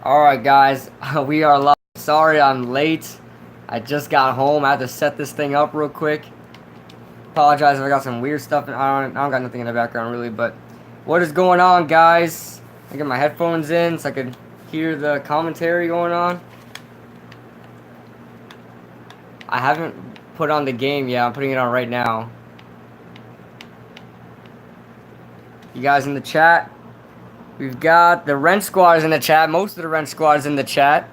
Alright guys, we are live. Sorry I'm late. I just got home. I had to set this thing up real quick. Apologize if I got some weird stuff. I don't got nothing in the background really, but what is going on, guys? I get my headphones in so I could hear the commentary going on. I haven't put on the game yet. I'm putting it on right now. You guys in the chat? We've got the Rent Squad is in the chat. Most of the Rent Squad is in the chat.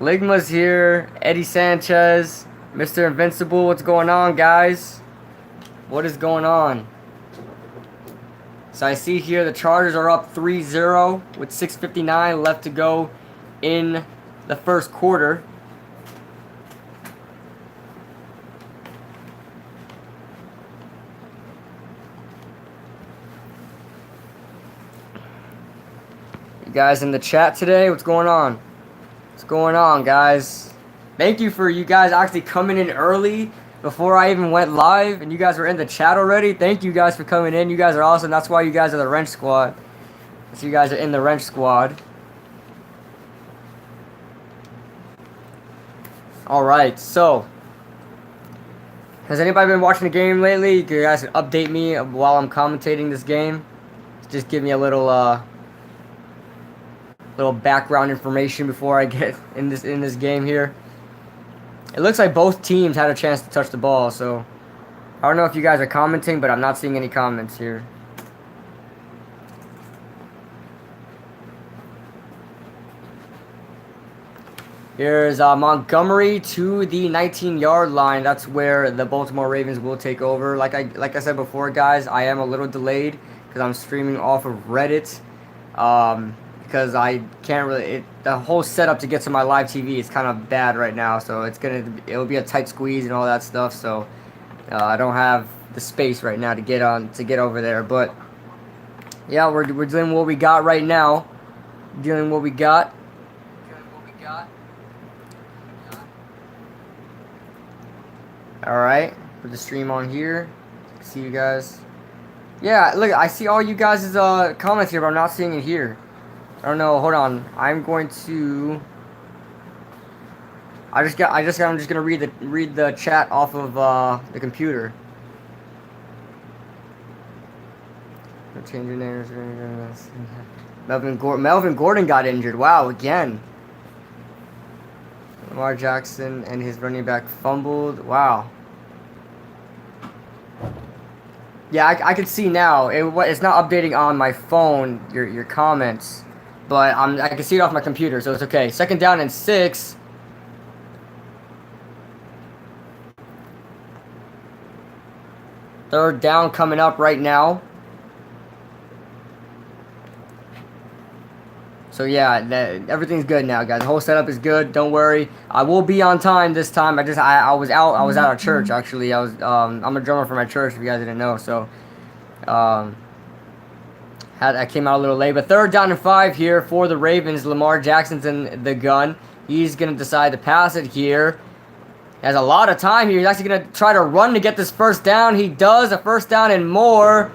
Ligma's here. Eddie Sanchez. Mr. Invincible. What's going on, guys? What is going on? So I see here the Chargers are up 3-0 with 6:59 left to go in the first quarter. Guys in the chat today, what's going on? What's going on, guys? Thank you for you guys actually coming in early before I even went live, and you guys were in the chat already. Thank you guys for coming in. You guys are awesome. That's why you guys are the Wrench Squad. So you guys are in the Wrench Squad. Alright, so has anybody been watching the game lately? You guys can update me while I'm commentating this game. Just give me a little background information before I get in this game here. It looks like both teams had a chance to touch the ball, so I don't know if you guys are commenting, but I'm not seeing any comments here. Here's Montgomery to the 19-yard line. That's where the Baltimore Ravens will take over. Like I said before, guys, I am a little delayed because I'm streaming off of Reddit. Because I can't really, the whole setup to get to my live TV is kind of bad right now, so it'll be a tight squeeze and all that stuff, so I don't have the space right now to get over there, but yeah, we're doing what we got right now, dealing what we got. Alright, put the stream on here, see you guys. Yeah, look, I see all you guys' comments here, but I'm not seeing it here. I don't know. Hold on. I'm just gonna read the chat off of the computer. Changing names. Melvin Gordon got injured. Wow, again. Lamar Jackson and his running back fumbled. Wow. Yeah, I can see now. It's not updating on my phone. Your comments. But I can see it off my computer, so it's okay. 2nd down and 6. Third down coming up right now. So yeah, everything's good now, guys. The whole setup is good. Don't worry. I will be on time this time. I was out of church actually. I'm a drummer for my church, if you guys didn't know. So I came out a little late, but 3rd down and 5 here for the Ravens. Lamar Jackson's in the gun. He's going to decide to pass it here. He has a lot of time here. He's actually going to try to run to get this 1st down. He does. A 1st down and more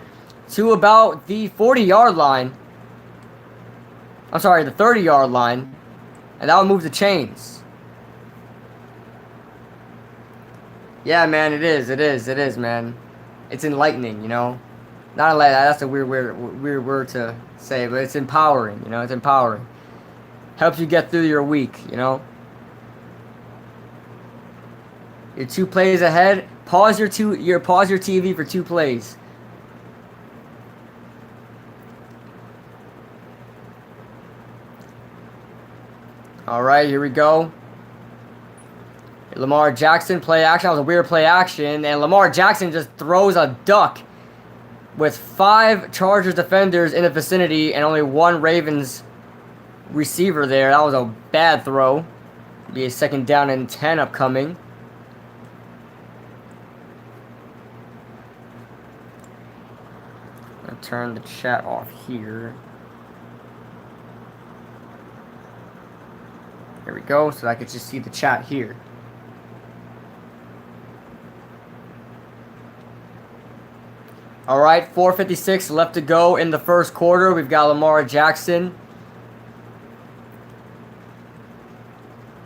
to about the 40-yard line. I'm sorry, the 30-yard line. And that will move the chains. Yeah, man, it is, man. It's enlightening, you know. Not like that. That's a weird word to say, but it's empowering. You know, it's empowering. Helps you get through your week. You know. You're 2 plays ahead. Pause your TV for 2 plays. All right, here we go. Lamar Jackson play action. That was a weird play action, and Lamar Jackson just throws a duck. With 5 Chargers defenders in the vicinity and only 1 Ravens receiver there. That was a bad throw. Be a 2nd down and 10 upcoming. I'm going to turn the chat off here. There we go, so I could just see the chat here. All right, 4:56 left to go in the first quarter. We've got Lamar Jackson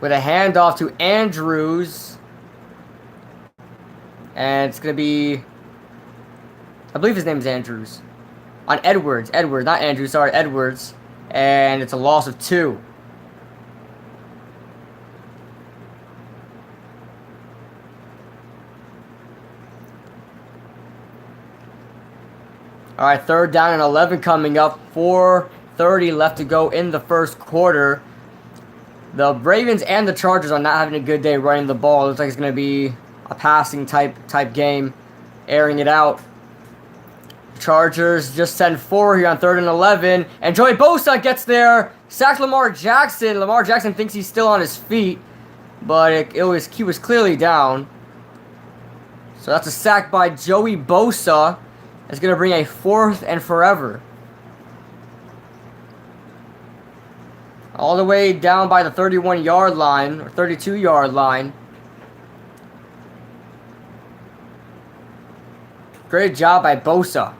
with a handoff to Andrews. And it's going to be, I believe his name is Andrews. On Edwards, not Andrews, sorry, Edwards. And it's a loss of 2. All right, 3rd down and 11 coming up. 4:30 left to go in the first quarter. The Ravens and the Chargers are not having a good day running the ball. It looks like it's going to be a passing type game, airing it out. Chargers just send 4 here on 3rd and 11. And Joey Bosa gets there. Sacks Lamar Jackson. Lamar Jackson thinks he's still on his feet, but he was clearly down. So that's a sack by Joey Bosa. It's going to bring a 4th and forever. All the way down by the 31-yard line, or 32-yard line. Great job by Bosa.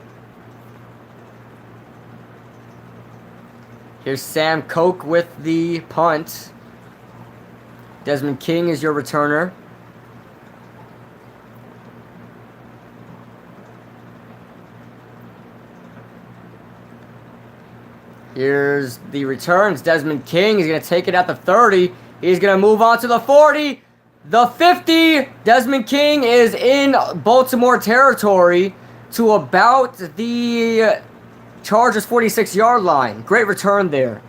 Here's Sam Koch with the punt. Desmond King is your returner. Here's the returns. Desmond King is going to take it at the 30. He's going to move on to the 40. The 50. Desmond King is in Baltimore territory to about the Chargers 46-yard line. Great return there.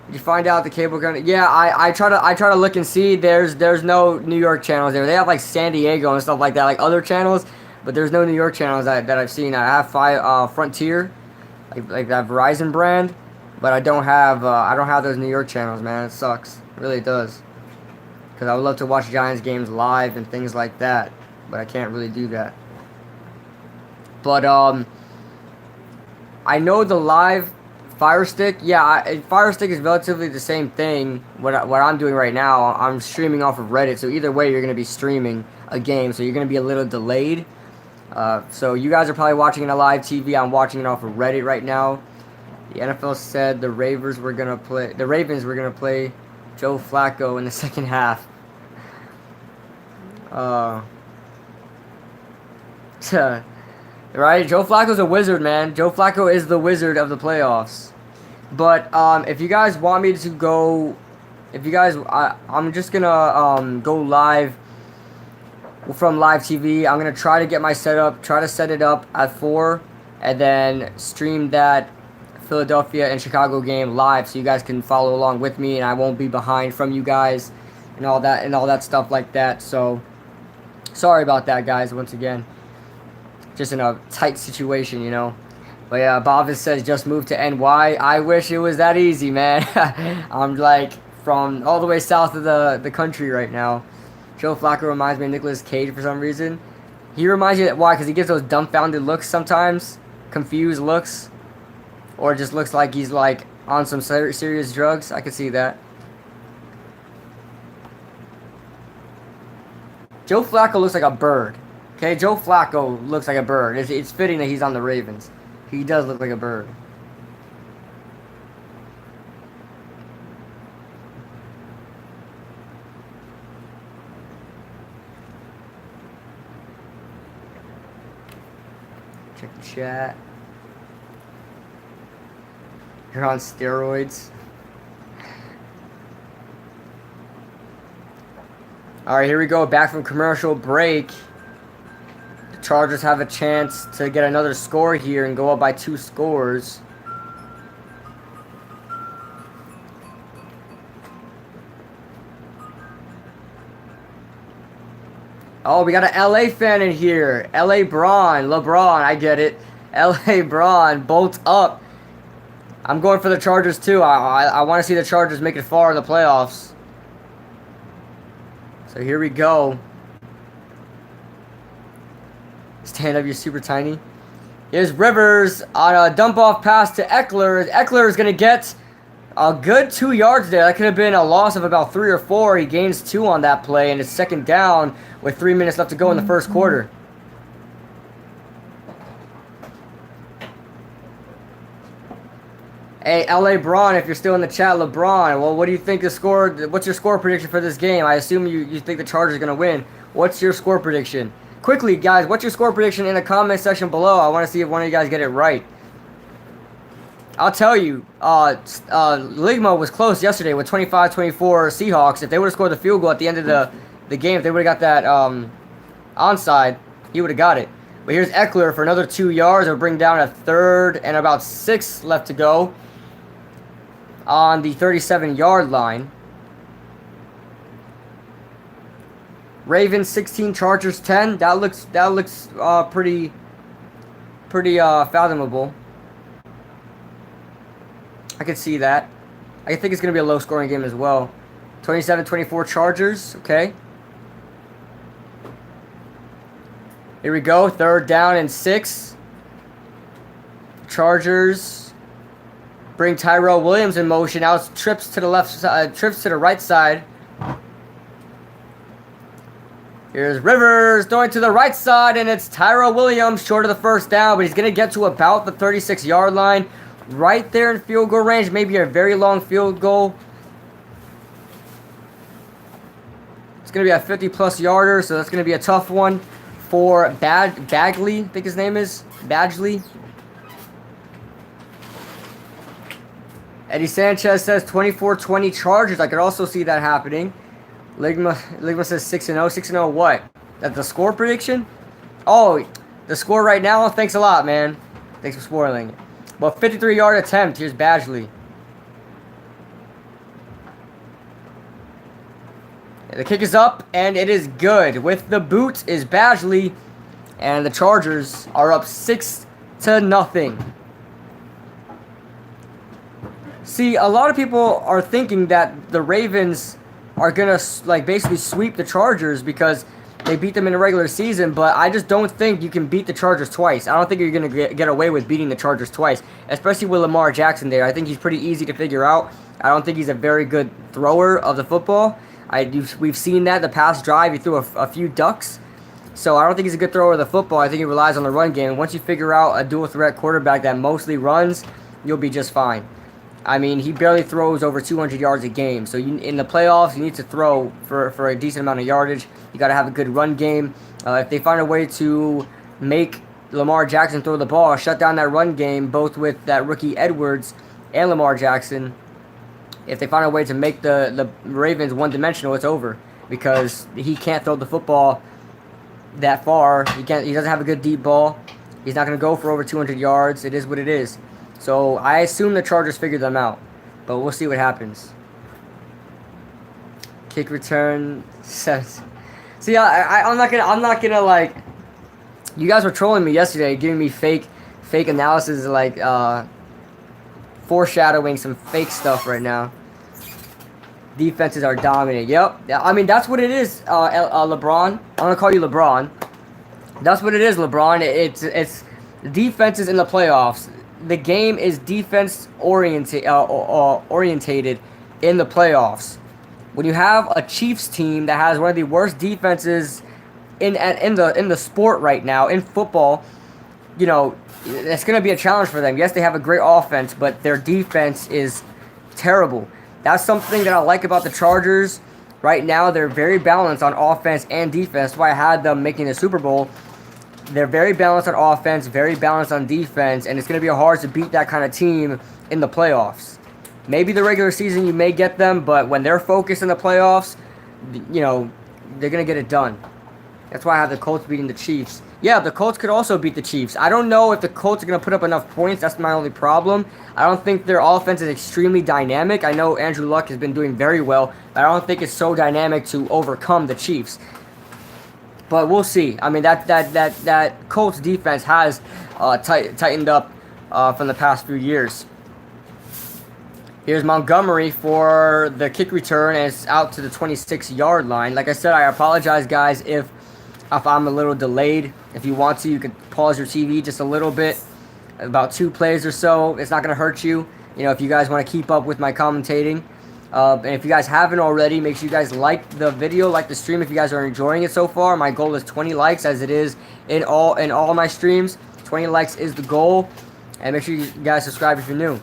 Did you find out the cable gun? Yeah, I try to look and see. There's no New York channels there. They have like San Diego and stuff like that, like other channels, but there's no New York channels that I've seen. I have Frontier. Like that Verizon brand, but I don't have those New York channels, man. It sucks. It really does. Because I would love to watch Giants games live and things like that, but I can't really do that. But I know the live Fire Stick. Yeah, Fire Stick is relatively the same thing. What I'm doing right now, I'm streaming off of Reddit. So either way, you're gonna be streaming a game. So you're gonna be a little delayed. So you guys are probably watching it on live TV. I'm watching it off of Reddit right now. The NFL said the Ravens were gonna play Joe Flacco in the second half. Right? Joe Flacco's a wizard, man. Joe Flacco is the wizard of the playoffs. But if you guys want me to go, I'm just gonna go live from live TV. I'm going to try to get my setup, try to set it up at 4, and then stream that Philadelphia and Chicago game live so you guys can follow along with me and I won't be behind from you guys and all that stuff like that. So sorry about that, guys, once again. Just in a tight situation, you know. But yeah, Bovis says just moved to NY. I wish it was that easy, man. I'm like from all the way south of the country right now. Joe Flacco reminds me of Nicolas Cage for some reason. He reminds you why? Because he gives those dumbfounded looks sometimes, confused looks, or just looks like he's like on some serious drugs. I can see that. Joe Flacco looks like a bird. Okay, Joe Flacco looks like a bird. It's fitting that he's on the Ravens. He does look like a bird. Check the chat. You're on steroids. Alright, here we go. Back from commercial break. The Chargers have a chance to get another score here and go up by 2 scores. Oh, we got an LA fan in here. LeBron, I get it. LA Braun, bolt up. I'm going for the Chargers too. I want to see the Chargers make it far in the playoffs. So here we go. Stand up, you're super tiny. Here's Rivers on a dump-off pass to Eckler. Eckler is going to get a good 2 yards there. That could have been a loss of about 3 or 4. He gains 2 on that play, and it's second down with 3 minutes left to go in the first quarter. Hey, LA Braun, if you're still in the chat, LeBron, well, what do you think the score, what's your score prediction for this game? I assume you think the Chargers are going to win. What's your score prediction? Quickly, guys, what's your score prediction in the comment section below? I want to see if one of you guys get it right. I'll tell you, Ligma was close yesterday with 25-24 Seahawks. If they would have scored the field goal at the end of the game, if they would have got that onside, he would have got it. But here's Eckler for another 2 yards. It'll bring down a 3rd and about 6 left to go on the 37-yard line. Ravens 16, Chargers 10. That looks pretty fathomable. I can see that. I think it's going to be a low-scoring game as well. 27-24 Chargers. Okay. Here we go. 3rd down and 6. Chargers bring Tyrell Williams in motion. Now it's trips to the left side, trips to the right side. Here's Rivers going to the right side, and it's Tyrell Williams short of the 1st down, but he's going to get to about the 36-yard line. Right there in field goal range, maybe a very long field goal. It's going to be a 50-plus yarder, so that's going to be a tough one for Bagley, I think his name is. Badgley. Eddie Sanchez says 24-20 Chargers. I could also see that happening. Ligma says 6-0. 6-0 what? That's the score prediction? Oh, the score right now? Thanks a lot, man. Thanks for spoiling it. Well, 53-yard attempt. Here's Badgley. The kick is up, and it is good. With the boot is Badgley, and the Chargers are up 6-0. See, a lot of people are thinking that the Ravens are going to basically sweep the Chargers because they beat them in the regular season, but I just don't think you can beat the Chargers twice. I don't think you're going to get away with beating the Chargers twice, especially with Lamar Jackson there. I think he's pretty easy to figure out. I don't think he's a very good thrower of the football. We've seen that the past drive. He threw a few ducks, so I don't think he's a good thrower of the football. I think he relies on the run game. Once you figure out a dual-threat quarterback that mostly runs, you'll be just fine. I mean, he barely throws over 200 yards a game. So in the playoffs, you need to throw for a decent amount of yardage. You got to have a good run game. If they find a way to make Lamar Jackson throw the ball, shut down that run game, both with that rookie Edwards and Lamar Jackson, if they find a way to make the Ravens one-dimensional, it's over. Because he can't throw the football that far. He doesn't have a good deep ball. He's not going to go for over 200 yards. It is what it is. So I assume the Chargers figured them out, but we'll see what happens. Kick return says. See, I'm not gonna like. You guys were trolling me yesterday, giving me fake analysis, like foreshadowing some fake stuff right now. Defenses are dominant. Yep. I mean that's what it is. LeBron. I'm gonna call you LeBron. That's what it is, LeBron. It's defenses in the playoffs. The game is defense oriented in the playoffs. When you have a Chiefs team that has one of the worst defenses in the sport right now in football, you know it's going to be a challenge for them. Yes, they have a great offense, but their defense is terrible. That's something that I like about the Chargers. Right now, they're very balanced on offense and defense. That's why I had them making the Super Bowl. They're very balanced on offense, very balanced on defense, and it's going to be hard to beat that kind of team in the playoffs. Maybe the regular season you may get them, but when they're focused in the playoffs, you know, they're going to get it done. That's why I have the Colts beating the Chiefs. Yeah, the Colts could also beat the Chiefs. I don't know if the Colts are going to put up enough points. That's my only problem. I don't think their offense is extremely dynamic. I know Andrew Luck has been doing very well, but I don't think it's so dynamic to overcome the Chiefs. But we'll see. I mean, that Colts defense has tightened up from the past few years. Here's Montgomery for the kick return, and it's out to the 26-yard line. Like I said, I apologize, guys, if I'm a little delayed. If you want to, you can pause your TV just a little bit, about 2 plays or so. It's not going to hurt you. You know, if you guys want to keep up with my commentating. And if you guys haven't already, make sure you guys like the video, like the stream if you guys are enjoying it so far. My goal is 20 likes, as it is in all my streams. 20 likes is the goal. And make sure you guys subscribe if you're new.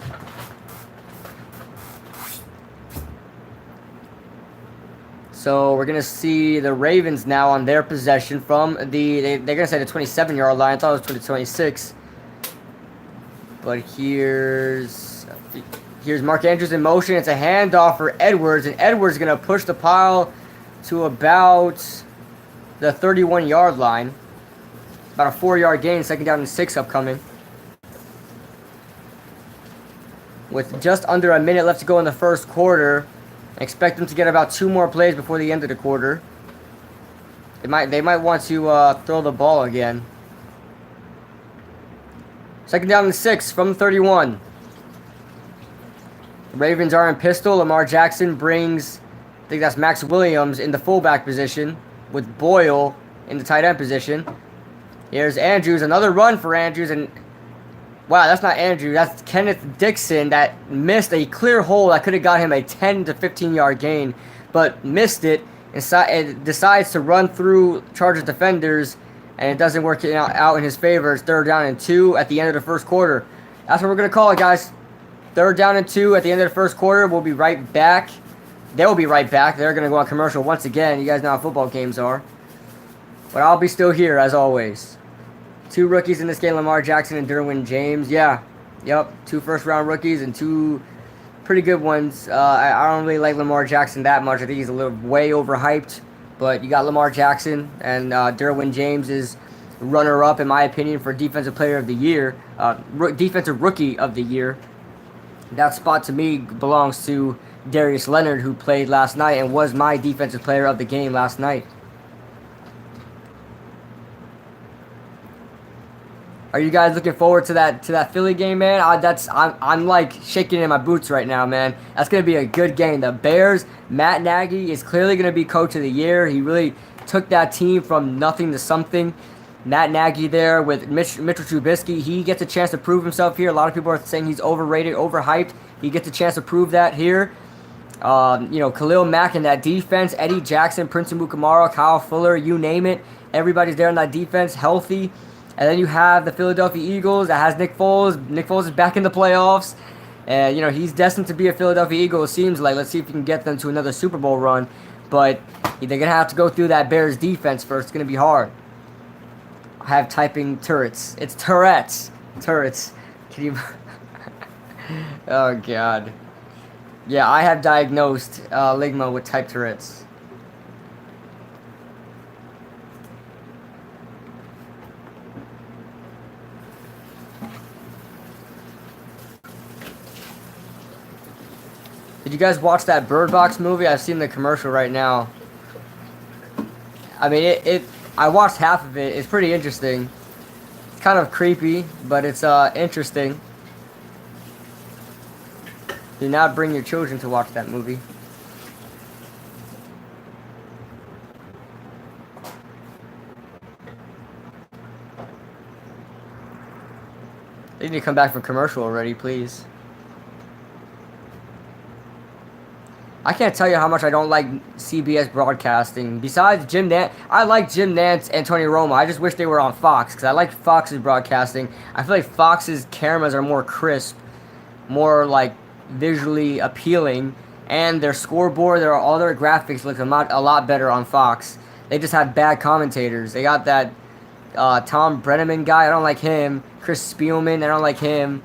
So we're going to see the Ravens now on their possession from they're going to say the 27-yard line. I thought it was 26. But here's Mark Andrews in motion. It's a handoff for Edwards, and Edwards is going to push the pile to about the 31-yard line. About a 4-yard gain, 2nd down and 6 upcoming. With just under a minute left to go in the first quarter, I expect them to get about 2 more plays before the end of the quarter. They might want to throw the ball again. 2nd down and 6 from the 31. The Ravens are in pistol. Lamar Jackson brings, I think that's Max Williams in the fullback position with Boyle in the tight end position. Here's Andrews, another run for Andrews, and wow, that's not Andrews, that's Kenneth Dixon that missed a clear hole that could have got him a 10 to 15-yard gain, but missed it and decides to run through Chargers defenders, and it doesn't work out in his favor. It's 3rd down and 2 at the end of the first quarter. That's what we're going to call it, guys. 3rd down and 2 at the end of the first quarter. We'll be right back. They'll be right back. They're going to go on commercial once again. You guys know how football games are. But I'll be still here, as always. 2 rookies in this game, Lamar Jackson and Derwin James. Yeah, yep, 2 first-round rookies and 2 pretty good ones. I don't really like Lamar Jackson that much. I think he's a little way overhyped. But you got Lamar Jackson, and Derwin James is runner-up, in my opinion, for Defensive Player of the Year. Defensive Rookie of the Year. That spot, to me, belongs to Darius Leonard, who played last night and was my Defensive Player of the game last night. Are you guys looking forward to that Philly game, man? I'm like shaking in my boots right now, man. That's gonna be a good game. The Bears, Matt Nagy is clearly gonna be Coach of the Year. He really took that team from nothing to something. Matt Nagy there with Mitchell Trubisky, he gets a chance to prove himself here. A lot of people are saying he's overrated, overhyped. He gets a chance to prove that here. Khalil Mack in that defense, Eddie Jackson, Prince Amukamara, Kyle Fuller, you name it. Everybody's there in that defense, healthy. And then you have the Philadelphia Eagles that has Nick Foles. Nick Foles is back in the playoffs. And, he's destined to be a Philadelphia Eagle, it seems like. Let's see if we can get them to another Super Bowl run. But they're going to have to go through that Bears defense first. It's going to be hard. I have typing turrets. It's Tourette's. Turrets. Can you... Oh, God. Yeah, I have diagnosed Ligma with type Tourette's. Did you guys watch that Bird Box movie? I've seen the commercial right now. I mean, I watched half of it. It's pretty interesting. It's kind of creepy, but it's interesting. Do not bring your children to watch that movie. They need to come back from commercial already, please. I can't tell you how much I don't like CBS broadcasting. Besides Jim Nantz, I like Jim Nantz and Tony Romo. I just wish they were on Fox because I like Fox's broadcasting. I feel like Fox's cameras are more crisp, more like visually appealing, and their scoreboard, all their graphics look a lot better on Fox. They just have bad commentators. They got that Tom Brenneman guy. I don't like him. Chris Spielman. I don't like him.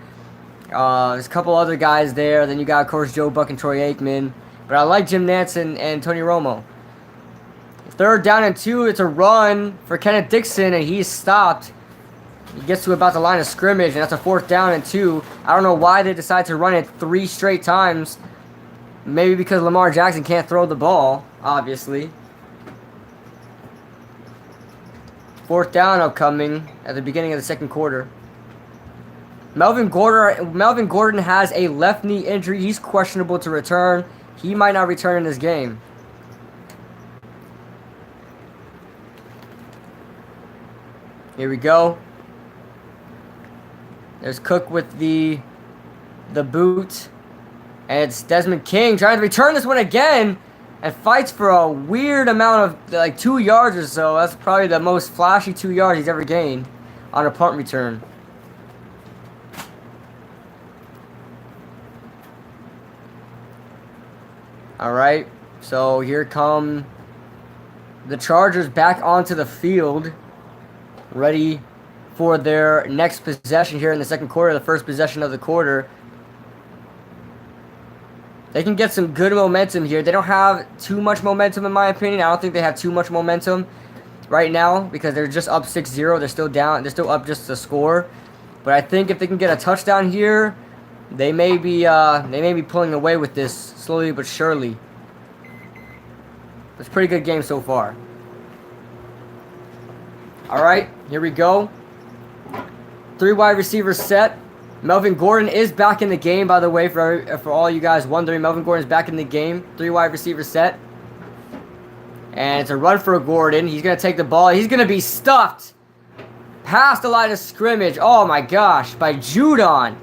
There's a couple other guys there. Then you got, of course, Joe Buck and Troy Aikman. But I like Jim Nantz and Tony Romo. 3rd down and 2. It's a run for Kenneth Dixon, and he's stopped. He gets to about the line of scrimmage, and that's a 4th down and 2. I don't know why they decide to run it 3 straight times. Maybe because Lamar Jackson can't throw the ball, obviously. 4th down upcoming at the beginning of the second quarter. Melvin Gordon has a left knee injury. He's questionable to return. He might not return in this game. Here we go. There's Cook with the boot. And it's Desmond King trying to return this one again. And fights for a weird amount of, like, 2 yards or so. That's probably the most flashy 2 yards he's ever gained on a punt return. All right. So here come the Chargers back onto the field, ready for their next possession here in the second quarter, the first possession of the quarter. They can get some good momentum here. They don't have too much momentum, in my opinion. I don't think they have too much momentum right now because they're just up 6-0. They're still down. They're still up just a score. But I think if they can get a touchdown here, they may be pulling away with this slowly but surely. It's a pretty good game so far. All right, here we go. 3 wide receivers set. Melvin Gordon is back in the game, by the way, for all you guys wondering. Melvin Gordon is back in the game. 3 wide receivers set. And it's a run for Gordon. He's going to take the ball. He's going to be stuffed past the line of scrimmage. Oh, my gosh. By Judon.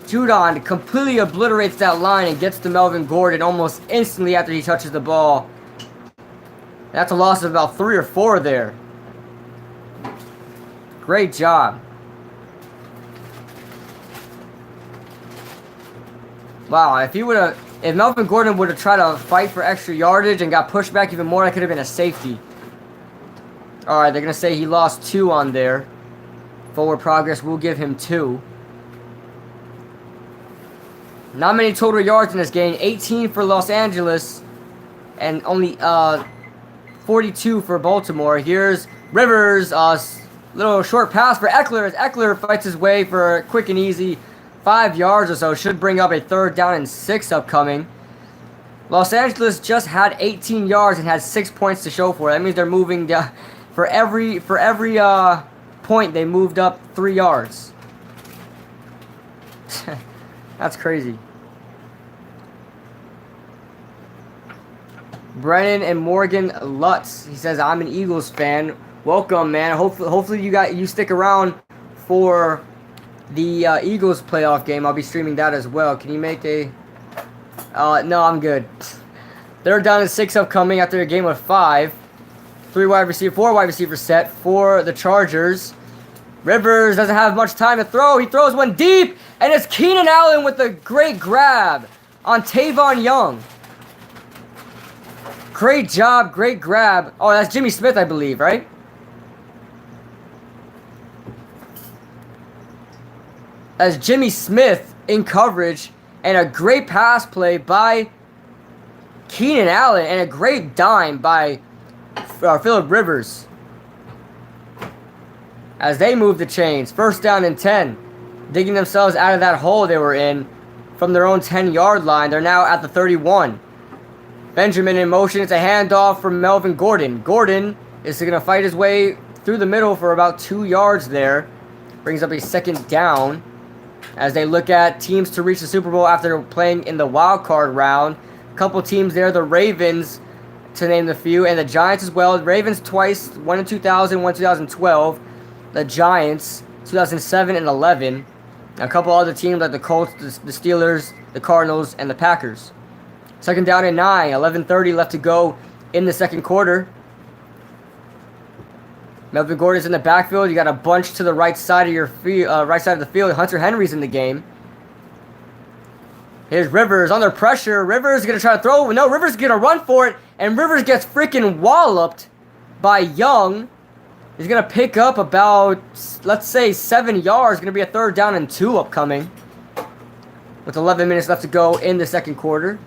Judon completely obliterates that line and gets to Melvin Gordon almost instantly after he touches the ball. That's a loss of about 3 or 4 there. Great job. Wow, if Melvin Gordon would have tried to fight for extra yardage and got pushed back even more, that could have been a safety. Alright, they're going to say he lost 2 on there. Forward progress, we'll give him 2. Not many total yards in this game. 18 for Los Angeles. And only 42 for Baltimore. Here's Rivers. Little short pass for Eckler as Eckler fights his way for a quick and easy 5 yards or so. Should bring up a 3rd down and 6 upcoming. Los Angeles just had 18 yards and had 6 points to show for it. That means they're moving down. For every point, they moved up 3 yards. That's crazy. Brennan and Morgan Lutz. He says, I'm an Eagles fan. Welcome, man. Hopefully you stick around for the Eagles playoff game. I'll be streaming that as well. Can you make a... no, I'm good. They're down to 6 upcoming after a game of 5. 4 wide receivers set for the Chargers. Rivers doesn't have much time to throw. He throws one deep, and it's Keenan Allen with a great grab on Tavon Young. Great job, great grab. Oh, that's Jimmy Smith, I believe, right? That's Jimmy Smith in coverage, and a great pass play by Keenan Allen, and a great dime by Phillip Rivers. As they move the chains, 1st down and 10. Digging themselves out of that hole they were in from their own 10-yard line. They're now at the 31. Benjamin in motion. It's a handoff from Melvin Gordon. Gordon is going to fight his way through the middle for about 2 yards there. Brings up a 2nd down as they look at teams to reach the Super Bowl after playing in the Wildcard round. A couple teams there, the Ravens, to name the few, and the Giants as well. The Ravens twice, one in 2000, one in 2012. The Giants, 2007 and 11. A couple other teams like the Colts, the Steelers, the Cardinals, and the Packers. 2nd down and 9, 11:30 left to go in the second quarter. Melvin Gordon's in the backfield. You got a bunch to the right side of your right side of the field. Hunter Henry's in the game. Here's Rivers under pressure. Rivers is gonna try to throw. No, Rivers is gonna run for it, and Rivers gets freaking walloped by Young. He's gonna pick up about, let's say, 7 yards. Gonna be a 3rd down and 2 upcoming, with 11 minutes left to go in the second quarter.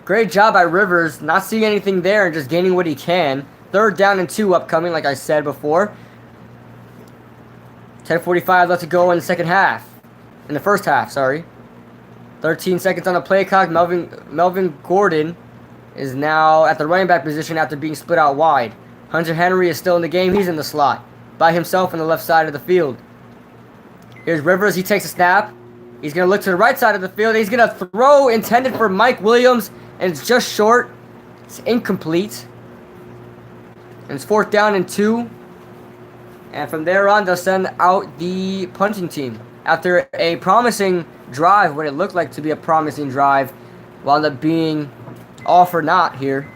Great job by Rivers, not seeing anything there and just gaining what he can. 3rd down and 2 upcoming, like I said before. 10:45 left to go in the second half. In the first half, sorry. 13 seconds on the play clock. Melvin Gordon is now at the running back position after being split out wide. Hunter Henry is still in the game. He's in the slot by himself on the left side of the field. Here's Rivers. He takes a snap. He's going to look to the right side of the field. He's going to throw intended for Mike Williams, and it's just short. It's incomplete. And it's 4th down and 2. And from there on, they'll send out the punting team. After a promising drive, what it looked like to be a promising drive, wound up being all for naught here.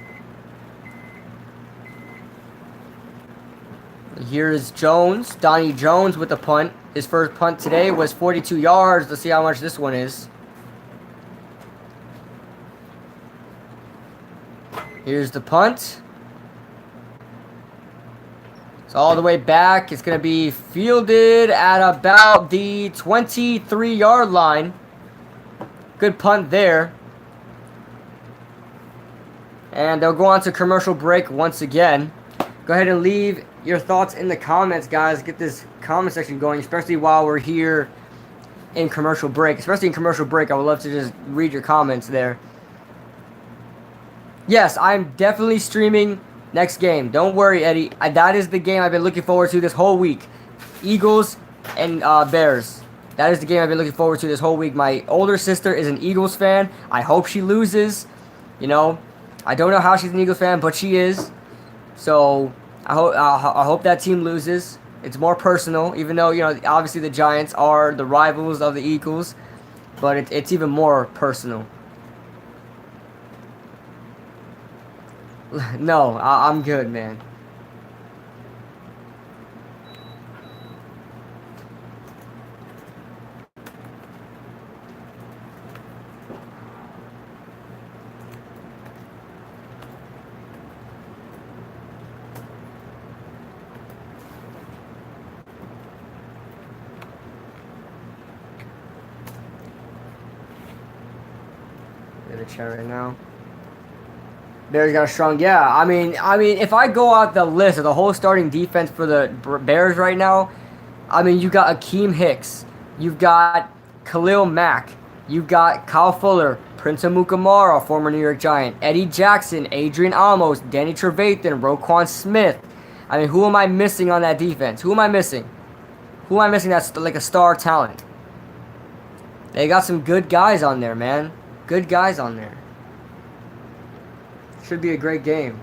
Here's Jones. Donnie Jones with the punt. His first punt today was 42 yards. Let's see how much this one is. Here's the punt. It's all the way back. It's going to be fielded at about the 23-yard line. Good punt there. And they'll go on to commercial break once again. Go ahead and leave your thoughts in the comments, guys. Get this comment section going, especially while we're here in commercial break. Especially in commercial break, I would love to just read your comments there. Yes, I'm definitely streaming next game. Don't worry, Eddie. That is the game I've been looking forward to this whole week. Eagles and Bears. That is the game I've been looking forward to this whole week. My older sister is an Eagles fan. I hope she loses. You know, I don't know how she's an Eagles fan, but she is. So I hope that team loses. It's more personal, even though, you know, obviously the Giants are the rivals of the Eagles, but it's even more personal. No, I'm good, man. In the chat right now. Bears got a strong, yeah. I mean, if I go out the list of the whole starting defense for the Bears right now, I mean, you got Akeem Hicks, you've got Khalil Mack, you've got Kyle Fuller, Prince Amukamara, former New York Giant, Eddie Jackson, Adrian Amos, Danny Trevathan, Roquan Smith. I mean, who am I missing on that defense? Who am I missing? Who am I missing that's like a star talent? They got some good guys on there, man. Good guys on there. Should be a great game.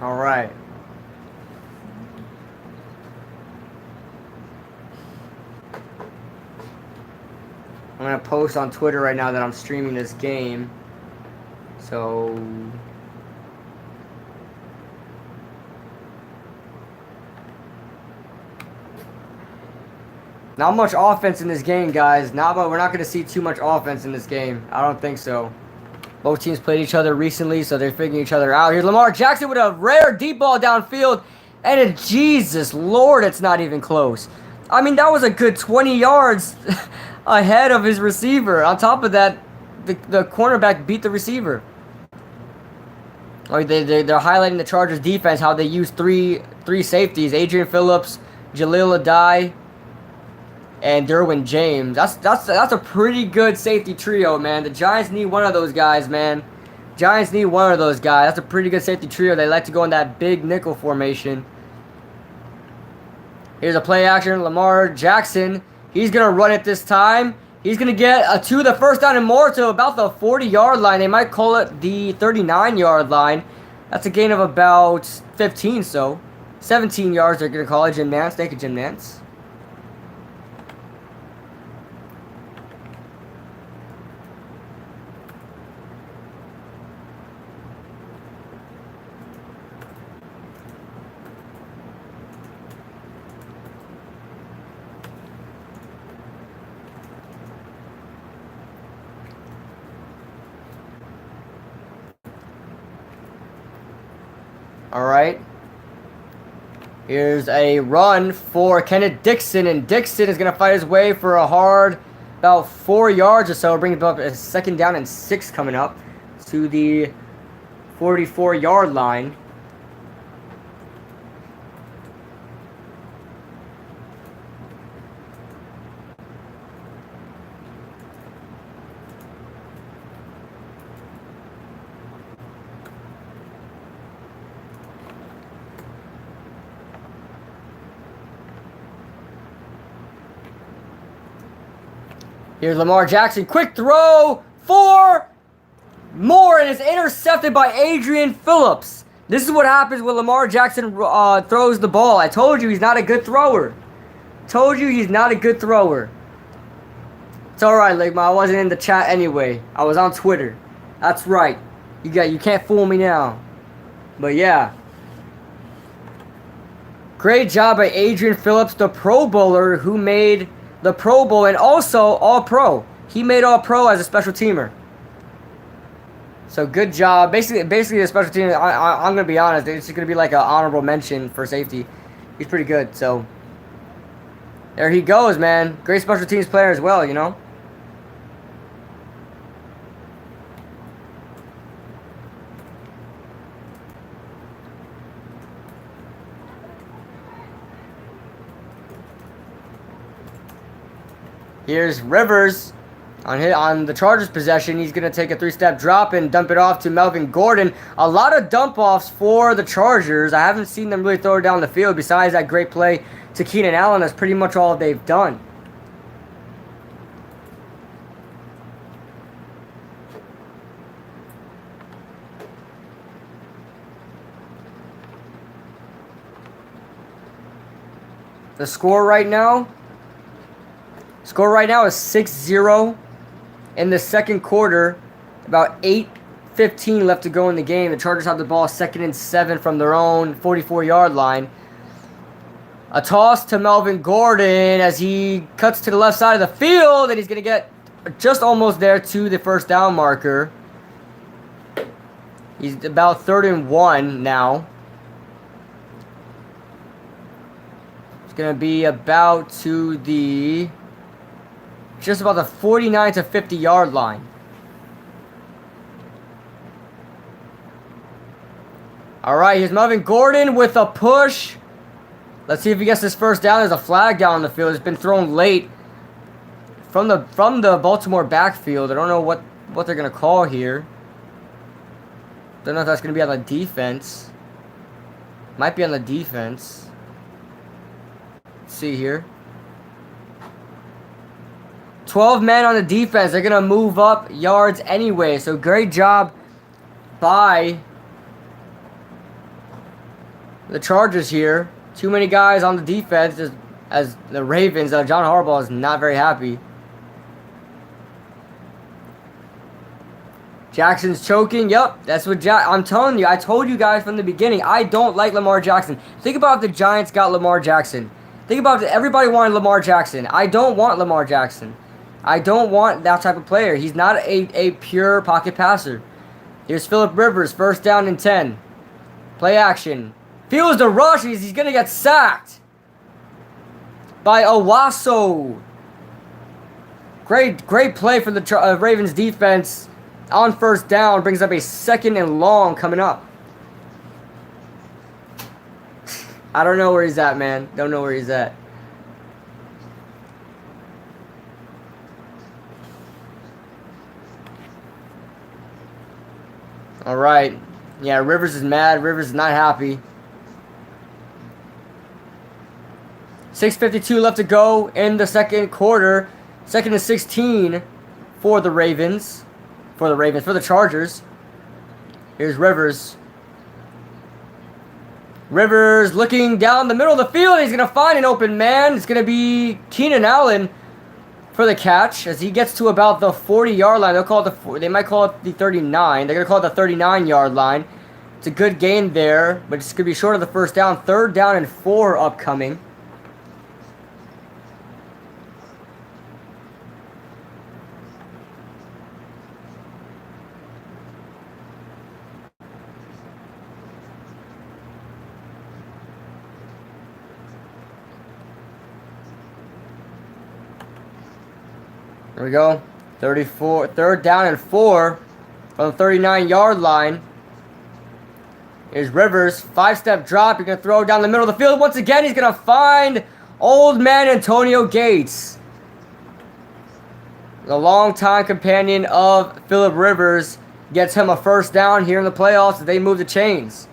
All right. I'm going to post on Twitter right now that I'm streaming this game. So not much offense in this game, guys. We're not going to see too much offense in this game. I don't think so. Both teams played each other recently, so they're figuring each other out. Here's Lamar Jackson with a rare deep ball downfield. And Jesus Lord, it's not even close. I mean, that was a good 20 yards ahead of his receiver. On top of that, the cornerback beat the receiver. They're highlighting the Chargers defense, how they use three safeties. Adrian Phillips, Jaleel Adai, and Derwin James. That's a pretty good safety trio, man. The Giants need one of those guys, man. Giants need one of those guys. That's a pretty good safety trio. They like to go in that big nickel formation. Here's a play action. Lamar Jackson. He's going to run it this time. He's going to get to the first down and more to about the 40-yard line. They might call it the 39-yard line. That's a gain of about 15, so 17 yards they're going to call it. Jim Nance. Thank you, Jim Nance. All right. Here's a run for Kenneth Dixon, and Dixon is going to fight his way for a hard about 4 yards or so. Brings up a second down and 6 coming up to the 44-yard line. Here's Lamar Jackson. Quick throw for more, and it's intercepted by Adrian Phillips. This is what happens when Lamar Jackson throws the ball. I told you he's not a good thrower. Told you he's not a good thrower. It's alright, Ligma. I wasn't in the chat anyway. I was on Twitter. That's right. You can't fool me now. But yeah. Great job by Adrian Phillips, the Pro Bowler who made the Pro Bowl and also All-Pro. He made All-Pro as a special teamer. So good job. Basically the special team, I'm going to be honest, it's going to be like an honorable mention for safety. He's pretty good, so. There he goes, man. Great special teams player as well, you know. Here's Rivers on the Chargers possession. He's going to take a 3-step drop and dump it off to Melvin Gordon. A lot of dump-offs for the Chargers. I haven't seen them really throw it down the field. Besides that great play to Keenan Allen, that's pretty much all they've done. The score right now is 6-0 in the second quarter. About 8:15 left to go in the game. The Chargers have the ball 2nd and 7 from their own 44-yard line. A toss to Melvin Gordon as he cuts to the left side of the field, and he's going to get just almost there to the first down marker. He's about 3rd and 1 now. It's going to be about to the... just about the 49 to 50 yard line. Alright, here's Melvin Gordon with a push. Let's see if he gets this first down. There's a flag down the field. It's been thrown late from the Baltimore backfield. I don't know what they're going to call here. Don't know if that's going to be on the defense. Might be on the defense. Let's see here. 12 men on the defense. They're going to move up yards anyway. So great job by the Chargers here. Too many guys on the defense as the Ravens. John Harbaugh is not very happy. Jackson's choking. Yep, that's what I'm telling you. I told you guys from the beginning. I don't like Lamar Jackson. Think about if the Giants got Lamar Jackson. Think about it. Everybody wanted Lamar Jackson. I don't want Lamar Jackson. I don't want that type of player. He's not a pure pocket passer. Here's Phillip Rivers, 1st down and 10. Play action. Feels the rush. He's going to get sacked by Owasso. Great play for the Ravens defense on 1st down. Brings up a 2nd and long coming up. I don't know where he's at, man. Don't know where he's at. All right. Yeah, Rivers is mad. Rivers is not happy. 6:52 left to go in the second quarter. 2nd and 16 for the Ravens. For the Chargers. Here's Rivers. Rivers looking down the middle of the field. He's going to find an open man. It's going to be Keenan Allen for the catch as he gets to about the 40-yard line. They might call it the 39. They're going to call it the 39-yard line. It's a good gain there, but it's going to be short of the 1st down. 3rd down and 4 upcoming. There we go. 3rd down and 4 from the 39-yard line. Here's Rivers. 5-step drop. You're going to throw down the middle of the field. Once again, he's going to find old man Antonio Gates. The longtime companion of Phillip Rivers gets him a 1st down here in the playoffs as they move the chains.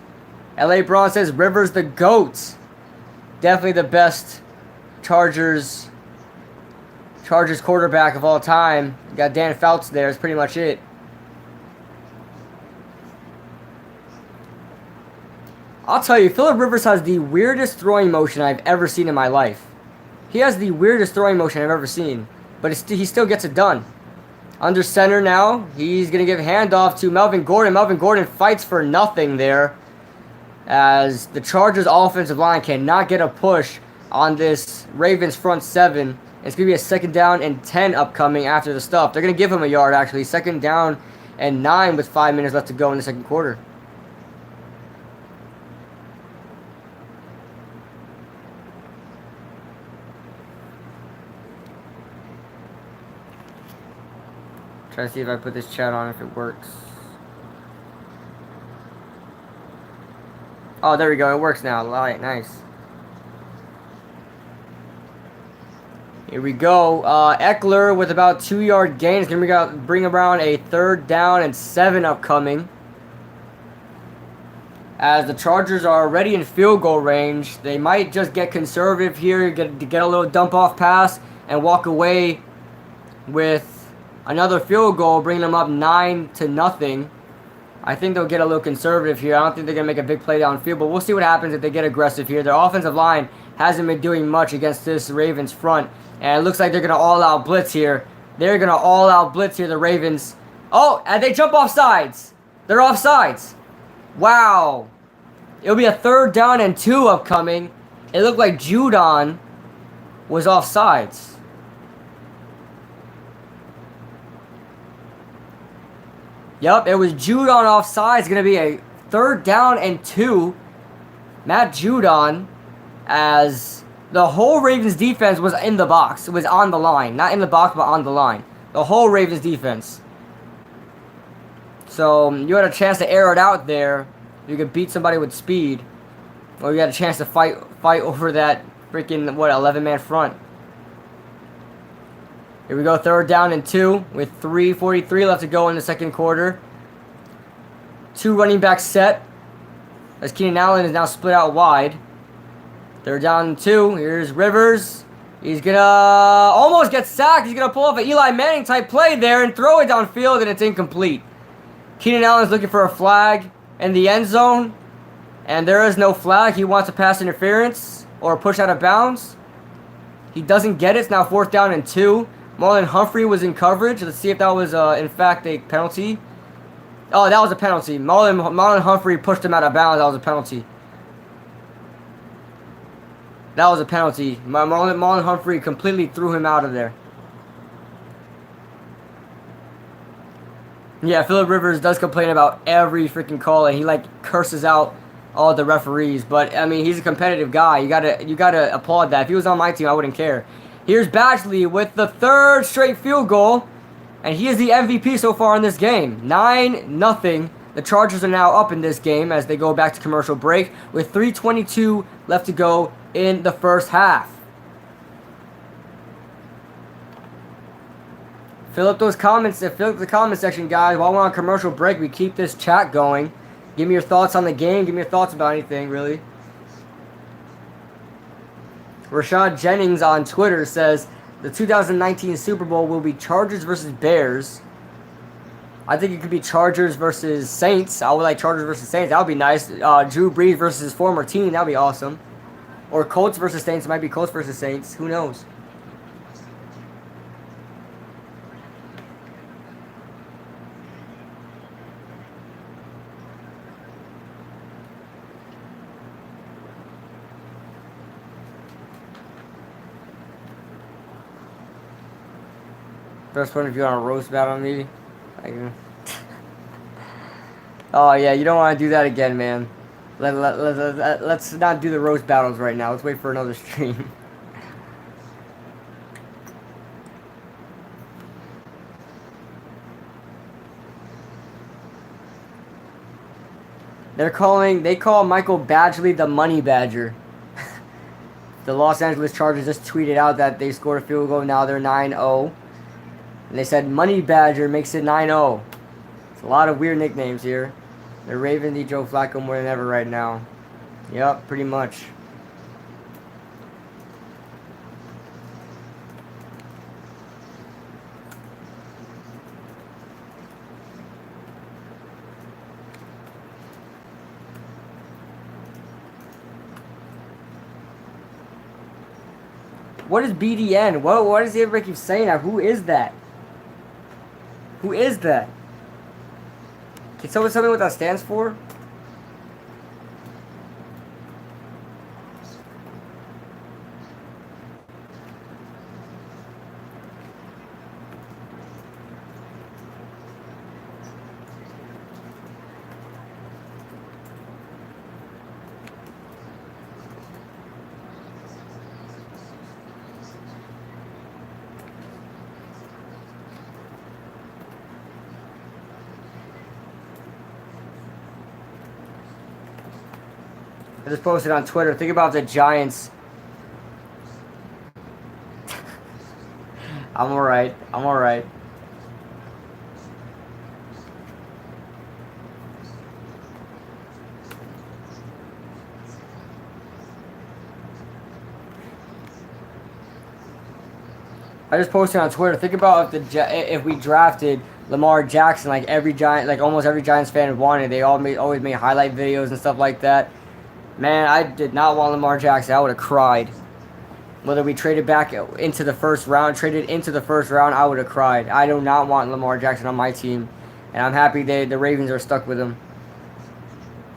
LA Braun says Rivers the GOAT. Definitely the best Chargers Chargers quarterback of all time. You got Dan Fouts there. That's pretty much it. I'll tell you, Phillip Rivers has the weirdest throwing motion I've ever seen in my life. He has the weirdest throwing motion I've ever seen. But he still gets it done. Under center now. He's going to give handoff to Melvin Gordon. Melvin Gordon fights for nothing there, as the Chargers offensive line cannot get a push on this Ravens front seven. It's going to be a 2nd down and 10 upcoming after the stuff. They're going to give him a yard, actually. 2nd down and 9 with 5 minutes left to go in the second quarter. Try to see if I put this chat on, if it works. Oh, there we go. It works now. Alright, nice. Here we go. Eckler with about 2-yard gain is going to bring around a 3rd down and 7 upcoming. As the Chargers are already in field goal range, they might just get conservative here, get a little dump-off pass, and walk away with another field goal, bringing them up 9-0. I think they'll get a little conservative here. I don't think they're going to make a big play downfield, but we'll see what happens if they get aggressive here. Their offensive line hasn't been doing much against this Ravens front, and it looks like they're going to all-out blitz here. They're going to all-out blitz here, the Ravens. Oh, and they jump off sides. They're off sides. Wow. It'll be a 3rd down and 2 upcoming. It looked like Judon was off sides. Yep, it was Judon offside. It's going to be a 3rd down and 2. Matt Judon, as the whole Ravens defense was in the box. It was on the line. Not in the box, but on the line. The whole Ravens defense. So, you had a chance to air it out there. You could beat somebody with speed. Or you had a chance to fight over that freaking, 11-man front. Here we go, 3rd down and 2 with 3:43 left to go in the second quarter. 2 running backs set, as Keenan Allen is now split out wide. 3rd down and 2. Here's Rivers. He's going to almost get sacked. He's going to pull off an Eli Manning type play there and throw it downfield, and it's incomplete. Keenan Allen is looking for a flag in the end zone, and there is no flag. He wants a pass interference or a push out of bounds. He doesn't get it. It's now 4th down and 2. Marlon Humphrey was in coverage. Let's see if that was, in fact, a penalty. Oh, that was a penalty. Marlon Humphrey pushed him out of bounds. That was a penalty. That was a penalty. Marlon Humphrey completely threw him out of there. Yeah, Phillip Rivers does complain about every freaking call, and he, curses out all the referees. But, I mean, he's a competitive guy. You gotta applaud that. If he was on my team, I wouldn't care. Here's Badgley with the 3rd straight field goal, and he is the MVP so far in this game. 9-0. The Chargers are now up in this game as they go back to commercial break with 3:22 left to go in the first half. Fill up those comments. Fill up the comment section, guys. While we're on commercial break, we keep this chat going. Give me your thoughts on the game. Give me your thoughts about anything, really. Rashad Jennings on Twitter says, the 2019 Super Bowl will be Chargers versus Bears. I think it could be Chargers versus Saints. I would like Chargers versus Saints. That would be nice. Drew Brees versus his former team. That would be awesome. Or Colts versus Saints. It might be Colts versus Saints. Who knows? First one, if you want to roast battle me. Oh, yeah, you don't want to do that again, man. Let's not do the roast battles right now. Let's wait for another stream. They call Michael Badgley the Money Badger. The Los Angeles Chargers just tweeted out that they scored a field goal. Now they're 9-0. And they said Money Badger makes it 9-0. It's a lot of weird nicknames here. The Ravens need Joe Flacco more than ever right now. Yep, pretty much. What is BDN? What does everybody keep saying that? Who is that? Who is that? Can someone tell me what that stands for? I just posted on Twitter. Think about the Giants. I'm alright. I'm alright. I just posted on Twitter. Think about if we drafted Lamar Jackson, like almost every Giants fan wanted. They always made highlight videos and stuff like that. Man, I did not want Lamar Jackson. I would have cried. Whether we traded into the first round, I would have cried. I do not want Lamar Jackson on my team, and I'm happy the Ravens are stuck with him.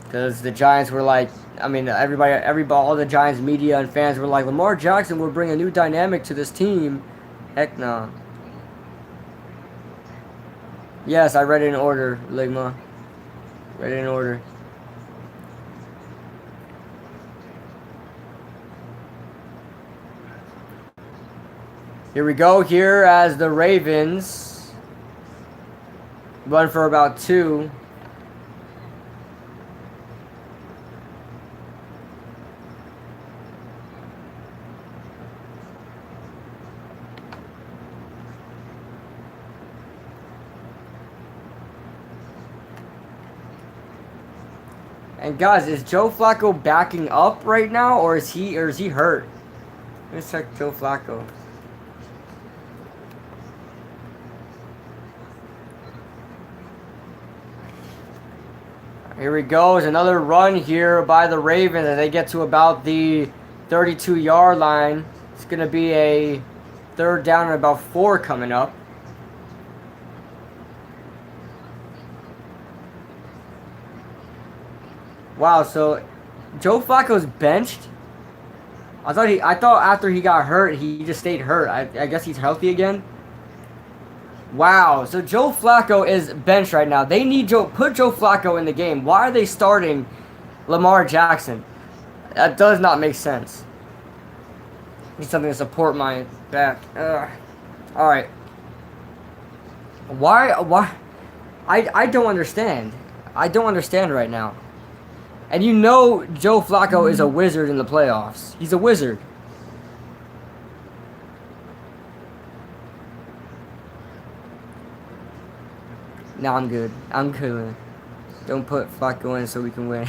Because the Giants were like, I mean, all the Giants media and fans were like, Lamar Jackson will bring a new dynamic to this team. Heck no. Yes, I read it in order, Ligma. Read it in order. Here we go. Here as the Ravens run for about 2. And guys, is Joe Flacco backing up right now, or is he hurt? Let's check Joe Flacco. Here we go. It's another run here by the Ravens as they get to about the 32-yard line. It's going to be a 3rd down and about 4 coming up. Wow, so Joe Flacco's benched. I thought after he got hurt, he just stayed hurt. I guess he's healthy again. Wow, so Joe Flacco is benched right now. They need put Joe Flacco in the game. Why are they starting Lamar Jackson? That does not make sense. Need something to support my back. All right. Why? I don't understand. I don't understand right now. And you know Joe Flacco is a wizard in the playoffs. He's a wizard. No, I'm good. I'm good. Don't put Flacco in so we can win.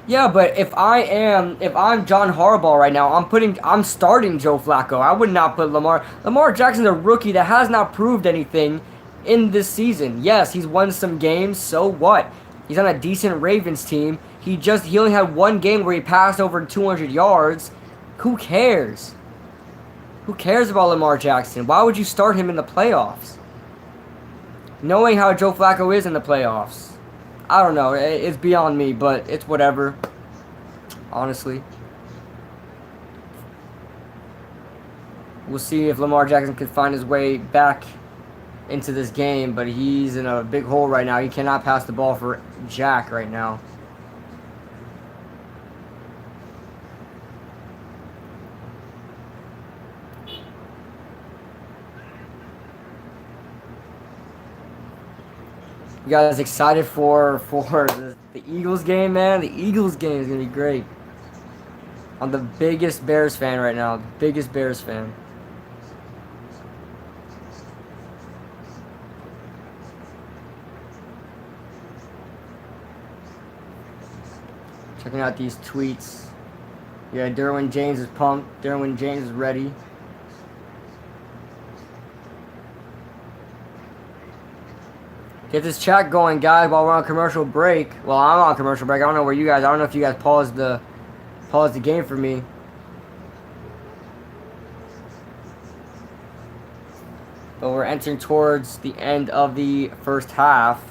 Yeah, but if I'm John Harbaugh right now, I'm starting Joe Flacco. I would not put Lamar. Lamar Jackson's a rookie that has not proved anything in this season. Yes, he's won some games, so what? He's on a decent Ravens team. He only had one game where he passed over 200 yards. Who cares? Who cares about Lamar Jackson? Why would you start him in the playoffs? Knowing how Joe Flacco is in the playoffs. I don't know. It's beyond me, but it's whatever. Honestly. We'll see if Lamar Jackson can find his way back into this game, but he's in a big hole right now. He cannot pass the ball for jack right now. You guys excited for the Eagles game, man? The Eagles game is going to be great. I'm the biggest Bears fan right now. The biggest Bears fan. Checking out these tweets. Yeah, Derwin James is pumped. Derwin James is ready. Get this chat going, guys, while we're on commercial break. Well, I'm on commercial break. I don't know where you guys. I don't know if you guys paused the game for me. But we're entering towards the end of the first half.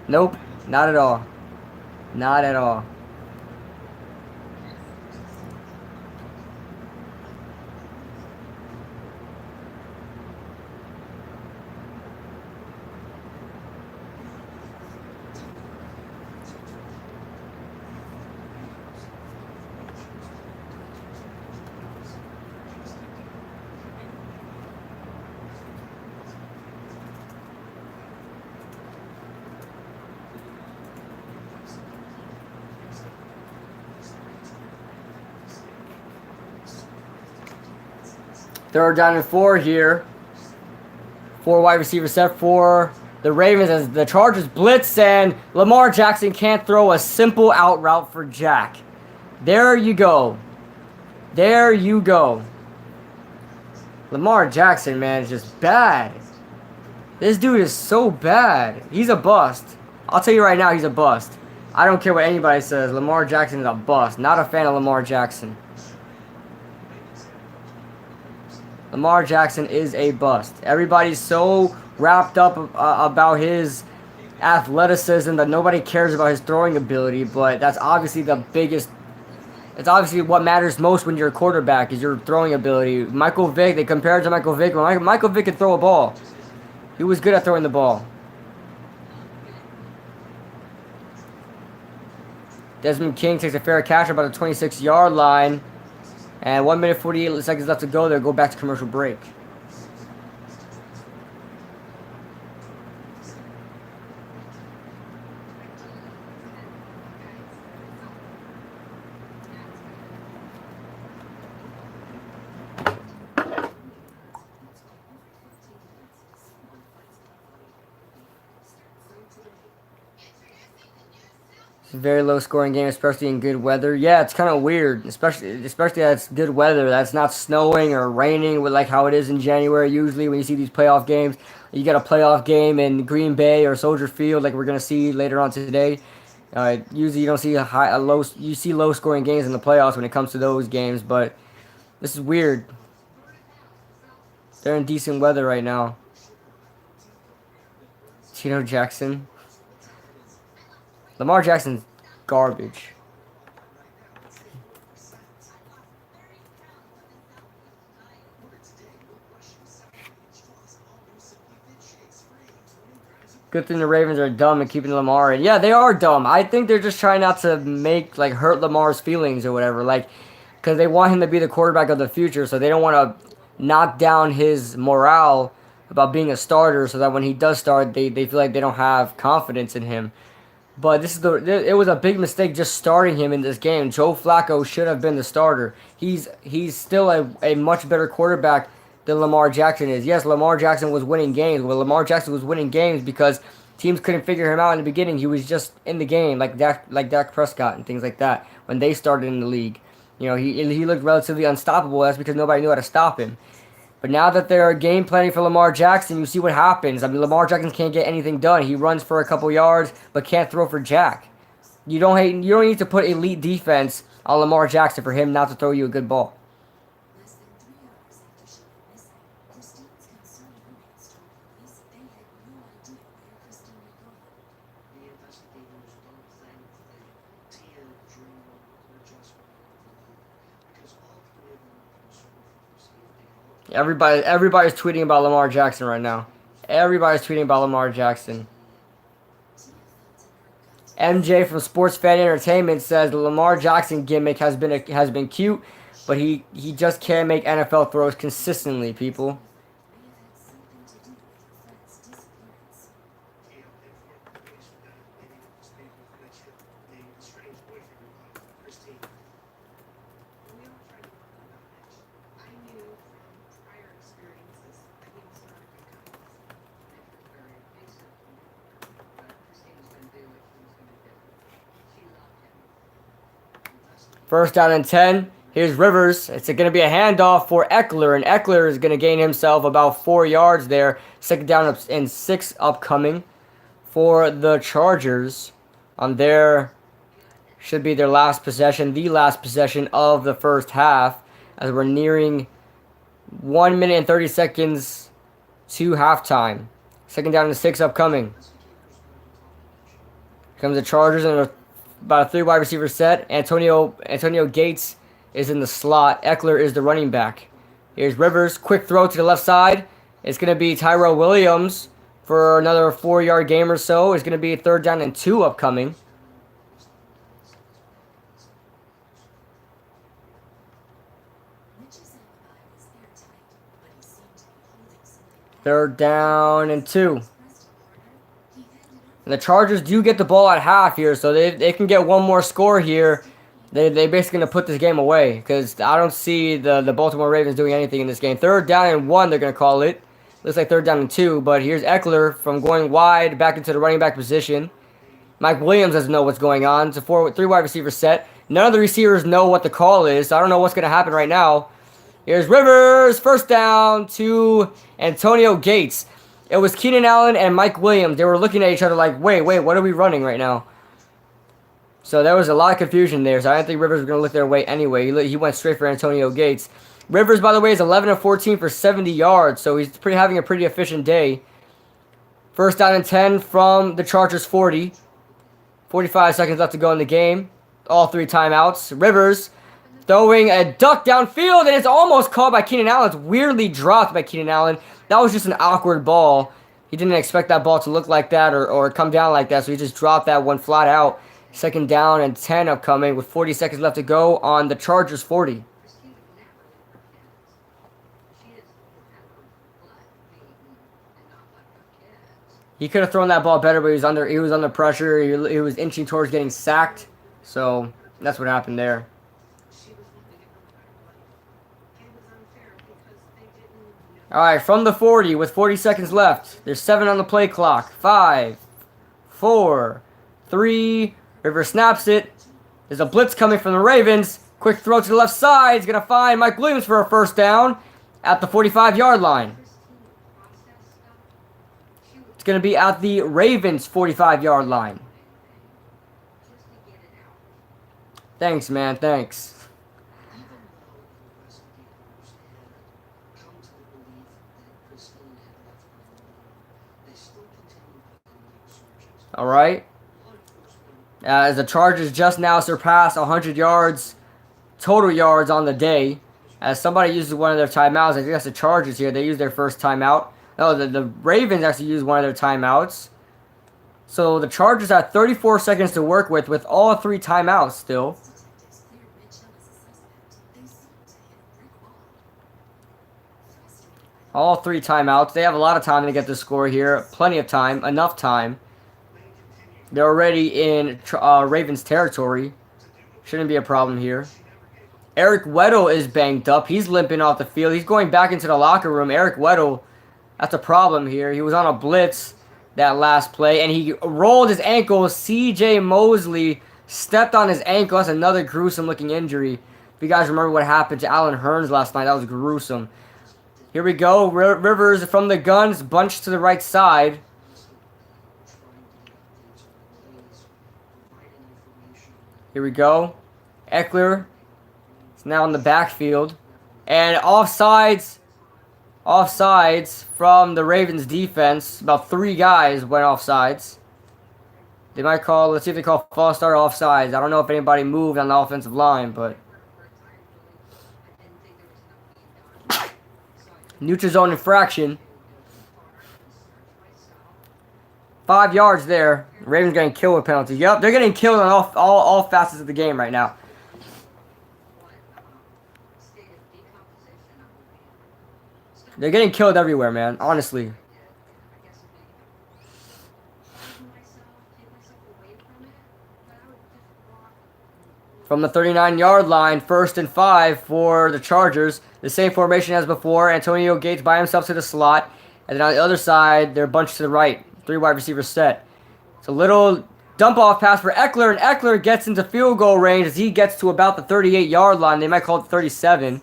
Nope, not at all. Not at all. Third down and 4 here. 4 wide receivers set for the Ravens as the Chargers blitz, and Lamar Jackson can't throw a simple out route for Jack. There you go. There you go. Lamar Jackson, man, is just bad. This dude is so bad. He's a bust. I'll tell you right now, he's a bust. I don't care what anybody says. Lamar Jackson is a bust. Not a fan of Lamar Jackson. Lamar Jackson is a bust. Everybody's so wrapped up about his athleticism that nobody cares about his throwing ability, but that's obviously the biggest. It's obviously what matters most when you're a quarterback is your throwing ability. Michael Vick, they compared to Michael Vick. Well, Michael Vick could throw a ball. He was good at throwing the ball. Desmond King takes a fair catch about the 26-yard line. And 1 minute 48 seconds left to go there. Go back to commercial break. It's a very low scoring game, especially in good weather. Yeah, it's kind of weird, especially that's good weather. That's not snowing or raining with like how it is in January. Usually, when you see these playoff games, you got a playoff game in Green Bay or Soldier Field, like we're gonna see later on today. Usually, you don't see you see low scoring games in the playoffs when it comes to those games. But this is weird. They're in decent weather right now. Geno Jackson. Lamar Jackson's garbage. Good thing the Ravens are dumb and keeping Lamar in. Yeah, they are dumb. I think they're just trying not to hurt Lamar's feelings or whatever. Because they want him to be the quarterback of the future, so they don't want to knock down his morale about being a starter so that when he does start, they feel like they don't have confidence in him. But it was a big mistake just starting him in this game. Joe Flacco should have been the starter. He's still a much better quarterback than Lamar Jackson is. Yes, Lamar Jackson was winning games. Well, Lamar Jackson was winning games because teams couldn't figure him out in the beginning. He was just in the game, like Dak Prescott and things like that when they started in the league. You know, he looked relatively unstoppable. That's because nobody knew how to stop him. But now that they're game planning for Lamar Jackson, you see what happens. I mean, Lamar Jackson can't get anything done. He runs for a couple yards, but can't throw for jack. You don't need to put elite defense on Lamar Jackson for him not to throw you a good ball. Everybody's tweeting about Lamar Jackson right now. Everybody's tweeting about Lamar Jackson. MJ from Sports Fan Entertainment says the Lamar Jackson gimmick has been cute, but he just can't make NFL throws consistently, people. First down and 10. Here's Rivers. It's going to be a handoff for Eckler, and Eckler is going to gain himself about 4 yards there. Second down and 6 upcoming for the Chargers on their Should be their last possession, the last possession of the first half, as we're nearing 1 minute and 30 seconds to halftime. Second down and 6 upcoming. Here comes the Chargers and about a 3 wide receiver set. Antonio Gates is in the slot. Eckler is the running back. Here's Rivers. Quick throw to the left side. It's going to be Tyrell Williams for another 4-yard game or so. It's going to be a 3rd down and 2 upcoming. Third down and 2. And the Chargers do get the ball at half here, so they can get one more score here. They basically going to put this game away, because I don't see the Baltimore Ravens doing anything in this game. 3rd down and 1, they're going to call it. Looks like 3rd down and 2, but here's Eckler from going wide back into the running back position. Mike Williams doesn't know what's going on. It's a 3 wide receiver set. None of the receivers know what the call is, so I don't know what's going to happen right now. Here's Rivers, 1st down to Antonio Gates. It was Keenan Allen and Mike Williams. They were looking at each other like, wait, what are we running right now? So there was a lot of confusion there, so I didn't think Rivers was going to look their way anyway. He went straight for Antonio Gates. Rivers, by the way, is 11 of 14 for 70 yards, so he's having a pretty efficient day. 1st down and 10 from the Chargers 40. 45 seconds left to go in the game. All 3 timeouts. Rivers throwing a duck downfield, and it's almost caught by Keenan Allen. It's weirdly dropped by Keenan Allen. That was just an awkward ball. He didn't expect that ball to look like that or come down like that, so he just dropped that one flat out. 2nd down and 10 upcoming with 40 seconds left to go on the Chargers 40. He could have thrown that ball better, but he was under pressure. He was inching towards getting sacked, so that's what happened there. All right, from the 40 with 40 seconds left. There's 7 on the play clock. 5, 4, 3. Rivers snaps it. There's a blitz coming from the Ravens. Quick throw to the left side. He's going to find Mike Williams for a 1st down at the 45-yard line. It's going to be at the Ravens 45-yard line. Thanks, man. Thanks. All right. As the Chargers just now surpassed 100 yards, total yards on the day. As somebody uses one of their timeouts. I think that's the Chargers here. They use their first timeout. No, the Ravens actually used one of their timeouts. So the Chargers have 34 seconds to work with all 3 timeouts still. All 3 timeouts. They have a lot of time to get the score here. Plenty of time. Enough time. They're already in Ravens territory. Shouldn't be a problem here. Eric Weddle is banged up. He's limping off the field. He's going back into the locker room. Eric Weddle, that's a problem here. He was on a blitz that last play, and he rolled his ankle. C.J. Mosley stepped on his ankle. That's another gruesome-looking injury. If you guys remember what happened to Allen Hurns last night, that was gruesome. Here we go. Rivers from the guns, bunched to the right side. Here we go. Eckler is now in the backfield. And offsides from the Ravens defense. About 3 guys went offsides. They might call, let's see if they call false start offsides. I don't know if anybody moved on the offensive line, but neutral zone infraction. 5 yards there. Ravens getting killed with penalties. Yep, they're getting killed on all facets of the game right now. They're getting killed everywhere, man. Honestly. From the 39-yard line, 1st and 5 for the Chargers. The same formation as before. Antonio Gates by himself to the slot. And then on the other side, they're bunched to the right. 3 wide receivers set. It's a little dump-off pass for Eckler, and Eckler gets into field goal range as he gets to about the 38-yard line. They might call it 37.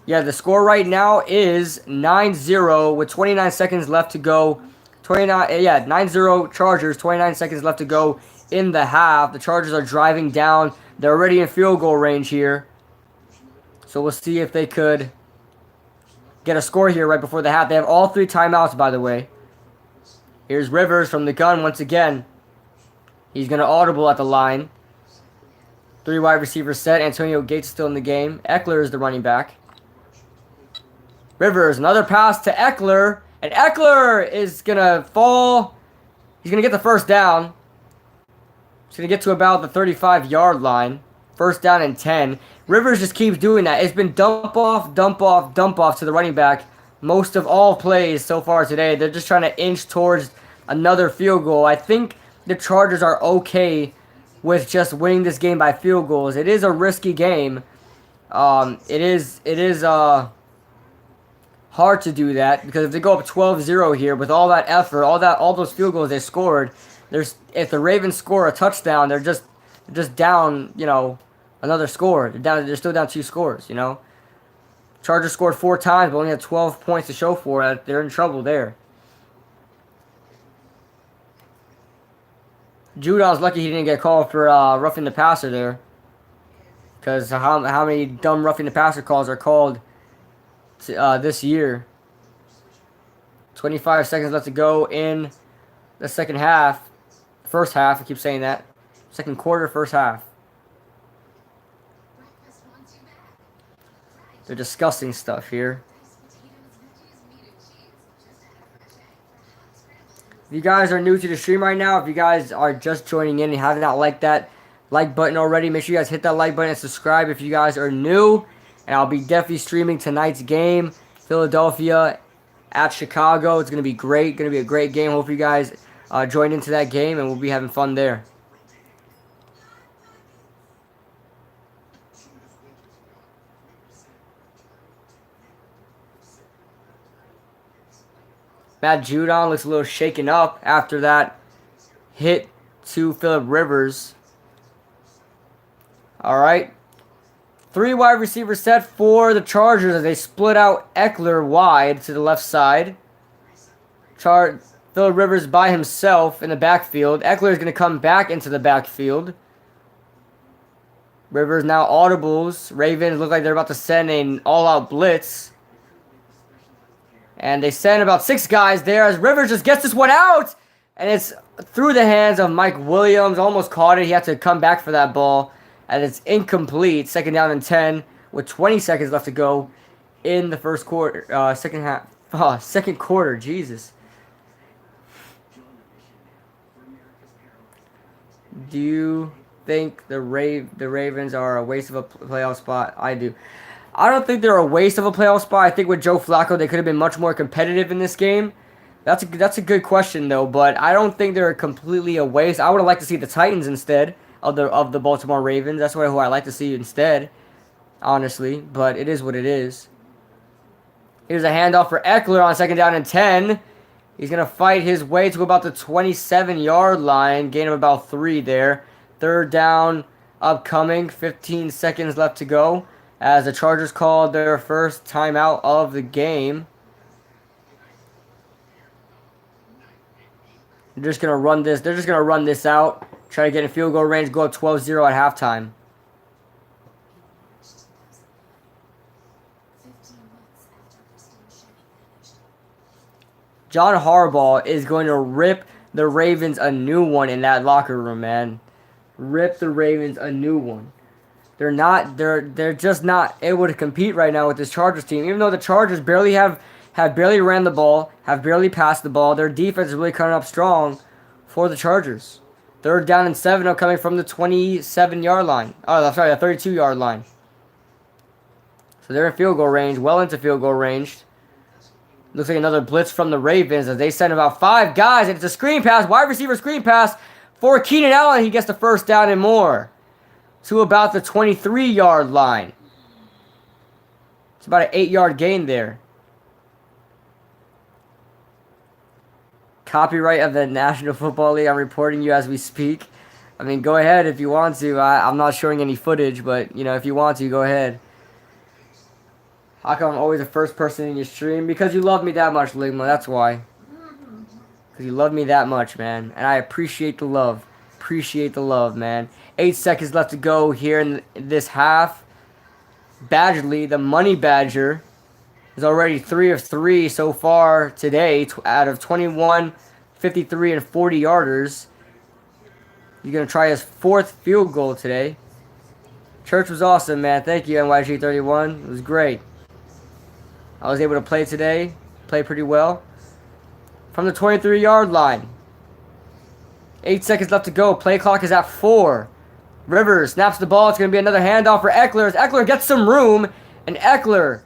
Yeah, the score right now is 9-0 with 29 seconds left to go. 9-0 Chargers, 29 seconds left to go in the half. The Chargers are driving down. They're already in field goal range here. So we'll see if they could get a score here right before the half. They have all 3 timeouts, by the way. Here's Rivers from the gun once again. He's going to audible at the line. 3 wide receivers set. Antonio Gates is still in the game. Eckler is the running back. Rivers, another pass to Eckler. And Eckler is going to fall. He's going to get the first down. He's going to get to about the 35-yard line. First down and 10. Rivers just keeps doing that. It's been dump off, dump off, dump off to the running back most of all plays so far today. They're just trying to inch towards another field goal. I think the Chargers are okay with just winning this game by field goals. It is a risky game. It is hard to do that because if they go up 12-0 here with all that effort, all those field goals they scored, if the Ravens score a touchdown, they're just down, another score. They're still down 2 scores, Chargers scored 4 times, but only had 12 points to show for it. They're in trouble there. Judon's lucky he didn't get called for roughing the passer there. Because how many dumb roughing the passer calls are called this year? 25 seconds left to go in the second half. First half, I keep saying that. Second quarter, first half. They're discussing stuff here. If you guys are new to the stream right now, if you guys are just joining in and have not liked that like button already, make sure you guys hit that like button and subscribe if you guys are new. And I'll be definitely streaming tonight's game, Philadelphia at Chicago. It's going to be great. Going to be a great game. Hope you guys join into that game, and we'll be having fun there. Matt Judon looks a little shaken up after that hit to Phillip Rivers. All right. 3 wide receivers set for the Chargers as they split out Eckler wide to the left side. Phillip Rivers by himself in the backfield. Eckler is going to come back into the backfield. Rivers now audibles. Ravens look like they're about to send an all-out blitz. And they send about 6 guys there as Rivers just gets this one out. And it's through the hands of Mike Williams. Almost caught it. He had to come back for that ball. And it's incomplete. Second down and 10 with 20 seconds left to go in the first quarter. Second half. Second quarter. Jesus. Do you think the Ravens are a waste of a playoff spot? I do. I don't think they're a waste of a playoff spot. I think with Joe Flacco, they could have been much more competitive in this game. That's a good question, though, but I don't think they're completely a waste. I would have liked to see the Titans instead of the Baltimore Ravens. That's who I like to see instead, honestly, but it is what it is. Here's a handoff for Eckler on second down and 10. He's going to fight his way to about the 27-yard line, gain of about 3 there. Third down upcoming, 15 seconds left to go, as the Chargers called their first timeout of the game. They're just going to run this. They're just going to run this out. Try to get in field goal range. Go up 12-0 at halftime. John Harbaugh is going to rip the Ravens a new one in that locker room, man. Rip the Ravens a new one. They're just not able to compete right now with this Chargers team. Even though the Chargers have barely ran the ball, have barely passed the ball, their defense is really coming up strong for the Chargers. Third down and 7 coming from the 27-yard line. Oh, sorry, the 32-yard line. So they're in field goal range, well into field goal range. Looks like another blitz from the Ravens as they send about 5 guys, and it's a screen pass, wide receiver screen pass for Keenan Allen. He gets the first down and more to about the 23-yard line. It's about an 8-yard gain there. Copyright of the National Football League. I'm reporting you as we speak. I mean, go ahead if you want to. I'm not showing any footage, but, if you want to, go ahead. How come I'm always the first person in your stream? Because you love me that much, Ligma. That's why. Because you love me that much, man. And I appreciate the love. appreciate the love, man. 8 seconds left to go here in this half. Badgley, the money badger, is already 3 of 3 so far today out of 21, 53, and 40 yarders. He's going to try his 4th field goal today. Church was awesome, man. Thank you, NYG31. It was great. I was able to play today. Play pretty well. From the 23-yard line. 8 seconds left to go. Play clock is at 4. Rivers snaps the ball. It's going to be another handoff for Eckler. As Eckler gets some room, and Eckler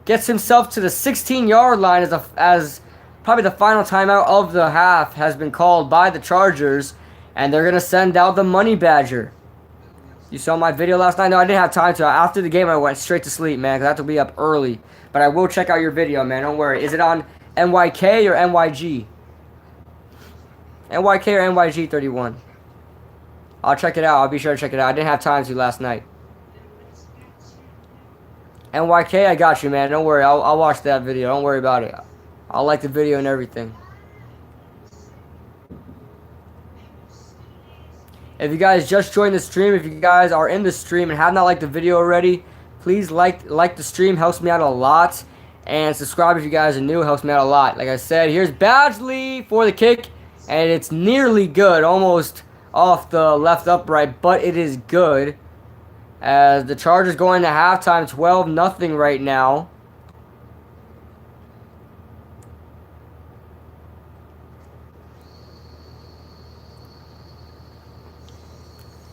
gets himself to the 16-yard line as probably the final timeout of the half has been called by the Chargers, and they're going to send out the money badger. You saw my video last night? No, I didn't have time to. After the game, I went straight to sleep, man, because I have to be up early. But I will check out your video, man. Don't worry. Is it on NYK or NYG? NYK or NYG31? I'll check it out. I'll be sure to check it out. I didn't have time to last night. NYK, I got you, man. Don't worry. I'll watch that video. Don't worry about it. I'll like the video and everything. If you guys just joined the stream, if you guys are in the stream and have not liked the video already, please like the stream. Helps me out a lot. And subscribe if you guys are new. Helps me out a lot. Like I said, here's Badgley for the kick. And it's nearly good. Almost off the left upright. But it is good. As the Chargers go into halftime 12-0 right now.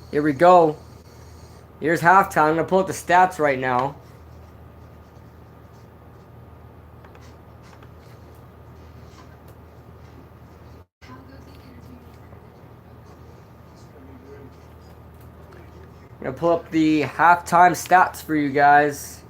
Here we go. Here's halftime. I'm going to pull up the stats right now. I'm going to pull up the halftime stats for you guys.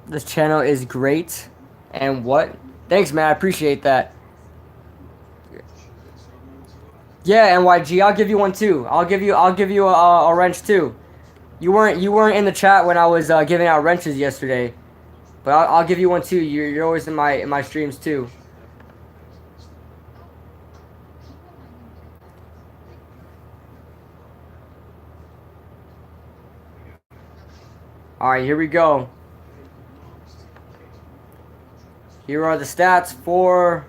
This channel is great. And what? Thanks, man. I appreciate that. Yeah, NYG. I'll give you one too. I'll give you a wrench too. You weren't in the chat when I was giving out wrenches yesterday, but I'll give you one too. You're always in my streams too. All right, here we go. Here are the stats for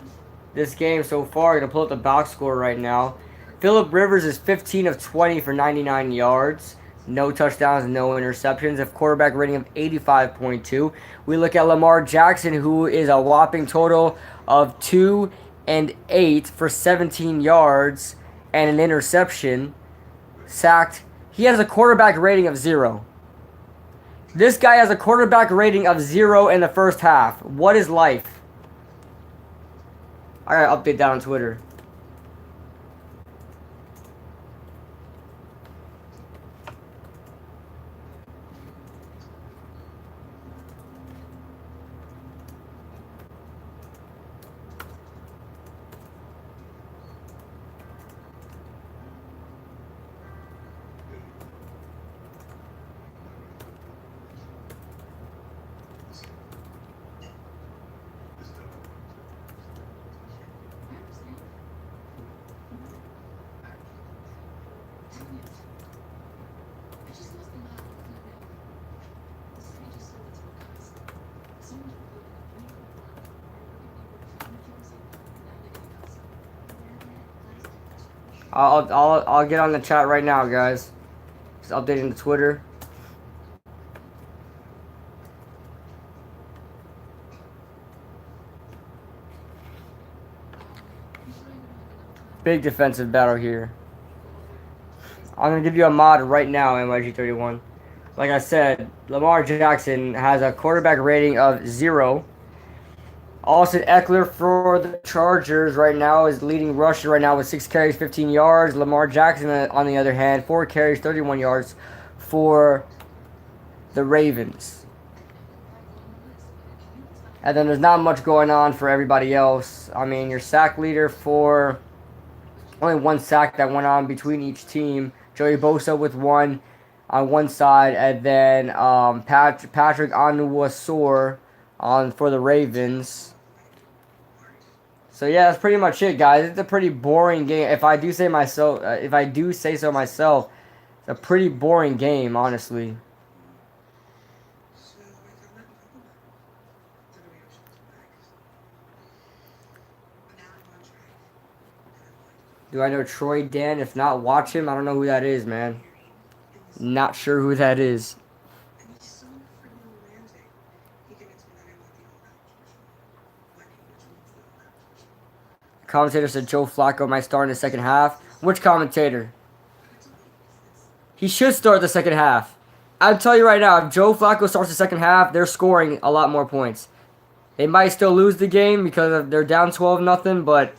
this game so far. I'm going to pull up the box score right now. Phillip Rivers is 15 of 20 for 99 yards. No touchdowns, no interceptions. A quarterback rating of 85.2. We look at Lamar Jackson, who is a whopping total of 2 and 8 for 17 yards and an interception. Sacked. He has a quarterback rating of 0. This guy has a quarterback rating of 0 in the first half. What is life? I gotta update that on Twitter. I'll get on the chat right now, guys. Just updating the Twitter. Big defensive battle here. I'm gonna give you a mod right now, NYG31. Like I said, Lamar Jackson has a quarterback rating of 0. Austin Eckler for the Chargers right now is leading rusher right now with 6 carries, 15 yards. Lamar Jackson, on the other hand, 4 carries, 31 yards for the Ravens. And then there's not much going on for everybody else. I mean, your sack leader for only 1 sack that went on between each team. Joey Bosa with 1 on one side, and then Patrick Onwuasor on for the Ravens. So yeah, that's pretty much it, guys. It's a pretty boring game. If I do say so myself, it's a pretty boring game, honestly. Do I know Troy Dan? If not, watch him. I don't know who that is, man. Not sure who that is. Commentator said Joe Flacco might start in the second half. Which commentator? He should start the second half. I'll tell you right now, if Joe Flacco starts the second half, they're scoring a lot more points. They might still lose the game because they're down 12-0, but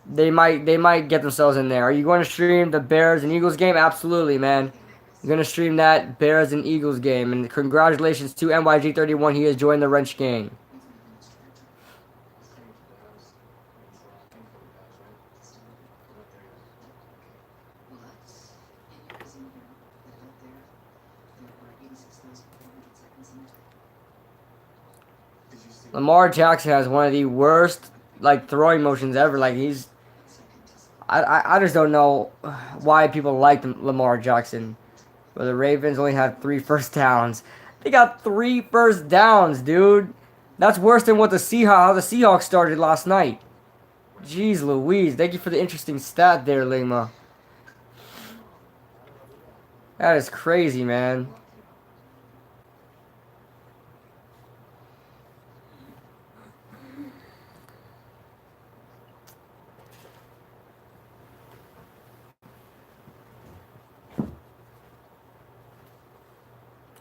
they might get themselves in there. Are you going to stream the Bears and Eagles game? Absolutely, man. I'm going to stream that Bears and Eagles game. And congratulations to NYG31. He has joined the Wrench gang. Lamar Jackson has one of the worst throwing motions ever. I just don't know why people like Lamar Jackson. But the Ravens only had 3 first downs. They got 3 first downs, dude. That's worse than how the Seahawks started last night. Jeez Louise. Thank you for the interesting stat there, Lima. That is crazy, man.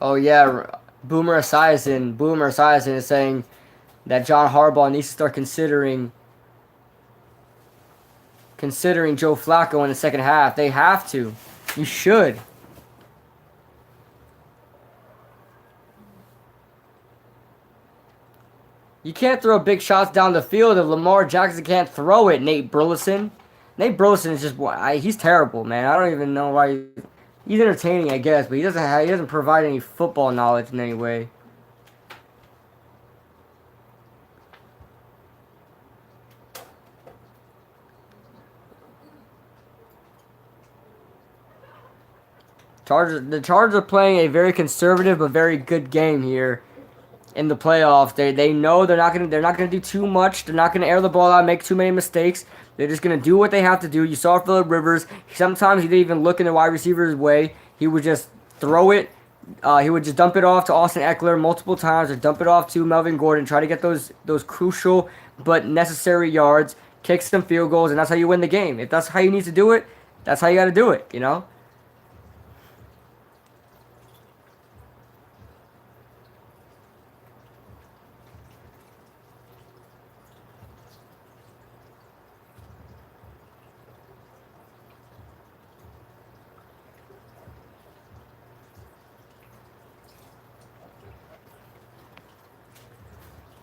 Oh yeah, Boomer Esiason is saying that John Harbaugh needs to start considering Joe Flacco in the second half. They have to. You should. You can't throw big shots down the field if Lamar Jackson can't throw it, Nate Burleson. Nate Burleson is just he's terrible, man. I don't even know why. He's entertaining, I guess, but he doesn't provide any football knowledge in any way. The Chargers are playing a very conservative but very good game here in the playoffs. They know they're not gonna do too much. They're not gonna air the ball out, make too many mistakes. They're just going to do what they have to do. You saw Phillip Rivers. Sometimes he didn't even look in the wide receiver's way. He would just throw it. He would just dump it off to Austin Eckler multiple times or dump it off to Melvin Gordon. Try to get those crucial but necessary yards. Kick some field goals, and that's how you win the game. If that's how you need to do it, that's how you got to do it, you know?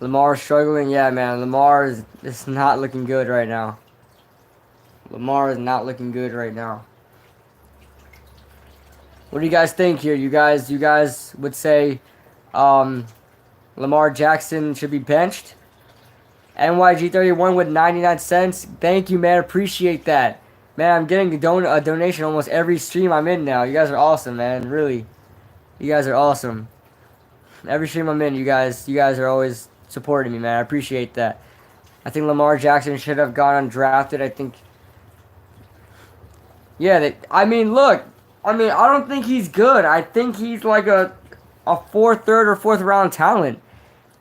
Lamar struggling. Yeah, man. Lamar is not looking good right now. Lamar is not looking good right now. What do you guys think here? You guys would say Lamar Jackson should be benched? NYG31 with 99 cents. Thank you, man. Appreciate that. Man, I'm getting a donation almost every stream I'm in now. You guys are awesome, man. Really. You guys are awesome. Every stream I'm in, you guys are always supporting me, man. I appreciate that. I think Lamar Jackson should have gone undrafted. I think. Yeah, I don't think he's good. I think he's like a third or fourth round talent.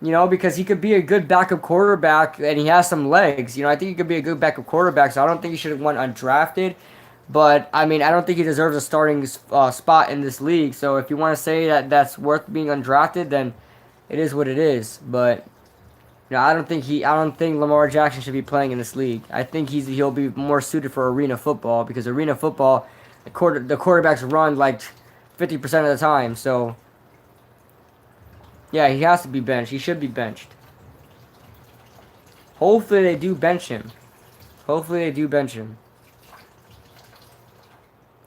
You know, because he could be a good backup quarterback and he has some legs. You know, I think he could be a good backup quarterback, so I don't think he should have went undrafted. But, I mean, I don't think he deserves a starting spot in this league. So if you want to say that that's worth being undrafted, then it is what it is. But I don't think Lamar Jackson should be playing in this league. I think he'll be more suited for arena football because arena football, the quarterbacks run like 50% of the time. So yeah, he has to be benched. He should be benched. Hopefully they do bench him. Hopefully they do bench him.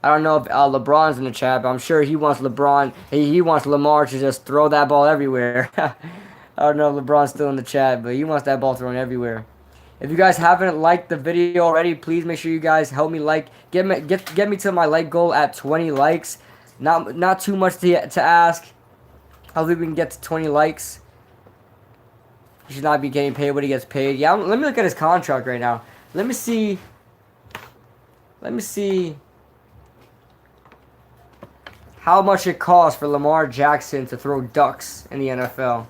I don't know if LeBron's in the chat, but I'm sure he wants LeBron. He wants Lamar to just throw that ball everywhere. I don't know if LeBron's still in the chat, but he wants that ball thrown everywhere. If you guys haven't liked the video already, please make sure you guys help me like. Get me to my like goal at 20 likes. Not too much to ask. Hopefully we can get to 20 likes. He should not be getting paid what he gets paid. Yeah, let me look at his contract right now. Let me see. Let me see how much it costs for Lamar Jackson to throw ducks in the NFL.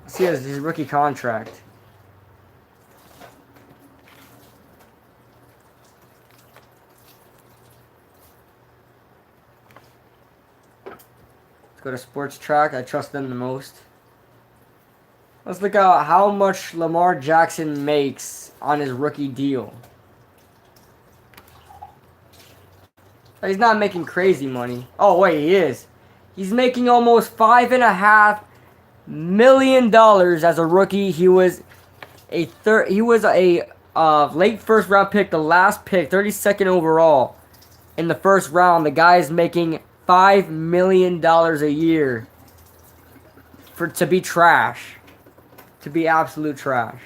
Let's see his rookie contract. Let's go to Sports Track. I trust them the most. Let's look at how much Lamar Jackson makes on his rookie deal. He's not making crazy money. Oh wait, he is. He's making almost $5.5 million as a rookie. He was a late first round pick, the last pick, 32nd overall in the first round. The guy is making $5 million a year to be trash. To be absolute trash.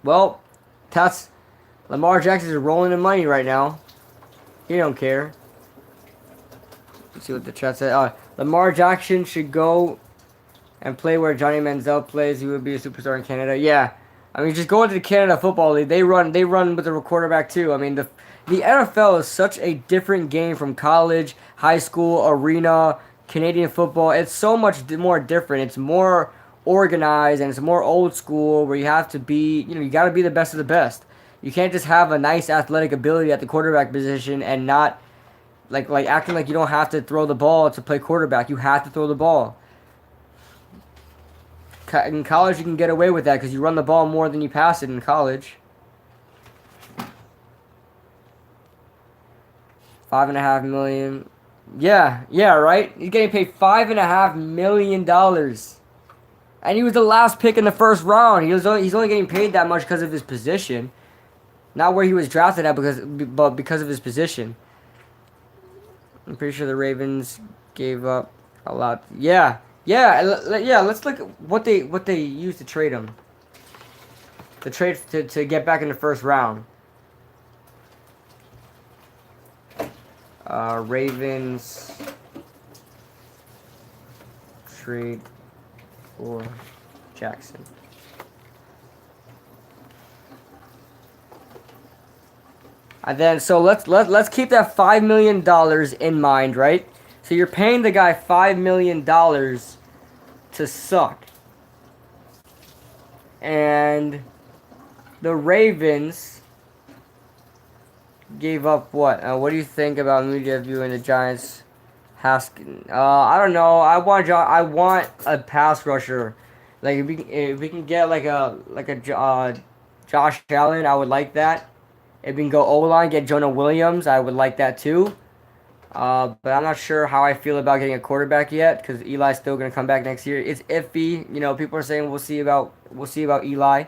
Well, that's Lamar Jackson is rolling in money right now. He don't care. Let's see what the chat said. Lamar Jackson should go and play where Johnny Manziel plays. He would be a superstar in Canada. Yeah, I mean, just go into the Canada Football League. They run with a quarterback too. I mean, the NFL is such a different game from college, high school, arena, Canadian football. It's so much more different. It's more organized and it's more old school where you have to be, you got to be the best of the best. You can't just have a nice athletic ability at the quarterback position and not like acting like you don't have to throw the ball to play quarterback. You have to throw the ball. In college, you can get away with that because you run the ball more than you pass it in college. $5.5 million. Yeah, right? He's getting paid $5.5 million. And he was the last pick in the first round. He's only getting paid that much because of his position. Not where he was drafted at, but because of his position. I'm pretty sure the Ravens gave up a lot. Yeah. Let's look at what they used to trade him. To trade to get back in the first round. Ravens trade for Jackson. And then so let's keep that $5 million in mind, right? So you're paying the guy $5 million to suck. And the Ravens gave up what? What do you think about Media View and the Giants? Haskins. I don't know. I want a pass rusher. Like if we can get like a Josh Allen, I would like that. If we can go O-line, get Jonah Williams, I would like that too. But I'm not sure how I feel about getting a quarterback yet because Eli's still gonna come back next year. It's iffy. People are saying we'll see about Eli.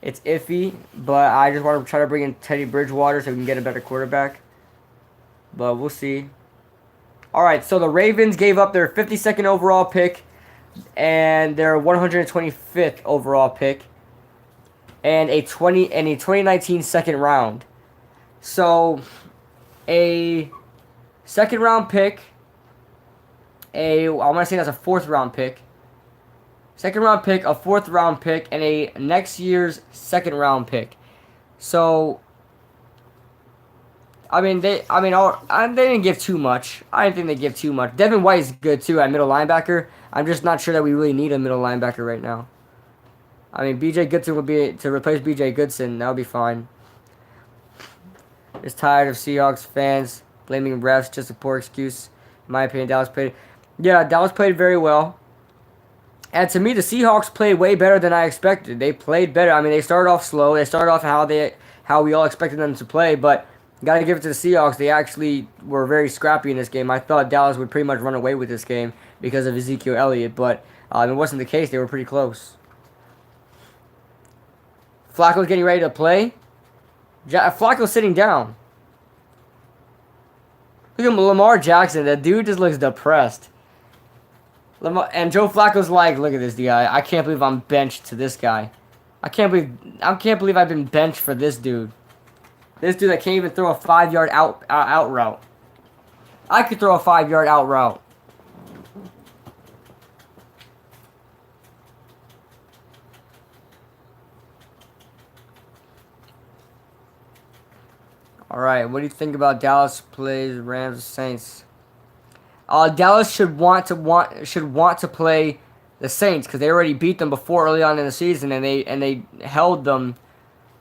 It's iffy, but I just want to try to bring in Teddy Bridgewater so we can get a better quarterback. But we'll see. All right, so the Ravens gave up their 52nd overall pick and their 125th overall pick and a 2019 second round. So a second round pick, I want to say that's a fourth round pick. Second round pick, a fourth round pick, and a next year's second round pick. So, they didn't give too much. I didn't think they give too much. Devin White is good too at middle linebacker. I'm just not sure that we really need a middle linebacker right now. B.J. Goodson would be to replace B.J. Goodson. That would be fine. Just tired of Seahawks fans blaming refs. Just a poor excuse, in my opinion. Dallas played. Yeah, Dallas played very well. And to me, the Seahawks played way better than I expected. They played better. I mean, they started off slow. They started off how we all expected them to play. But gotta give it to the Seahawks. They actually were very scrappy in this game. I thought Dallas would pretty much run away with this game because of Ezekiel Elliott, but it wasn't the case. They were pretty close. Flacco's getting ready to play. Flacco's sitting down. Look at Lamar Jackson. That dude just looks depressed. And Joe Flacco's like, look at this guy. I can't believe I'm benched to this guy. I can't believe I've been benched for this dude. This dude that can't even throw a 5-yard out route. I could throw a 5-yard out route. All right, what do you think about Dallas plays Rams Saints? Dallas should want to play the Saints because they already beat them before early on in the season, and they held them.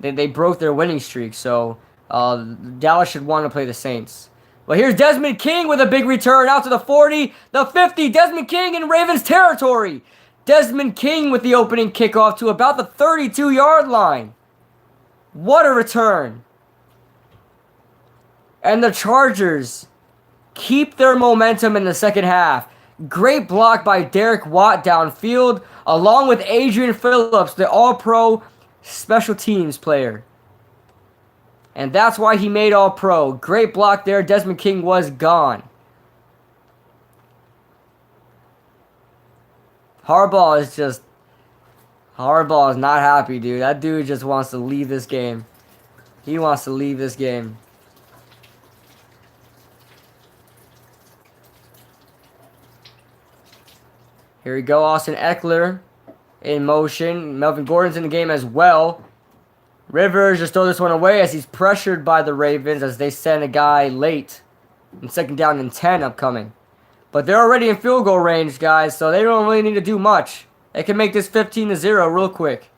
They broke their winning streak. So Dallas should want to play the Saints. But here's Desmond King with a big return out to the 40, the 50. Desmond King in Ravens territory. Desmond King with the opening kickoff to about the 32-yard line. What a return! And the Chargers keep their momentum in the second half. Great block by Derek Watt downfield, along with Adrian Phillips, the All-Pro special teams player. And that's why he made All-Pro. Great block there. Desmond King was gone. Harbaugh is not happy, dude. That dude just wants to leave this game. He wants to leave this game. Here we go, Austin Eckler in motion. Melvin Gordon's in the game as well. Rivers just throws this one away as he's pressured by the Ravens as they send a guy late. And 2nd down and 10 upcoming. But they're already in field goal range, guys, so they don't really need to do much. They can make this 15-0 real quick.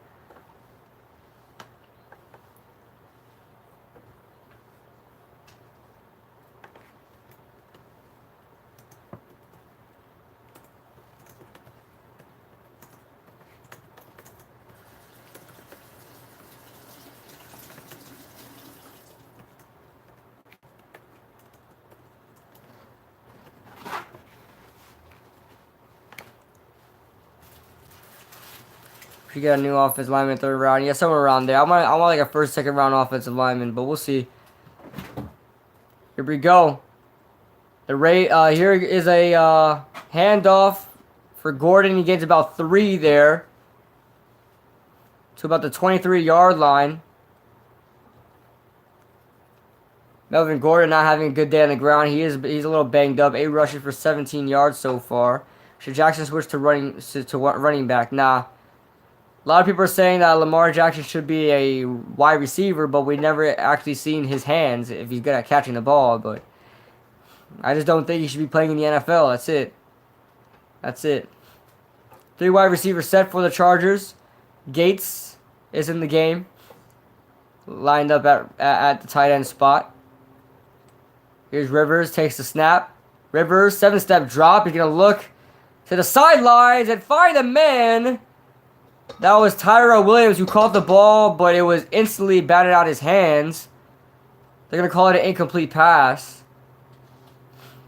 If you get a new offensive lineman 3rd round, yeah, somewhere around there. I want like a 1st, 2nd round offensive lineman, but we'll see. Here we go. Here is a handoff for Gordon. He gains about 3 there to about the 23-yard line. Melvin Gordon not having a good day on the ground. He's a little banged up. 8 rushes for 17 yards so far. Should Jackson switch to running back? Nah. A lot of people are saying that Lamar Jackson should be a wide receiver, but we never actually seen his hands if he's good at catching the ball. But I just don't think he should be playing in the NFL. That's it. That's it. 3 wide receivers set for the Chargers. Gates is in the game. Lined up at the tight end spot. Here's Rivers. Takes the snap. Rivers, 7-step drop. He's going to look to the sidelines and find a man. That was Tyrell Williams who caught the ball, but it was instantly batted out his hands. They're going to call it an incomplete pass.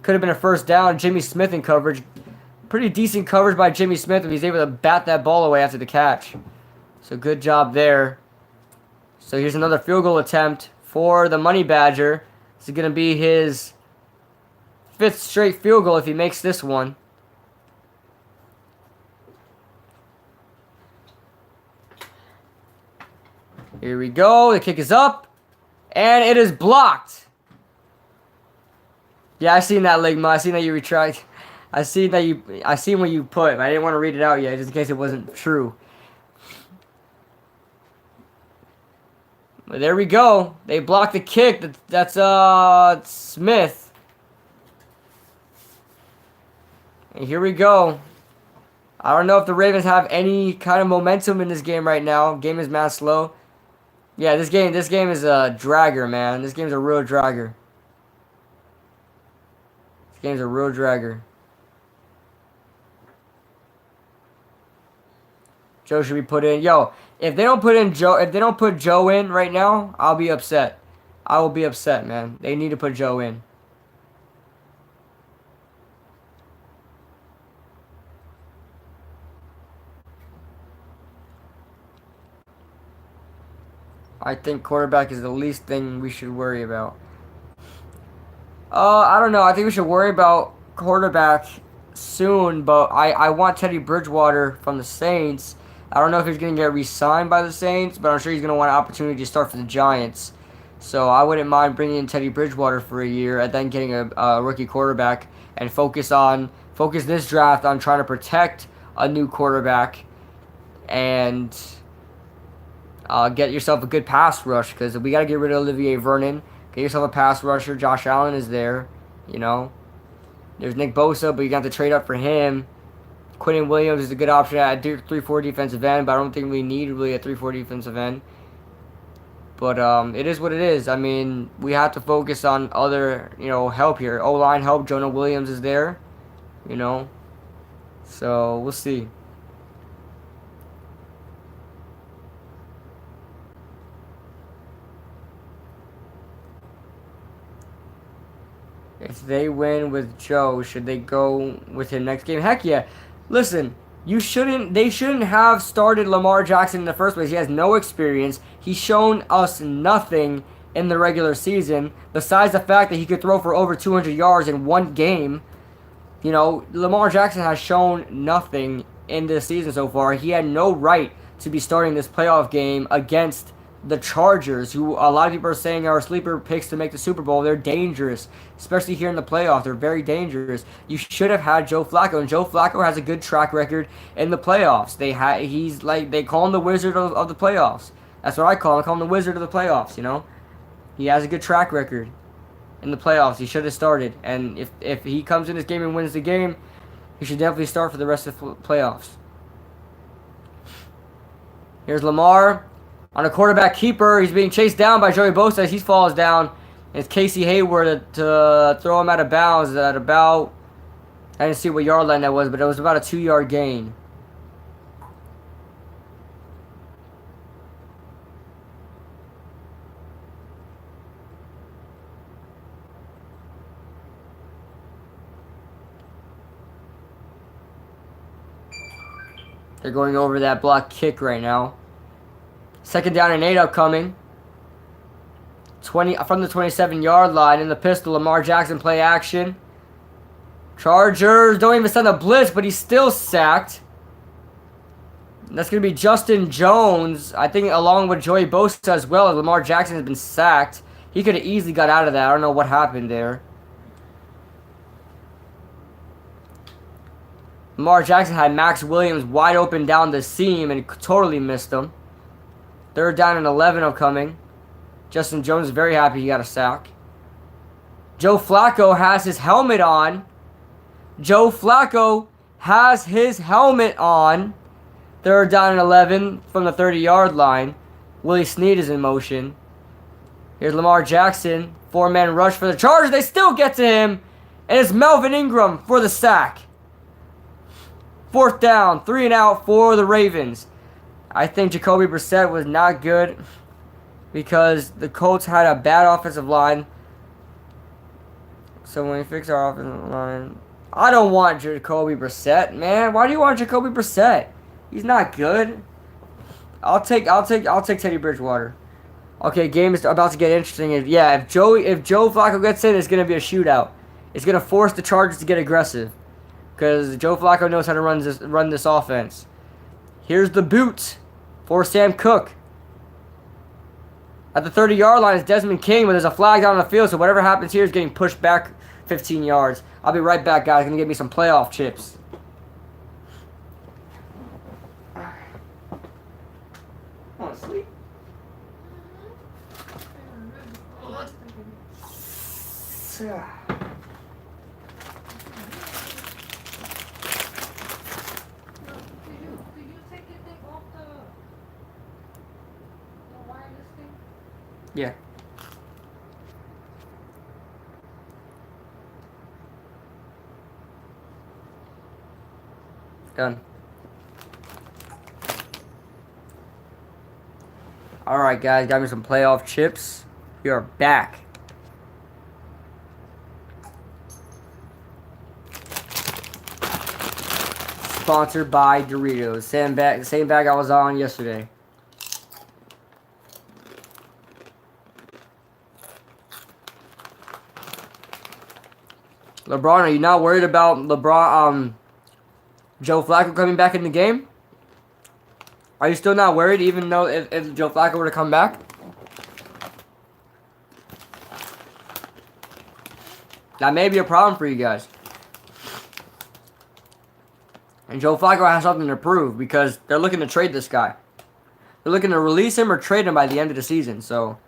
Could have been a 1st down. Jimmy Smith in coverage. Pretty decent coverage by Jimmy Smith if he's able to bat that ball away after the catch. So good job there. So here's another field goal attempt for the Money Badger. This is going to be his 5th straight field goal if he makes this one. Here we go. The kick is up. And it is blocked. Yeah, I seen that, Ligma. I seen that you retract. I seen what you put. I didn't want to read it out yet, just in case it wasn't true. But there we go. They blocked the kick. That's Smith. And here we go. I don't know if the Ravens have any kind of momentum in this game right now. Game is mad slow. Yeah, this game is a dragger, man. This game's a real dragger. This game's a real dragger. Joe should be put in. Yo, if they don't put in Joe, if they don't put Joe in right now, I'll be upset. I will be upset, man. They need to put Joe in. I think quarterback is the least thing we should worry about. I don't know. I think we should worry about quarterback soon, but I want Teddy Bridgewater from the Saints. I don't know if he's going to get re-signed by the Saints, but I'm sure he's going to want an opportunity to start for the Giants. So I wouldn't mind bringing in Teddy Bridgewater for a year and then getting a rookie quarterback and focus this draft on trying to protect a new quarterback and get yourself a good pass rush, because we got to get rid of Olivier Vernon. Get yourself a pass rusher. Josh Allen is there, you know. There's Nick Bosa, but you got to trade up for him. Quentin Williams is a good option at 3-4 defensive end, but I don't think we need really a 3-4 defensive end. But it is what it is. I mean, we have to focus on other, help here. O-line help. Jonah Williams is there, So we'll see. If they win with Joe, should they go with him next game? Heck yeah. Listen, they shouldn't have started Lamar Jackson in the first place. He has no experience. He's shown us nothing in the regular season, besides the fact that he could throw for over 200 yards in one game. Lamar Jackson has shown nothing in this season so far. He had no right to be starting this playoff game against the Chargers, who a lot of people are saying are sleeper picks to make the Super Bowl. They're dangerous, especially here in the playoffs. They're very dangerous. You should have had Joe Flacco, and Joe Flacco has a good track record in the playoffs. They call him the wizard of the playoffs. That's what I call him. I call him the wizard of the playoffs. He has a good track record in the playoffs. He should have started, and if he comes in this game and wins the game, he should definitely start for the rest of the playoffs. Here's Lamar on a quarterback keeper. He's being chased down by Joey Bosa as he falls down. It's Casey Hayward to throw him out of bounds at about, I didn't see what yard line that was, but it was about a 2-yard gain. They're going over that block kick right now. 2nd down and 8 upcoming. 20 from the 27-yard line in the pistol. Lamar Jackson play action. Chargers don't even send a blitz, but he's still sacked. That's going to be Justin Jones, I think, along with Joey Bosa as well. As Lamar Jackson has been sacked. He could have easily got out of that. I don't know what happened there. Lamar Jackson had Max Williams wide open down the seam and totally missed him. 3rd down and 11 upcoming. Justin Jones is very happy he got a sack. Joe Flacco has his helmet on. Joe Flacco has his helmet on. 3rd down and 11 from the 30-yard line. Willie Snead is in motion. Here's Lamar Jackson. 4-man rush for the Chargers. They still get to him. And it's Melvin Ingram for the sack. 4th down. 3 and out for the Ravens. I think Jacoby Brissett was not good because the Colts had a bad offensive line. So when we fix our offensive line, I don't want Jacoby Brissett, man. Why do you want Jacoby Brissett? He's not good. I'll take Teddy Bridgewater. Okay, game is about to get interesting. If Joe Flacco gets in, it's gonna be a shootout. It's gonna force the Chargers to get aggressive because Joe Flacco knows how to run this offense. Here's the boot for Sam Cook. At the 30-yard line is Desmond King, but there's a flag down on the field, so whatever happens here is getting pushed back 15 yards. I'll be right back, guys. Gonna get me some playoff chips. Want to sleep? Yeah. Done. Alright, guys, got me some playoff chips. We are back. Sponsored by Doritos. Same bag I was on yesterday. LeBron, are you not worried about Joe Flacco coming back in the game? Are you still not worried, even though if Joe Flacco were to come back? That may be a problem for you guys. And Joe Flacco has something to prove because they're looking to trade this guy. They're looking to release him or trade him by the end of the season, so...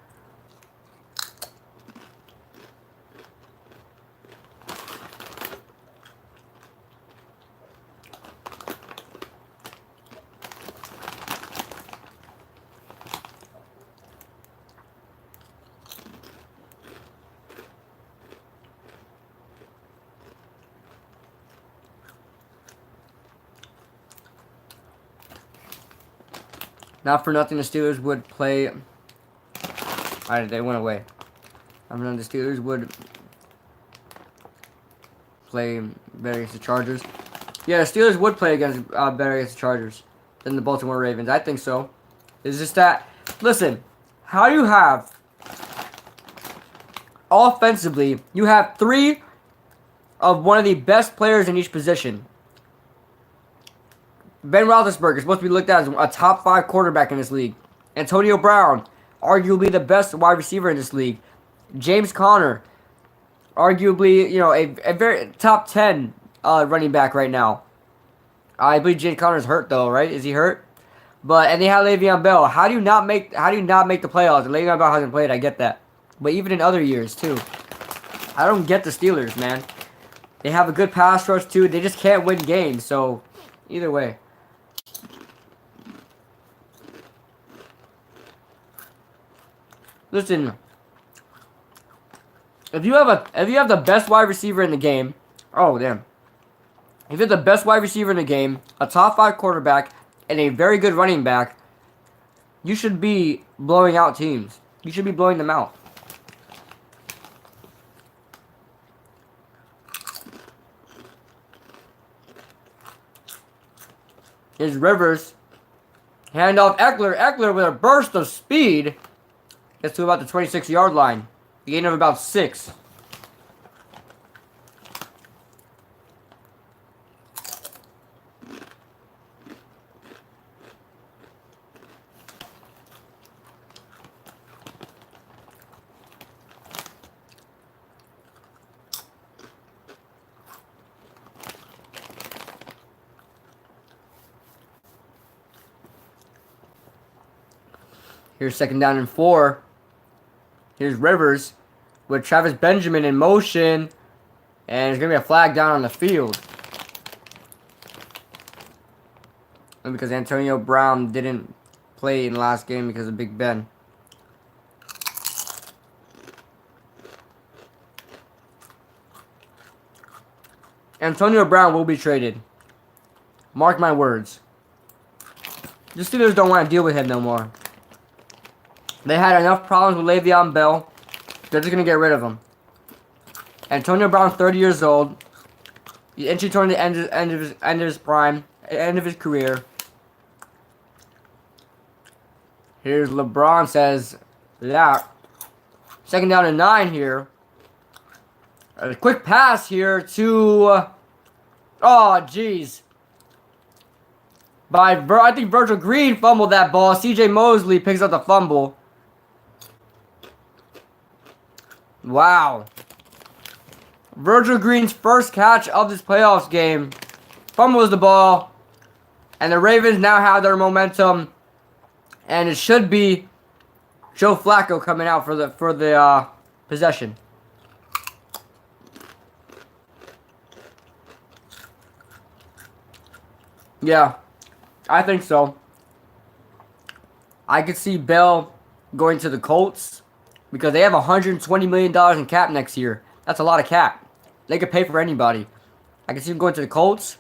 Not for nothing, the Steelers would play... Alright, they went away. Not for nothing, the Steelers would play better against the Chargers. Yeah, the Steelers would play against better against the Chargers than the Baltimore Ravens. I think so. It's just that... Listen, how do you have... Offensively, you have 3 of one of the best players in each position. Ben Roethlisberger is supposed to be looked at as a top 5 quarterback in this league. Antonio Brown, arguably the best wide receiver in this league. James Conner, arguably, you know, a very top 10 running back right now. I believe James Conner's hurt though, right? Is he hurt? And they have Le'Veon Bell. How do you not make the playoffs? And Le'Veon Bell hasn't played. I get that, but even in other years too, I don't get the Steelers, man. They have a good pass rush too. They just can't win games. So either way. Listen, if you have the best wide receiver in the game, oh damn. If you have the best wide receiver in the game, a top 5 quarterback, and a very good running back, you should be blowing out teams. You should be blowing them out. Here's Rivers. Hand off Eckler. Eckler with a burst of speed. Gets to about the 26-yard line. A gain of about 6. Here's 2nd down and 4. Here's Rivers with Travis Benjamin in motion. And there's going to be a flag down on the field. And because Antonio Brown didn't play in the last game because of Big Ben. Antonio Brown will be traded. Mark my words. The Steelers don't want to deal with him no more. They had enough problems with Le'Veon Bell. They're just going to get rid of him. Antonio Brown, 30 years old. He's entering toward the end of his prime. End of his career. Here's LeBron says that. 2nd down and 9 here. A quick pass here to... oh, jeez. I think Virgil Green fumbled that ball. C.J. Mosley picks up the fumble. Wow. Virgil Green's first catch of this playoffs game. Fumbles the ball. And the Ravens now have their momentum. And it should be Joe Flacco coming out for the possession. Yeah, I think so. I could see Bell going to the Colts because they have $120 million in cap next year. That's a lot of cap. They could pay for anybody. I can see him going to the Colts.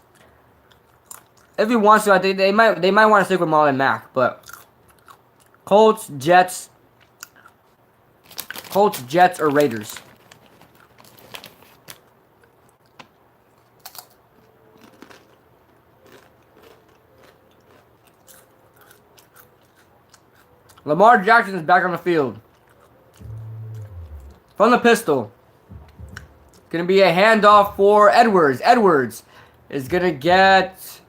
If he wants to, I think they might want to stick with Marlon Mack, but Colts, Jets, or Raiders. Lamar Jackson is back on the field. From the pistol. Going to be a handoff for Edwards. Edwards is going to get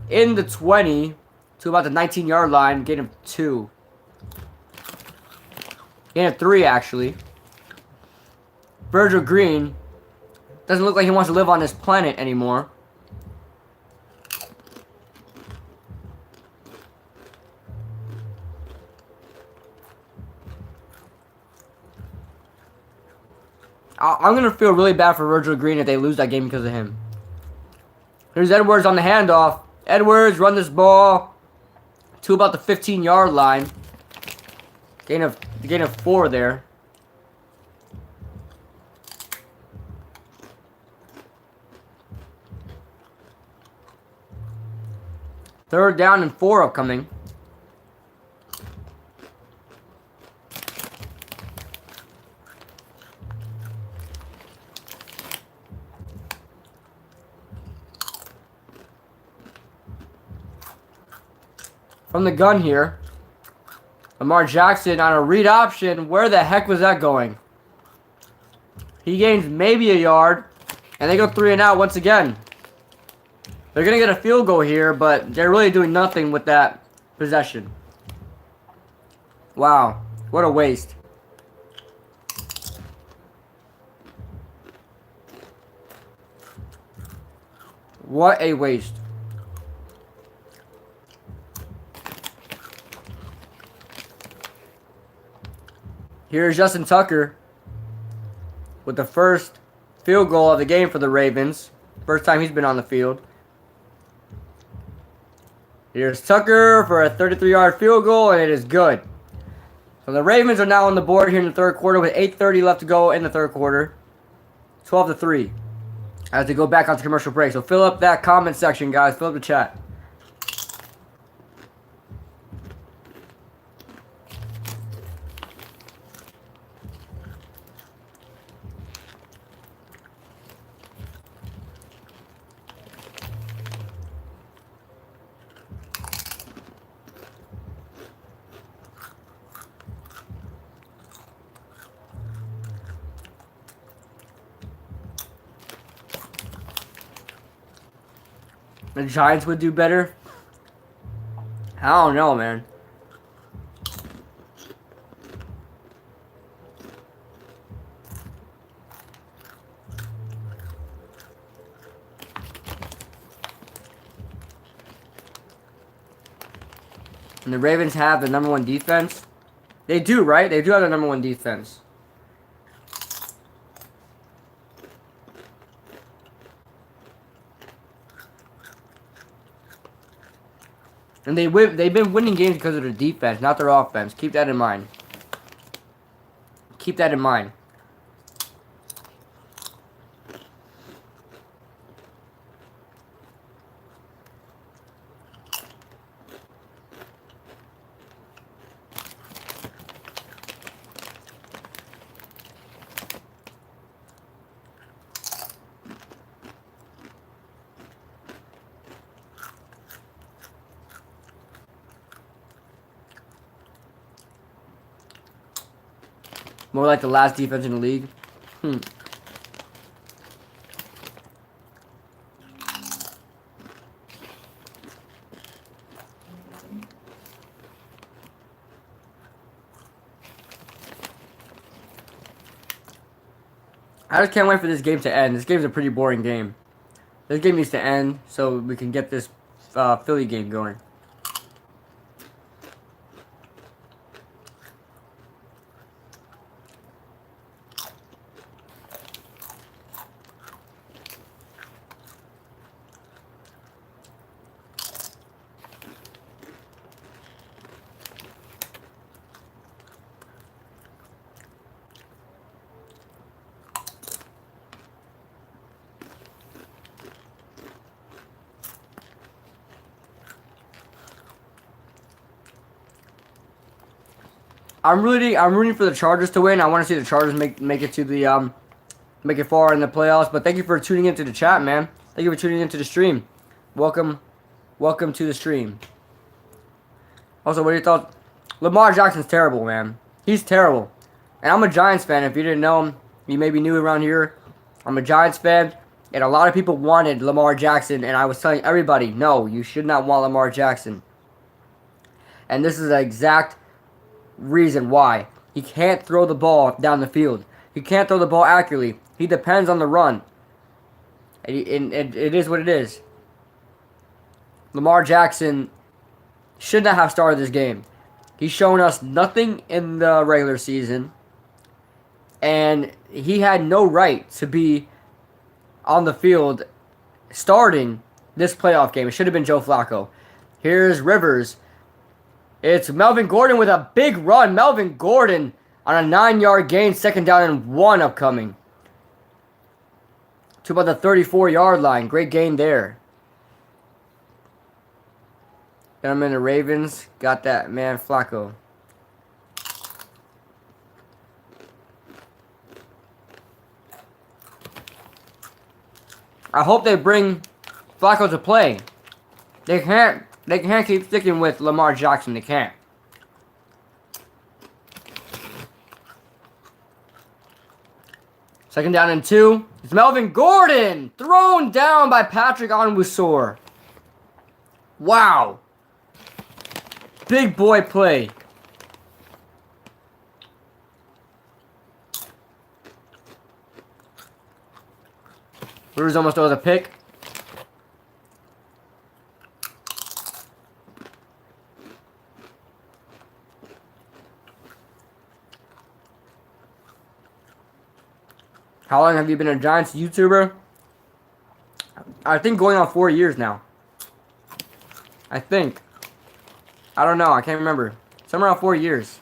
in the 20 to about the 19-yard line. Gain of 2. Gain of 3, actually. Virgil Green doesn't look like he wants to live on this planet anymore. I'm going to feel really bad for Virgil Green if they lose that game because of him. Here's Edwards on the handoff. Edwards run this ball to about the 15-yard line. Gain of 4 there. Third down and 4 upcoming. From the gun here. Lamar Jackson on a read option. Where the heck was that going? He gains maybe a yard. And they go 3 and out once again. They're going to get a field goal here, but they're really doing nothing with that possession. Wow. What a waste. What a waste. Here's Justin Tucker with the first field goal of the game for the Ravens. First time he's been on the field. Here's Tucker for a 33-yard field goal, and it is good. So the Ravens are now on the board here in the third quarter with 8:30 left to go in the third quarter. 12-3 as they go back onto commercial break. So fill up that comment section, guys. Fill up the chat. The Giants would do better? I don't know, man. And the Ravens have the #1 defense. They do, right? They do have the #1 defense. And they've been winning games because of their defense, not their offense. Keep that in mind. Keep that in mind. More like the last defense in the league. I just can't wait for this game to end. This game's a pretty boring game. This game needs to end so we can get this Philly game going. I'm rooting for the Chargers to win. I want to see the Chargers make it to the make it far in the playoffs. But thank you for tuning into the chat, man. Thank you for tuning into the stream. Welcome to the stream. Also, what are your thoughts? Lamar Jackson's terrible, man. He's terrible. And I'm a Giants fan. If you didn't know him, you may be new around here. I'm a Giants fan. And a lot of people wanted Lamar Jackson. And I was telling everybody, no, you should not want Lamar Jackson. And this is the exact reason why. He can't throw the ball down the field. He can't throw the ball accurately. He depends on the run. And it is what it is. Lamar Jackson should not have started this game. He's shown us nothing in the regular season. And he had no right to be on the field starting this playoff game. It should have been Joe Flacco. Here's Rivers. It's Melvin Gordon with a big run. Melvin Gordon on a 9-yard gain, 2nd down and 1 upcoming. To about the 34-yard line. Great gain there. Got him in the Ravens. Got that man Flacco. I hope they bring Flacco to play. They can't keep sticking with Lamar Jackson. They can't. Second down and 2. It's Melvin Gordon. Thrown down by Patrick Onwuasor. Wow. Big boy play. Rivers almost throws a pick. How long have you been a Giants YouTuber? I think going on 4 years now. I think. I don't know. I can't remember. Somewhere around 4 years.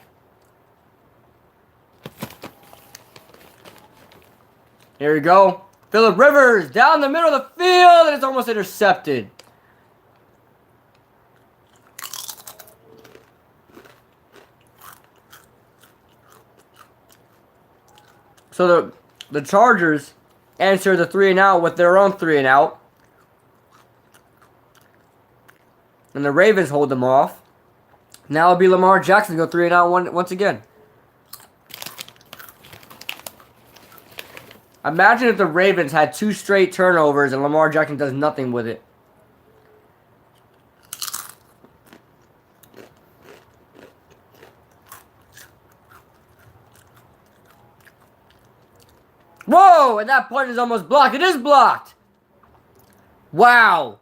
Here we go. Phillip Rivers down the middle of the field, and it's almost intercepted. So the Chargers answer the 3-and-out with their own 3-and-out. And the Ravens hold them off. Now it'll be Lamar Jackson go 3-and-out once again. Imagine if the Ravens had 2 straight turnovers and Lamar Jackson does nothing with it. Whoa! And that punt is almost blocked. It is blocked! Wow!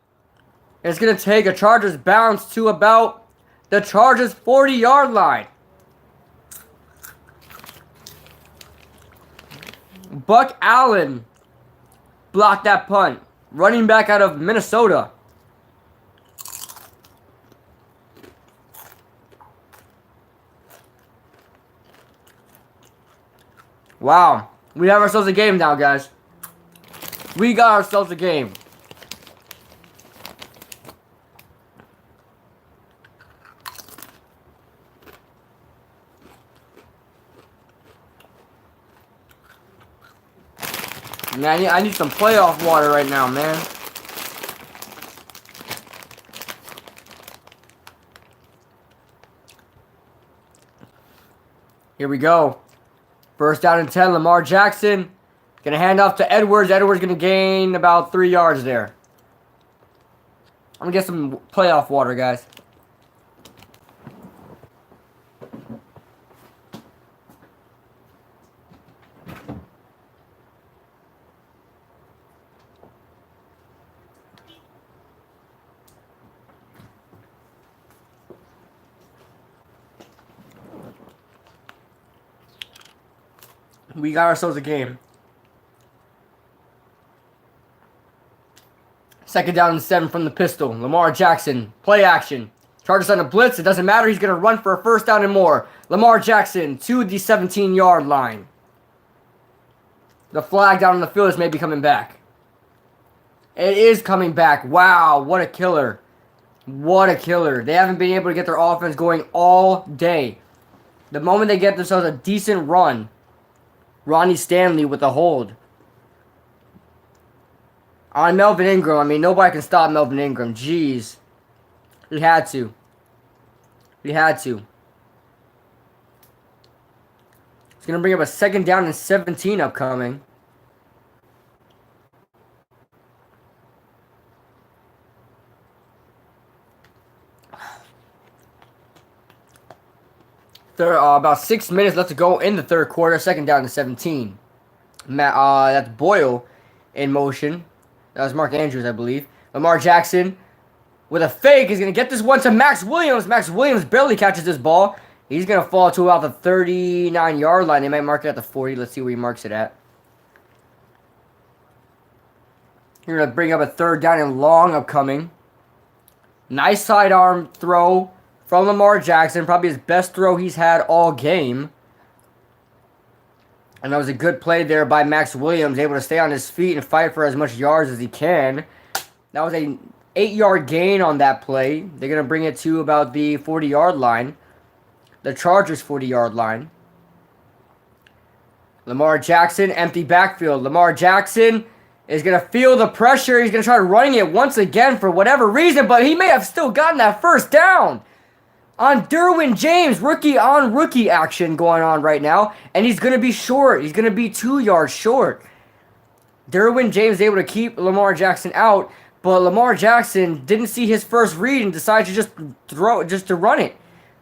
It's going to take a Chargers bounce to about the Chargers' 40-yard line. Buck Allen blocked that punt. Running back out of Minnesota. Wow. We have ourselves a game now, guys. We got ourselves a game. Man, I need some playoff water right now, man. Here we go. First down and 10, Lamar Jackson. Gonna hand off to Edwards. Edwards gonna gain about 3 yards there. I'm gonna get some playoff water, guys. We got ourselves a game. Second down and 7 from the pistol. Lamar Jackson. Play action. Chargers on a blitz. It doesn't matter. He's going to run for a first down and more. Lamar Jackson to the 17-yard line. The flag down on the field is maybe coming back. It is coming back. Wow, what a killer. What a killer. They haven't been able to get their offense going all day. The moment they get themselves a decent run, Ronnie Stanley with a hold. On Melvin Ingram, I mean, nobody can stop Melvin Ingram. Jeez. He had to. He had to. It's going to bring up a 2nd down and 17 upcoming. About 6 minutes left to go in the 3rd quarter. 2nd down and 17. That's Boyle in motion. That was Mark Andrews, I believe. Lamar Jackson with a fake is going to get this one to Max Williams. Max Williams barely catches this ball. He's going to fall to about the 39-yard line. They might mark it at the 40. Let's see where he marks it at. You're going to bring up a 3rd down and long upcoming. Nice sidearm throw from Lamar Jackson. Probably his best throw he's had all game. And that was a good play there by Max Williams, able to stay on his feet and fight for as much yards as he can. That was a 8-yard gain on that play. They're going to bring it to about the 40-yard line. The Chargers' 40-yard line. Lamar Jackson, empty backfield. Lamar Jackson is going to feel the pressure. He's going to try running it once again for whatever reason, but he may have still gotten that 1st down. On Derwin James, rookie-on-rookie action going on right now, and he's going to be short. He's going to be 2 yards short. Derwin James able to keep Lamar Jackson out, but Lamar Jackson didn't see his first read and decided to just to run it.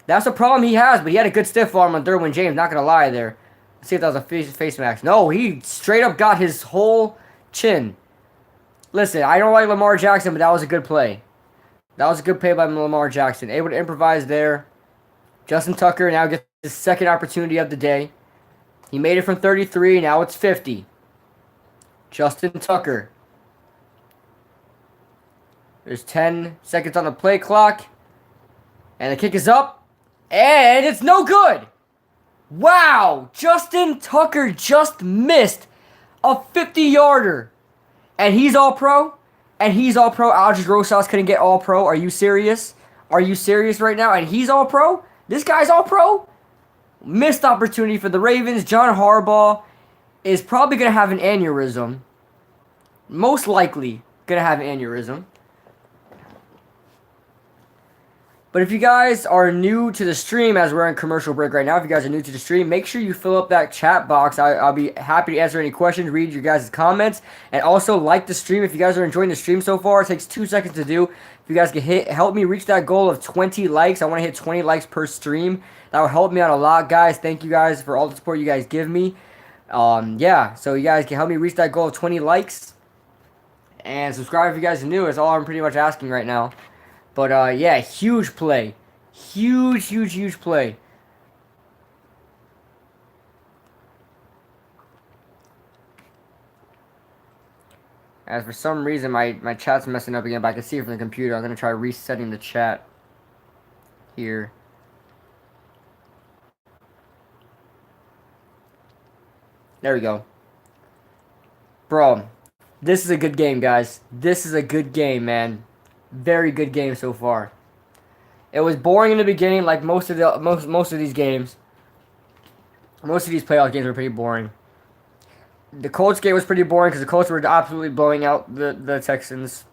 That's a problem he has, but he had a good stiff arm on Derwin James, not going to lie there. Let's see if that was a face mask. No, he straight up got his whole chin. Listen, I don't like Lamar Jackson, but that was a good play. That was a good play by Lamar Jackson. Able to improvise there. Justin Tucker now gets his 2nd opportunity of the day. He made it from 33, now it's 50. Justin Tucker. There's 10 seconds on the play clock. And the kick is up. And it's no good. Wow. Justin Tucker just missed a 50-yarder. And he's all pro? And he's all pro? Aldridge Rosas couldn't get all pro? Are you serious? Are you serious right now? And he's all pro? This guy's all pro? Missed opportunity for the Ravens. John Harbaugh is probably going to have an aneurysm. Most likely going to have an aneurysm. But if you guys are new to the stream, as we're in commercial break right now, if you guys are new to the stream, make sure you fill up that chat box. I'll be happy to answer any questions, read your guys' comments, and also like the stream. If you guys are enjoying the stream so far, it takes 2 seconds to do. If you guys can help me reach that goal of 20 likes. I want to hit 20 likes per stream. That will help me out a lot, guys. Thank you guys for all the support you guys give me. Yeah, so you guys can help me reach that goal of 20 likes. And subscribe if you guys are new. That's all I'm pretty much asking right now. But, yeah, huge play. Huge play. As for some reason, my chat's messing up again, but I can see it from the computer. I'm going to try resetting the chat here. There we go. Bro, this is a good game, guys. This is a good game, man. Very good game so far. It was boring in the beginning, like most of these games. Most of these playoff games were pretty boring. The Colts game was pretty boring because the Colts were absolutely blowing out the Texans.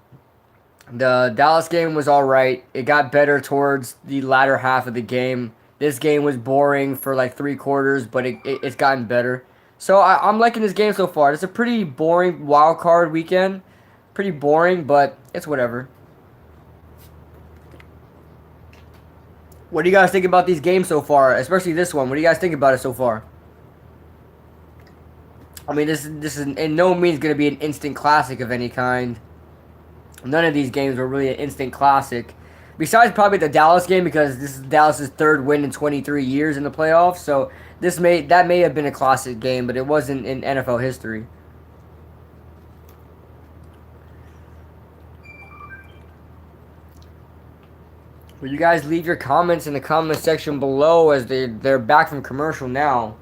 The Dallas game was alright. It got better towards the latter half of the game. This game was boring for like 3 quarters, but it's gotten better. So I'm liking this game so far. It's a pretty boring wild card weekend. Pretty boring, but it's whatever. What do you guys think about these games so far? Especially this one. What do you guys think about it so far? I mean, this is in no means going to be an instant classic of any kind. None of these games were really an instant classic. Besides probably the Dallas game, because this is Dallas' 3rd win in 23 years in the playoffs. So that may have been a classic game, but it wasn't in NFL history. Will you guys leave your comments in the comment section below, as they're back from commercial now.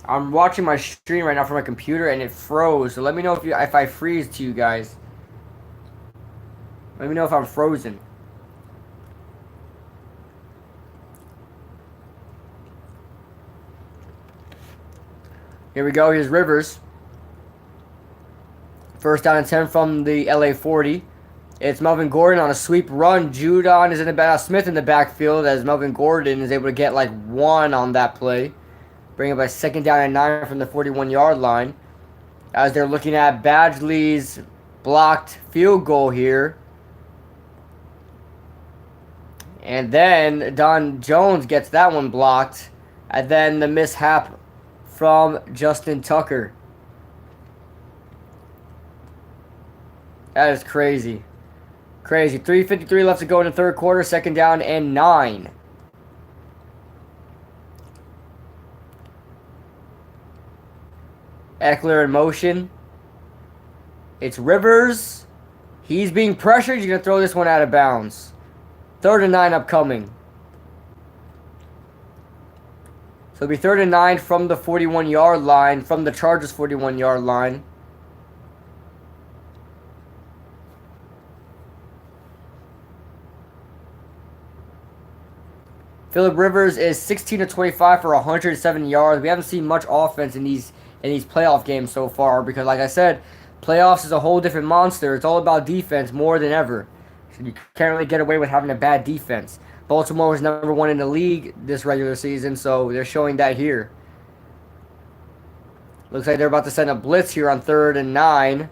I'm watching my stream right now from my computer and it froze. So let me know if I freeze to you guys. Let me know if I'm frozen. Here we go. Here's Rivers. First down and 10 from the LA 40. It's Melvin Gordon on a sweep run. Judon is in the Smith in the backfield as Melvin Gordon is able to get like one on that play. Bring up a second down and 9 from the 41-yard line. As they're looking at Badgley's blocked field goal here. And then Don Jones gets that one blocked. And then the mishap from Justin Tucker. That is crazy. Crazy. 3:53 left to go in the third quarter. Second down and 9. Eckler in motion. It's Rivers. He's being pressured. He's going to throw this one out of bounds. 3rd and 9 upcoming. So it'll be 3rd and 9 from the 41-yard line, from the Chargers' 41-yard line. Phillip Rivers is 16 of 25 for 107 yards. We haven't seen much offense in these playoff games so far because, like I said, playoffs is a whole different monster. It's all about defense more than ever. So you can't really get away with having a bad defense. Baltimore was number 1 in the league this regular season, so they're showing that here. Looks like they're about to send a blitz here on 3rd and 9.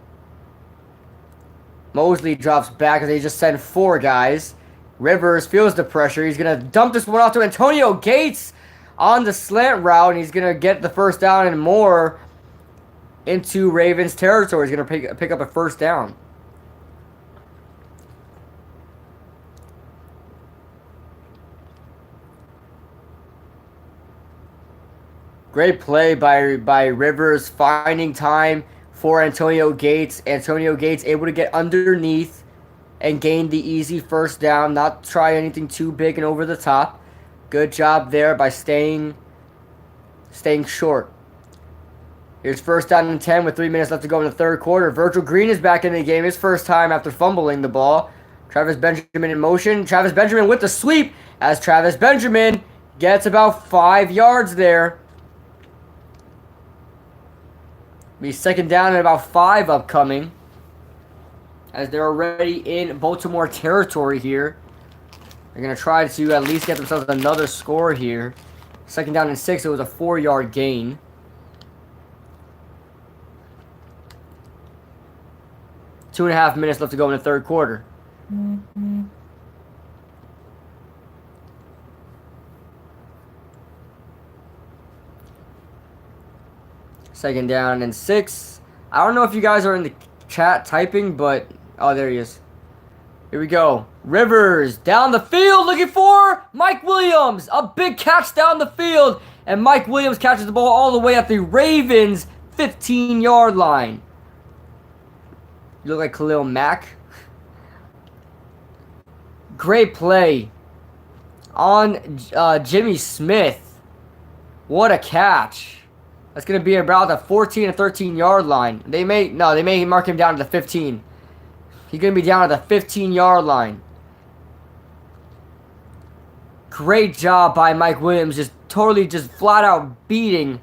Mosley drops back as they just send 4 guys. Rivers feels the pressure. He's going to dump this one off to Antonio Gates on the slant route, and he's going to get the first down and more into Ravens territory. He's going to pick up a first down. Great play by Rivers, finding time for Antonio Gates. Antonio Gates able to get underneath and gain the easy first down, not try anything too big and over the top. Good job there by staying short. Here's first down and 10 with 3 minutes left to go in the third quarter. Virgil Green is back in the game, his first time after fumbling the ball. Travis Benjamin in motion. Travis Benjamin with the sweep as Travis Benjamin gets about 5 yards there. Be second down and about 5 upcoming, as they're already in Baltimore territory here. They're going to try to at least get themselves another score here. Second down and 6, it was a 4-yard gain. Two and a half minutes left to go in the third quarter. Second down and 6. I don't know if you guys are in the chat typing, but oh, there he is. Here we go. Rivers down the field looking for Mike Williams. A big catch down the field, and Mike Williams catches the ball all the way at the Ravens 15-yard line. You look like Khalil Mack. Great play on Jimmy Smith. What a catch. That's going to be about the 14 or 13-yard line. They may mark him down to the 15. He's going to be down at the 15-yard line. Great job by Mike Williams, just flat out beating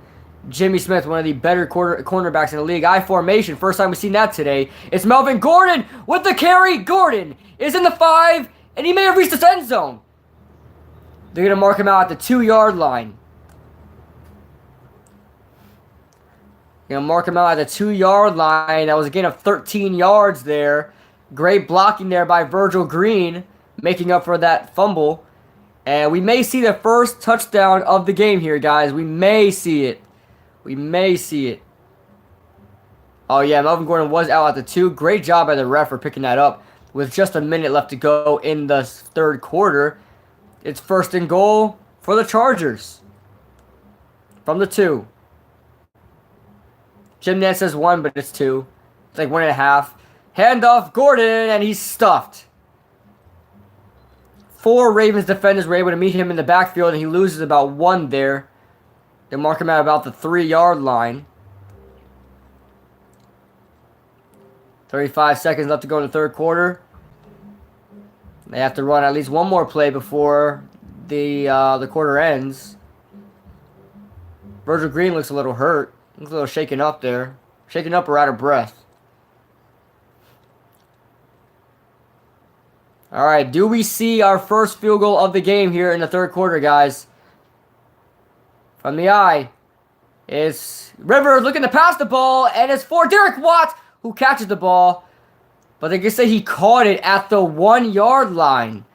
Jimmy Smith, one of the better cornerbacks in the league. I formation, first time we've seen that today. It's Melvin Gordon with the carry. Gordon is in the 5, and he may have reached the end zone. They're going to mark him out at the 2-yard line. Mark him out at the 2-yard line. That was a gain of 13 yards there. Great blocking there by Virgil Green, making up for that fumble. And we may see the first touchdown of the game here, guys. We may see it. Oh, yeah, Melvin Gordon was out at the 2. Great job by the ref for picking that up. With just a minute left to go in the third quarter, it's first and goal for the Chargers. From the 2. Jim Nance says 1, but it's 2. It's like 1.5. Handoff, Gordon, and he's stuffed. 4 Ravens defenders were able to meet him in the backfield, and he loses about 1 there. They mark him at about the 3-yard line. 35 seconds left to go in the third quarter. They have to run at least one more play before the quarter ends. Virgil Green looks a little hurt. Looks a little shaken up there. Shaken up or out of breath. All right, do we see our first field goal of the game here in the third quarter, guys? From the eye, it's Rivers looking to pass the ball, and it's for Derek Watt, who catches the ball. But they can say he caught it at the 1-yard line.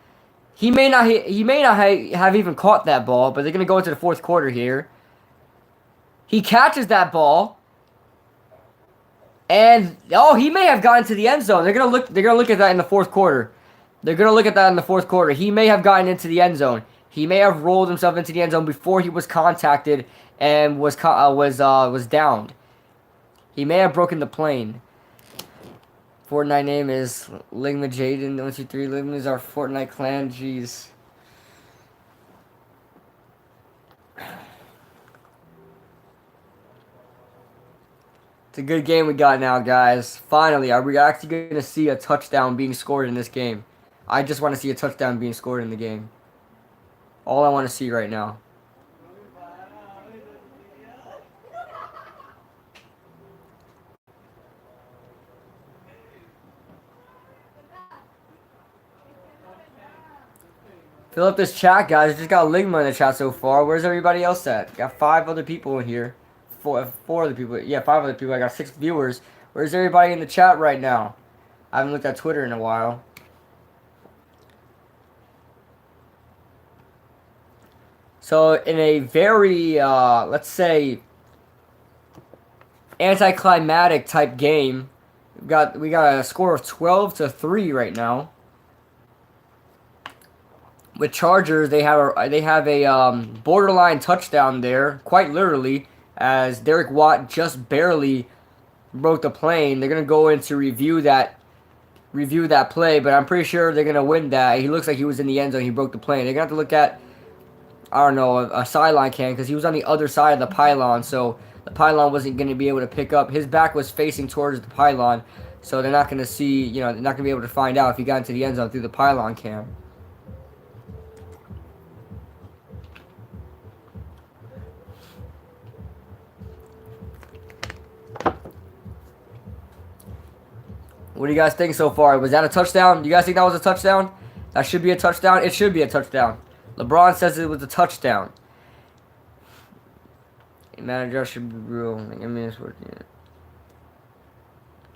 He may not have even caught that ball, but they're going to go into the fourth quarter here. He catches that ball. And he may have gotten to the end zone. They're going to look at that in the fourth quarter. They're going to look at that in the fourth quarter. He may have gotten into the end zone. He may have rolled himself into the end zone before he was contacted and was downed. He may have broken the plane. Fortnite name is Ligma Jaden 123. Ligma is our Fortnite clan. Jeez. It's a good game we got now, guys. Finally, are we actually going to see a touchdown being scored in this game? I just want to see a touchdown being scored in the game. All I want to see right now. Fill up this chat, guys. Just got Ligma in the chat so far. Where's everybody else at? Got 5 other people in here. Four other people. Yeah, 5 other people. I got 6 viewers. Where's everybody in the chat right now? I haven't looked at Twitter in a while. So, in a very, let's say, anticlimactic type game, we got a score of 12-3 right now. With Chargers, they have a borderline touchdown there, quite literally, as Derek Watt just barely broke the plane. They're gonna go in to review that play, but I'm pretty sure they're gonna win that. He looks like he was in the end zone. He broke the plane. They're gonna have to look at, I don't know, a sideline cam because he was on the other side of the pylon, so the pylon wasn't gonna be able to pick up. His back was facing towards the pylon, so they're not gonna see. They're not gonna be able to find out if he got into the end zone through the pylon cam. What do you guys think so far? Was that a touchdown? Do you guys think that was a touchdown? That should be a touchdown? It should be a touchdown. LeBron says it was a touchdown. A manager should be real. I mean, it's working.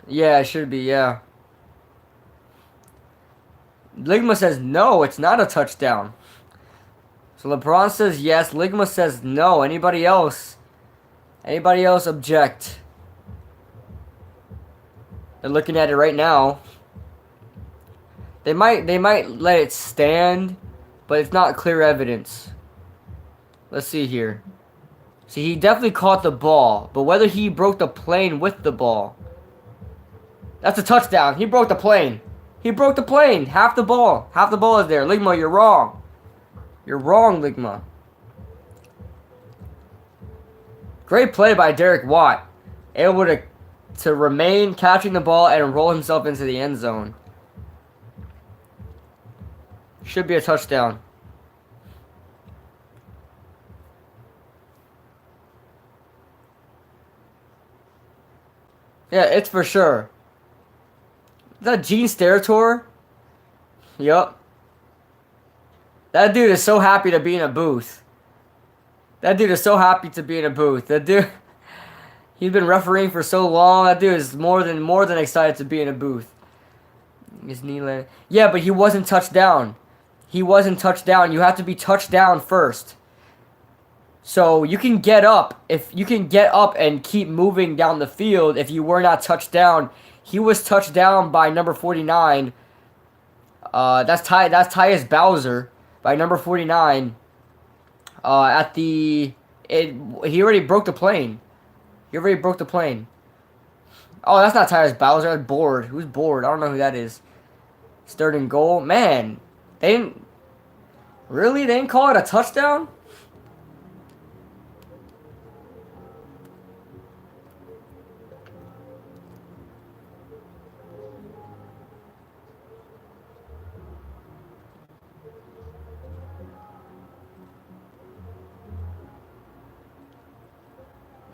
Yeah, it should be, yeah. Ligma says no, it's not a touchdown. So LeBron says yes. Ligma says no. Anybody else? Anybody else object? They're looking at it right now. They might let it stand, but it's not clear evidence. Let's see here. See, he definitely caught the ball, but whether he broke the plane with the ball. That's a touchdown. He broke the plane. He broke the plane. Half the ball. Half the ball is there. Ligma, you're wrong. You're wrong, Ligma. Great play by Derek Watt. Able to remain catching the ball and roll himself into the end zone. Should be a touchdown. Yeah, it's for sure. Is that Gene Steratore? Yup. That dude is so happy to be in a booth. That dude is so happy to be in a booth. That dude... He's been refereeing for so long. That dude is more than excited to be in a booth. His knee landed. Yeah, but he wasn't touched down. He wasn't touched down. You have to be touched down first. So you can get up. If you can get up and keep moving down the field if you were not touched down. He was touched down by number 49. That's Tyus Bowser by number 49. He already broke the plane. He already broke the plane. Oh, that's not Tyus Bowser. That's Board. Who's Board? I don't know who that is. Third and goal. Man, they didn't... Really? They didn't call it a touchdown?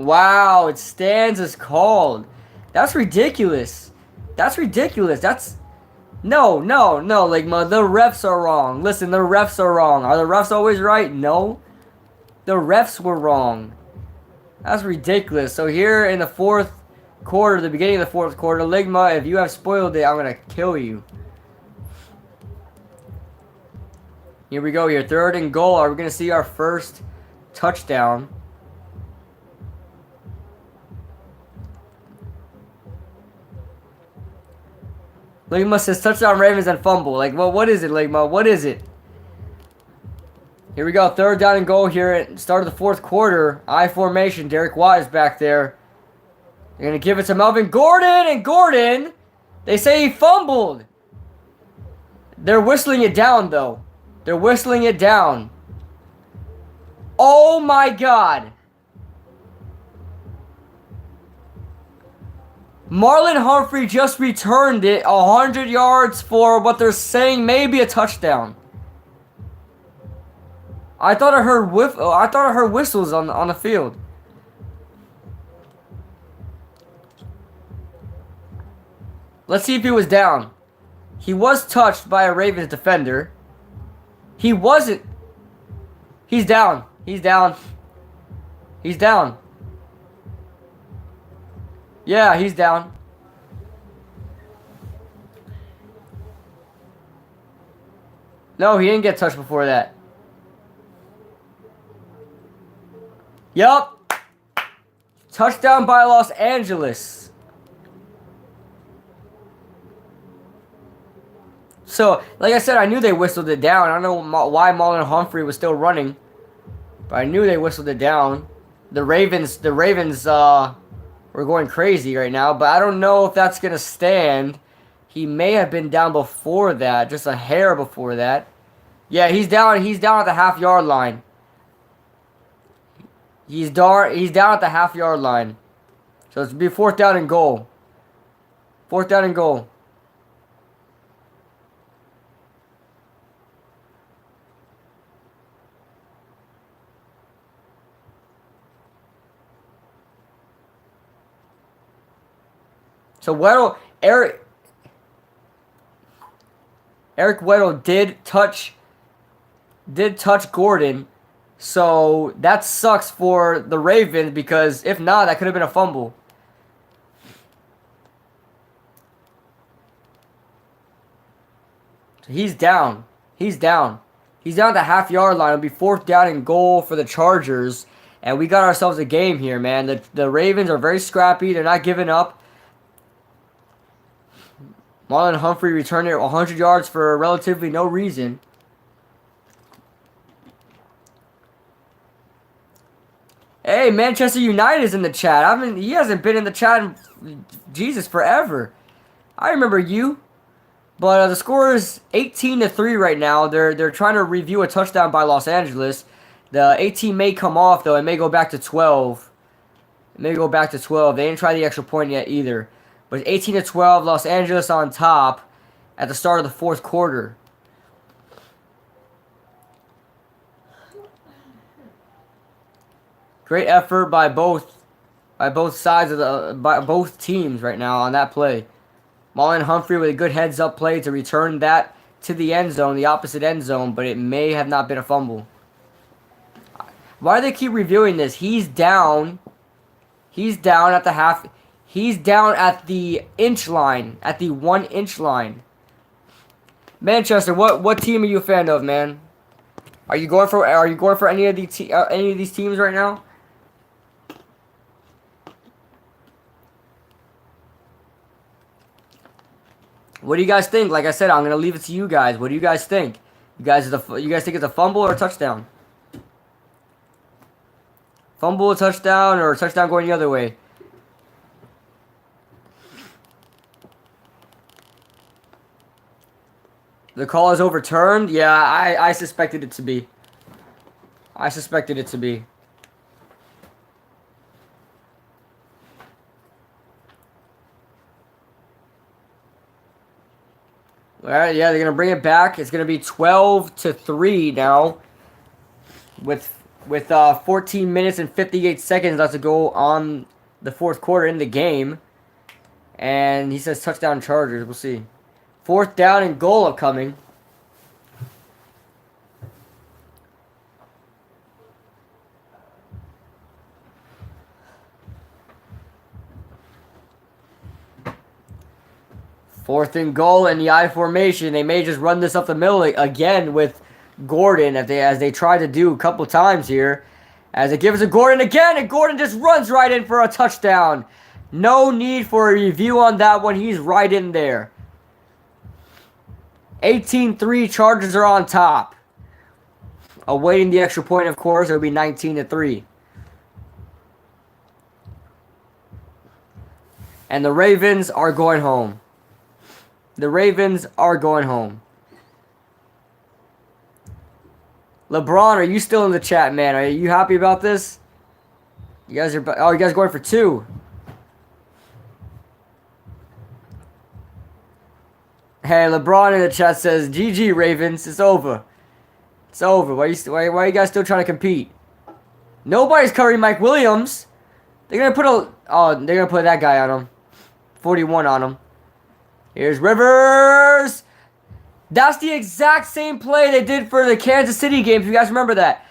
Wow, it stands as called. That's ridiculous. That's ridiculous. That's... No, no, no, Ligma. The refs are wrong. Listen, the refs are wrong. Are the refs always right? No. The refs were wrong. That's ridiculous. So here in the fourth quarter, the beginning of the fourth quarter, Ligma, if you have spoiled it, I'm going to kill you. Here we go here. 3rd and goal. Are we going to see our first touchdown? Ligma says touchdown Ravens and fumble. Like, well, what is it, Ligma? What is it? Here we go. 3rd down and goal here at the start of the fourth quarter. I formation. Derek Watt is back there. They're going to give it to Melvin Gordon. And Gordon, they say he fumbled. They're whistling it down, though. They're whistling it down. Oh, my God. Marlon Humphrey just returned it 100 yards for what they're saying may be a touchdown. I thought I heard whistles on the field. Let's see if he was down. He was touched by a Ravens defender. He wasn't. He's down. He's down. He's down. Yeah, he's down. No, he didn't get touched before that. Yup. Touchdown by Los Angeles. So, like I said, I knew they whistled it down. I don't know why Marlon Humphrey was still running, but I knew they whistled it down. The Ravens we're going crazy right now, but I don't know if that's going to stand. He may have been down before that, just a hair before that. Yeah, he's down. He's down at the half-yard line. He's down at the half-yard line. So it's be 4th down and goal. 4th down and goal. So Eric Weddle did touch Gordon, so that sucks for the Ravens because if not, that could have been a fumble. So he's down. He's down. He's down at the half-yard line. It'll be 4th down and goal for the Chargers, and we got ourselves a game here, man. The Ravens are very scrappy. They're not giving up. Marlon Humphrey returned it 100 yards for relatively no reason. Hey, Manchester United is in the chat. He hasn't been in the chat in, Jesus, forever. I remember you. But the score is 18-3 right now. They're trying to review a touchdown by Los Angeles. The 18 may come off, though. It may go back to 12. It may go back to 12. They didn't try the extra point yet either. But 18-12, Los Angeles on top at the start of the fourth quarter. Great effort by both sides of both teams right now on that play. Marlon Humphrey with a good heads-up play to return that to the end zone, the opposite end zone, but it may have not been a fumble. Why do they keep reviewing this? He's down. He's down at the half. He's down at the inch line, at the 1-inch line. Manchester, what team are you a fan of, man? Are you going for any of these teams right now? What do you guys think? Like I said, I'm gonna leave it to you guys. What do you guys think? You guys think it's a fumble or a touchdown? Fumble, a touchdown, or a touchdown going the other way? The call is overturned? Yeah, I suspected it to be. I suspected it to be. Alright, yeah, they're going to bring it back. It's going to be 12-3 now with with 14 minutes and 58 seconds left to go on the fourth quarter in the game. And he says touchdown Chargers. We'll see. 4th down and goal upcoming. Fourth and goal in the I formation. They may just run this up the middle again with Gordon as they try to do a couple times here. As it gives to Gordon again, and Gordon just runs right in for a touchdown. No need for a review on that one. He's right in there. 18-3, Chargers are on top. Awaiting the extra point, of course, it'll be 19-3. And the Ravens are going home. The Ravens are going home. LeBron, are you still in the chat, man? Are you happy about this? You guys are... Oh, you guys are going for 2. Hey, LeBron in the chat says, GG, Ravens. It's over. It's over. Why are you guys still trying to compete? Nobody's covering Mike Williams. They're going to put a... Oh, they're going to put that guy on him. 41 on him. Here's Rivers. That's the exact same play they did for the Kansas City game, if you guys remember that.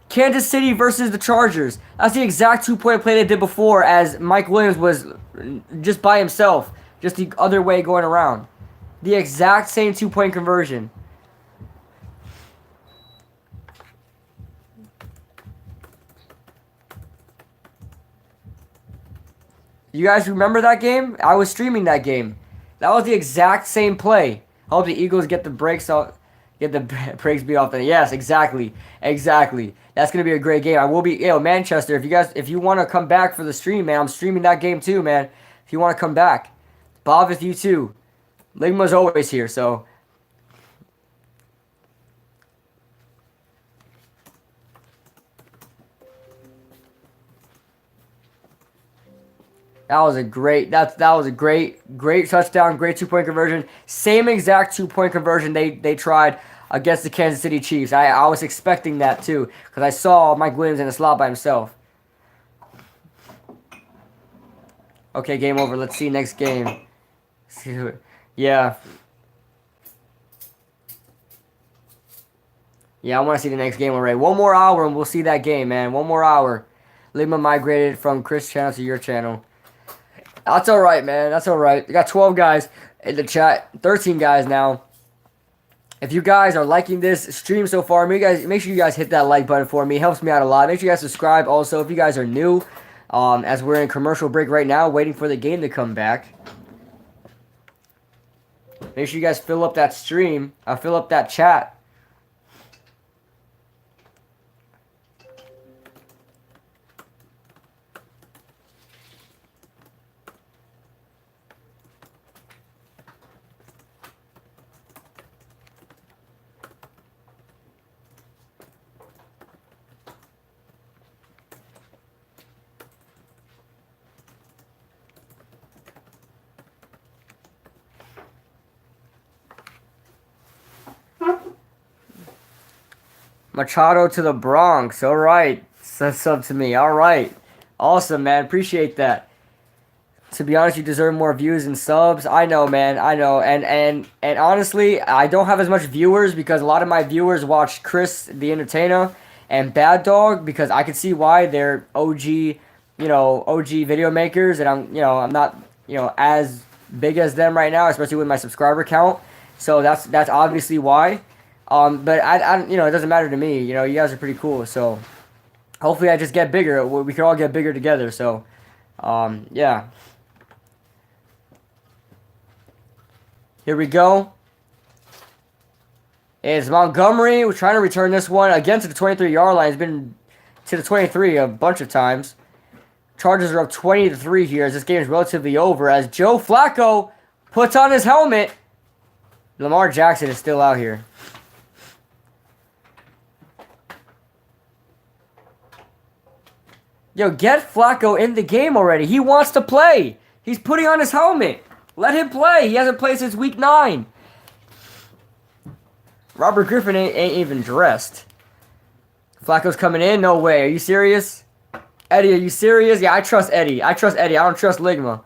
Kansas City versus the Chargers. That's the exact 2-point play they did before, as Mike Williams was just by himself. Just the other way going around. The exact same 2-point conversion. You guys remember that game? I was streaming that game. That was the exact same play. Hope the Eagles get the brakes off. Get the brakes beat off. Yes, exactly. Exactly. That's gonna be a great game. I will be. Manchester. If you want to come back for the stream, man, I'm streaming that game too, man. If you want to come back, Bob with you too. Ligma's always here, so. That was a great touchdown, great 2-point conversion. Same exact 2-point conversion they tried against the Kansas City Chiefs. I was expecting that too, because I saw Mike Williams in the slot by himself. Okay, game over. Let's see next game. Yeah. Yeah, I want to see the next game already. 1 more hour and we'll see that game, man. 1 more hour. Ligma migrated from Chris' channel to your channel. That's alright, man. That's alright. We got 12 guys in the chat. 13 guys now. If you guys are liking this stream so far, make sure you guys hit that like button for me. It helps me out a lot. Make sure you guys subscribe also if you guys are new. As we're in commercial break right now, waiting for the game to come back. Make sure you guys fill up that stream. Fill up that chat. Machado to the Bronx. All right. That's up to me. All right. Awesome, man. Appreciate that. To be honest, you deserve more views and subs. I know, man. I know. And honestly, I don't have as much viewers because a lot of my viewers watch Chris the Entertainer and Bad Dog, because I can see why they're OG video makers, and I'm not, as big as them right now, especially with my subscriber count. So that's obviously why. But I it doesn't matter to me. You guys are pretty cool. So hopefully I just get bigger. We can all get bigger together. So, yeah. Here we go. It's Montgomery. We're trying to return this one again to the 23-yard line. It's been to the 23 a bunch of times. Chargers are up 20-3 here as this game is relatively over. As Joe Flacco puts on his helmet. Lamar Jackson is still out here. Yo, get Flacco in the game already. He wants to play. He's putting on his helmet. Let him play. He hasn't played since week 9. Robert Griffin ain't even dressed. Flacco's coming in. No way. Are you serious? Eddie, are you serious? Yeah, I trust Eddie. I don't trust Ligma.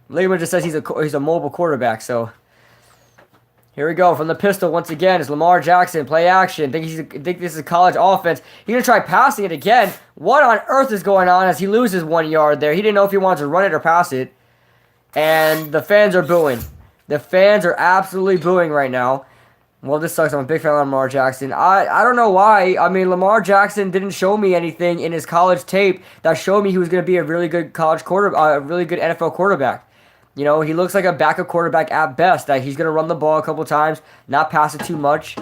Ligma just says he's a mobile quarterback, so. Here we go from the pistol once again. It's Lamar Jackson. Play action. Think this is college offense. He's going to try passing it again. What on earth is going on as he loses 1 yard there? He didn't know if he wanted to run it or pass it. And the fans are booing. The fans are absolutely booing right now. Well, this sucks. I'm a big fan of Lamar Jackson. I don't know why. I mean, Lamar Jackson didn't show me anything in his college tape that showed me he was going to be a really good a really good NFL quarterback. You know, he looks like a backup quarterback at best. That he's going to run the ball a couple times, not pass it too much.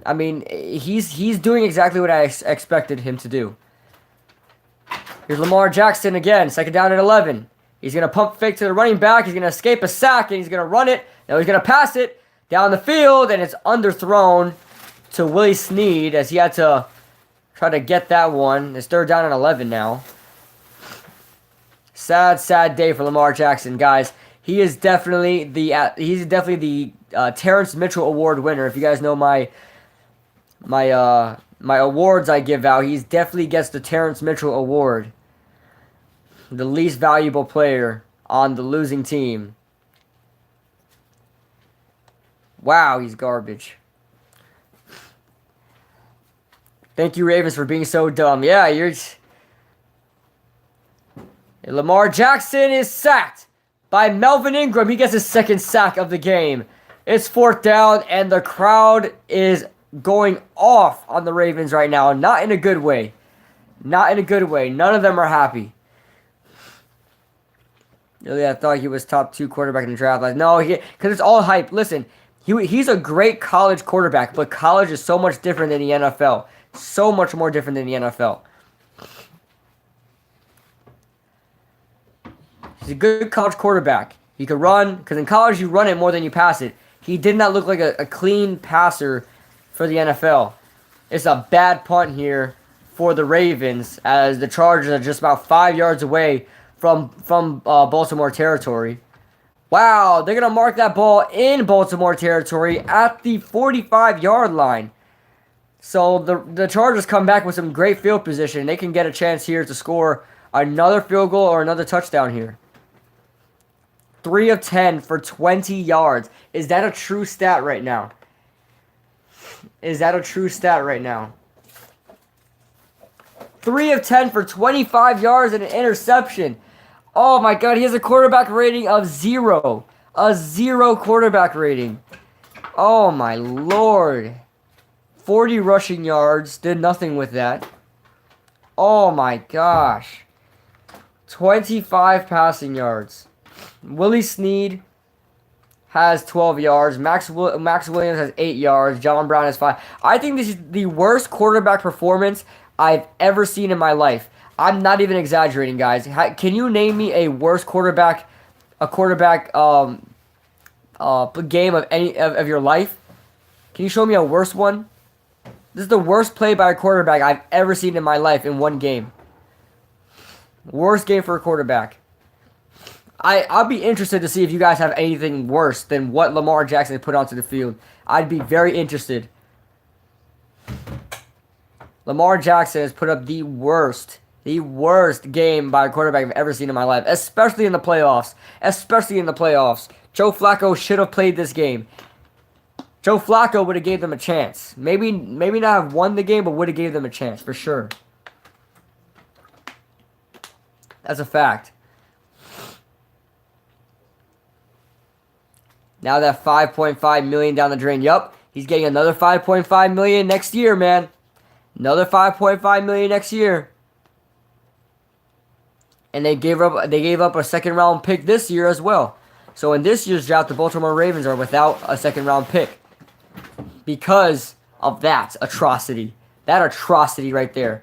I mean, he's doing exactly what I expected him to do. Here's Lamar Jackson again, second down at 11. He's going to pump fake to the running back. He's going to escape a sack, and he's going to run it. Now he's going to pass it down the field, and it's underthrown to Willie Snead as he had to try to get that one. It's third down and 11 now. Sad, sad day for Lamar Jackson, guys. He is definitely the Terrence Mitchell Award winner. If you guys know my awards I give out, he definitely gets the Terrence Mitchell Award. The least valuable player on the losing team. Wow, he's garbage. Thank you, Ravens, for being so dumb. Yeah, Lamar Jackson is sacked by Melvin Ingram. He gets his second sack of the game. It's fourth down, and the crowd is going off on the Ravens right now. Not in a good way. Not in a good way. None of them are happy. Really, I thought he was top 2 quarterback in the draft. Like, no, because it's all hype. Listen, he's a great college quarterback, but college is so much different than the NFL. So much more different than the NFL. He's a good college quarterback. He could run, because in college you run it more than you pass it. He did not look like a clean passer for the NFL. It's a bad punt here for the Ravens, as the Chargers are just about 5 yards away from Baltimore territory. Wow, they're going to mark that ball in Baltimore territory at the 45-yard line. So the Chargers come back with some great field position. They can get a chance here to score another field goal or another touchdown here. 3 of 10 for 20 yards. Is that a true stat right now? Is that a true stat right now? 3 of 10 for 25 yards and an interception. Oh my God, he has a quarterback rating of 0. A 0 quarterback rating. Oh my Lord. 40 rushing yards. Did nothing with that. Oh my gosh. 25 passing yards. Willie Snead has 12 yards. Max Williams has 8 yards. John Brown has 5. I think this is the worst quarterback performance I've ever seen in my life. I'm not even exaggerating, guys. Can you name me a worse quarterback game of any of your life? Can you show me a worse one? This is the worst play by a quarterback I've ever seen in my life in one game. Worst game for a quarterback. I'll be interested to see if you guys have anything worse than what Lamar Jackson put onto the field. I'd be very interested. Lamar Jackson has put up the worst game by a quarterback I've ever seen in my life, especially in the playoffs. Joe Flacco should have played this game. Joe Flacco would have gave them a chance. Maybe not have won the game, but would have gave them a chance for sure. That's a fact. Now that $5.5 million down the drain. Yup, he's getting another $5.5 million next year, man. Another $5.5 million next year. And they gave up a second round pick this year as well. So in this year's draft, the Baltimore Ravens are without a second round pick because of that atrocity. That atrocity right there.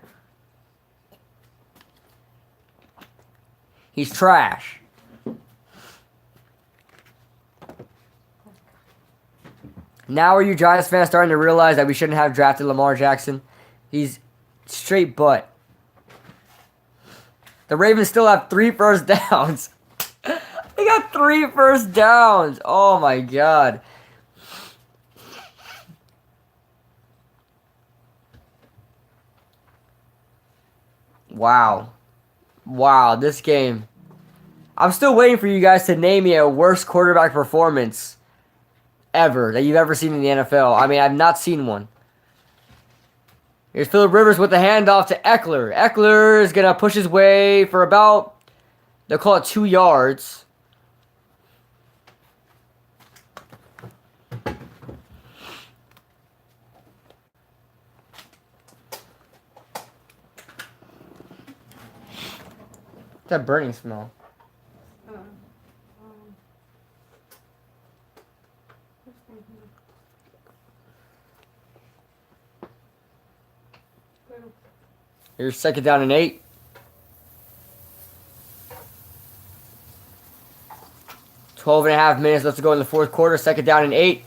He's trash. Now are you Giants fans starting to realize that we shouldn't have drafted Lamar Jackson? He's straight butt. The Ravens still have 3 first downs. They got 3 first downs. Oh my God. Wow. Wow, this game. I'm still waiting for you guys to name me a worst quarterback performance ever that you've ever seen in the NFL. I mean, I've not seen one. Here's Phillip Rivers with the handoff to Eckler. Eckler is going to push his way for about, they'll call it 2 yards. What's that burning smell? Here's 2nd down and 8. Twelve and a half minutes left to go in the 4th quarter. 2nd down and 8.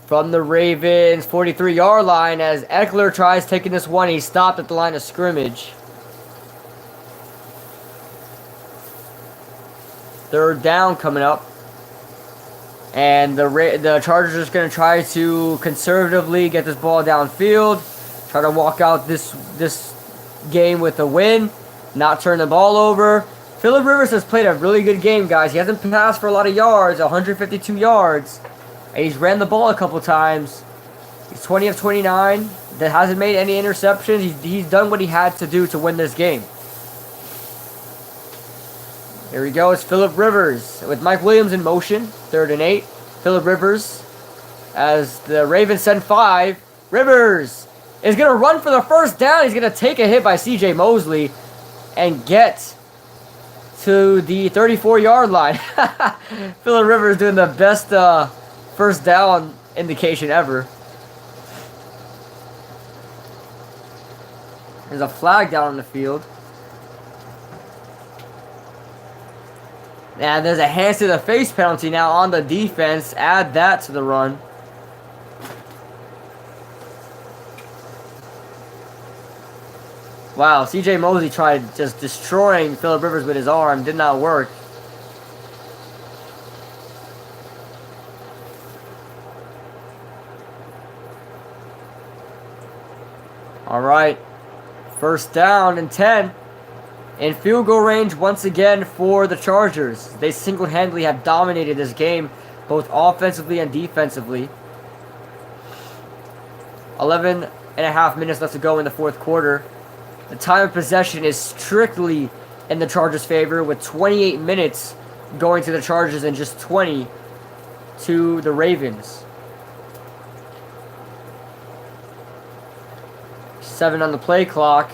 From the Ravens 43-yard line as Eckler tries taking this one. He stopped at the line of scrimmage. 3rd down coming up. And the Chargers are just going to try to conservatively get this ball downfield. Try to walk out this game with a win. Not turn the ball over. Phillip Rivers has played a really good game, guys. He hasn't passed for a lot of yards, 152 yards. And he's ran the ball a couple times. He's 20 of 29. That hasn't made any interceptions. He's done what he had to do to win this game. Here we go. It's Phillip Rivers with Mike Williams in motion. 3rd and 8. Phillip Rivers as the Ravens send 5. Rivers is going to run for the 1st down. He's going to take a hit by C.J. Mosley and get to the 34-yard line. Phillip Rivers doing the best 1st down indication ever. There's a flag down on the field. And there's a hands to the face penalty now on the defense. Add that to the run. Wow, C.J. Mosley tried just destroying Phillip Rivers with his arm. Did not work. All right. 1st down and 10. In field goal range once again for the Chargers. They single-handedly have dominated this game, both offensively and defensively. 11 and a half minutes left to go in the 4th quarter. The time of possession is strictly in the Chargers' favor, with 28 minutes going to the Chargers and just 20 to the Ravens. 7 on the play clock.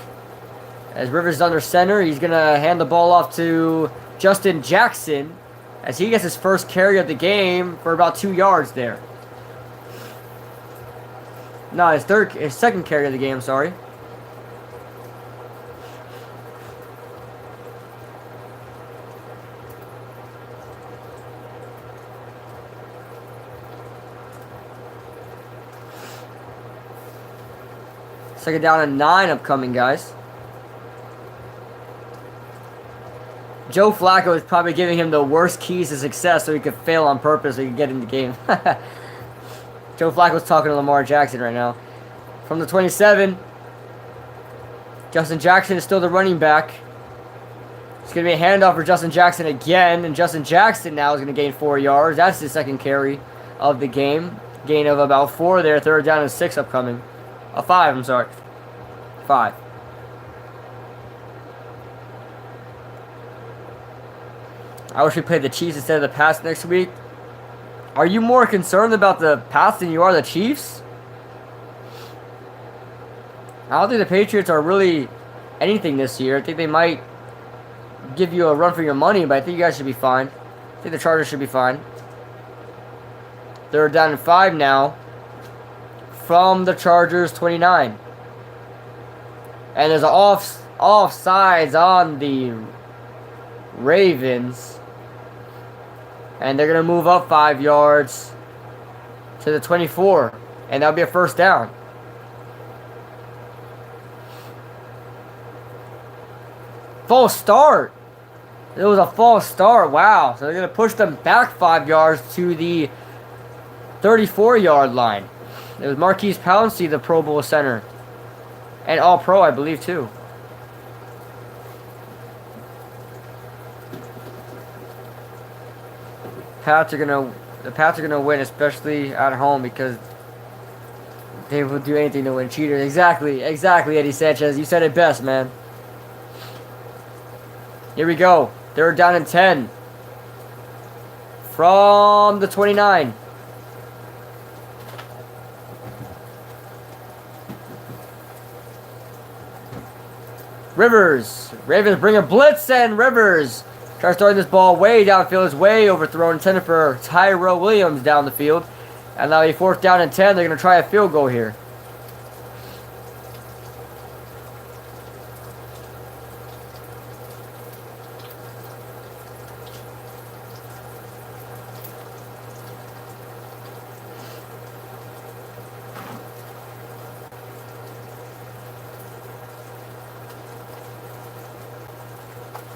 As Rivers is under center, he's going to hand the ball off to Justin Jackson as he gets his first carry of the game for about 2 yards there. No, his 2nd carry of the game, sorry. Second down and 9 upcoming, guys. Joe Flacco is probably giving him the worst keys to success so he could fail on purpose so he could get in the game. Joe Flacco's talking to Lamar Jackson right now. From the 27, Justin Jackson is still the running back. It's going to be a handoff for Justin Jackson again, and Justin Jackson now is going to gain 4 yards. That's his 2nd carry of the game. Gain of about 4 there. 3rd down and 6 upcoming. 5, I'm sorry. 5. I wish we played the Chiefs instead of the Pats next week. Are you more concerned about the Pats than you are the Chiefs? I don't think the Patriots are really anything this year. I think they might give you a run for your money, but I think you guys should be fine. I think the Chargers should be fine. 3rd down and 5 now from the Chargers 29. And there's an offsides on the Ravens. And they're going to move up 5 yards to the 24. And that'll be a 1st down. False start. It was a false start. Wow. So they're going to push them back 5 yards to the 34-yard line. It was Marquise Pouncey, the Pro Bowl center. And All-Pro, I believe, too. The Pats are gonna win, especially at home because they will do anything to win. Cheaters, exactly, Eddie Sanchez. You said it best, man. Here we go. 3rd down and 10 from the 29. Rivers. Ravens bring a blitz, and Rivers tries throwing this ball way downfield. It's way overthrown, intended for Tyrell Williams down the field. And now a 4th down and 10. They're going to try a field goal here.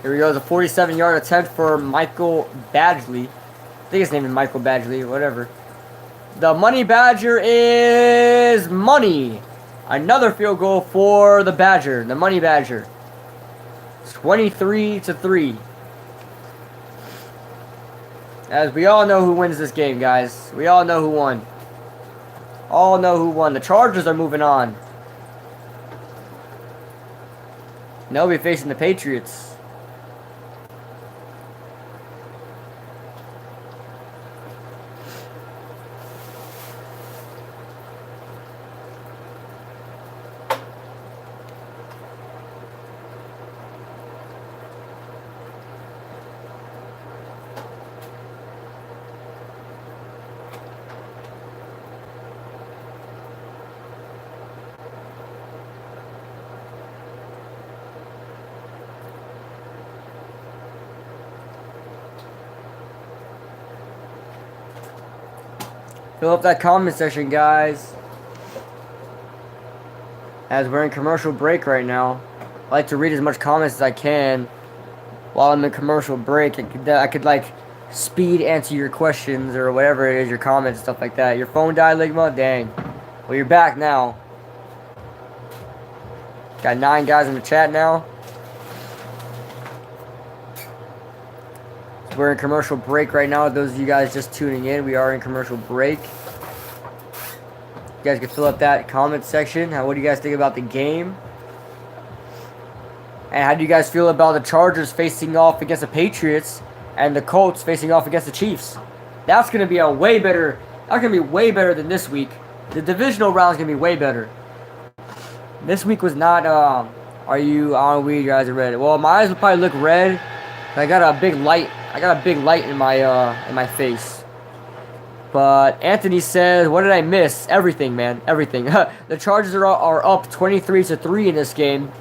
Here we go, the 47-yard attempt for Michael Badgley. I think his name is Michael Badgley, whatever. The Money Badger is money. Another field goal for the Badger, the Money Badger. 23-3. As we all know who wins this game, guys. We all know who won. All know who won. The Chargers are moving on. They'll be facing the Patriots. Fill up that comment section, guys. As we're in commercial break right now, I like to read as much comments as I can while I'm in commercial break. I could like speed answer your questions or whatever it is, your comments, stuff like that. Your phone died, Ligma? Dang. Well, you're back now. Got 9 guys in the chat now. We're in commercial break right now. Those of you guys just tuning in, we are in commercial break. You guys can fill up that comment section. What do you guys think about the game? And how do you guys feel about the Chargers facing off against the Patriots and the Colts facing off against the Chiefs? That's going to be a way better. That's going to be way better than this week. The divisional round is going to be way better. This week was not. Are you on weed? You guys are red. Well, my eyes will probably look red. I got a big light. I got a big light in my face. But Anthony says, what did I miss? Everything, man. Everything. The Chargers are up 23-3 in this game.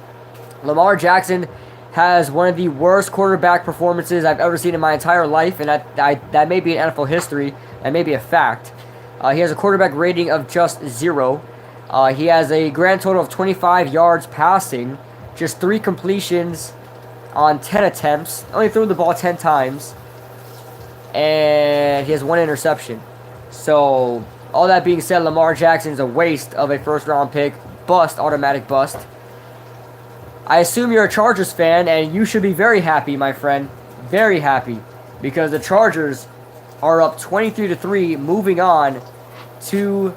Lamar Jackson has one of the worst quarterback performances I've ever seen in my entire life, and that may be in NFL history. That may be a fact. He has a quarterback rating of just 0. He has a grand total of 25 yards passing, just 3 completions on 10 attempts. Only threw the ball 10 times. And he has 1 interception. So, all that being said, Lamar Jackson's a waste of a first-round pick. Bust, automatic bust. I assume you're a Chargers fan, and you should be very happy, my friend. Very happy. Because the Chargers are up 23-3, moving on to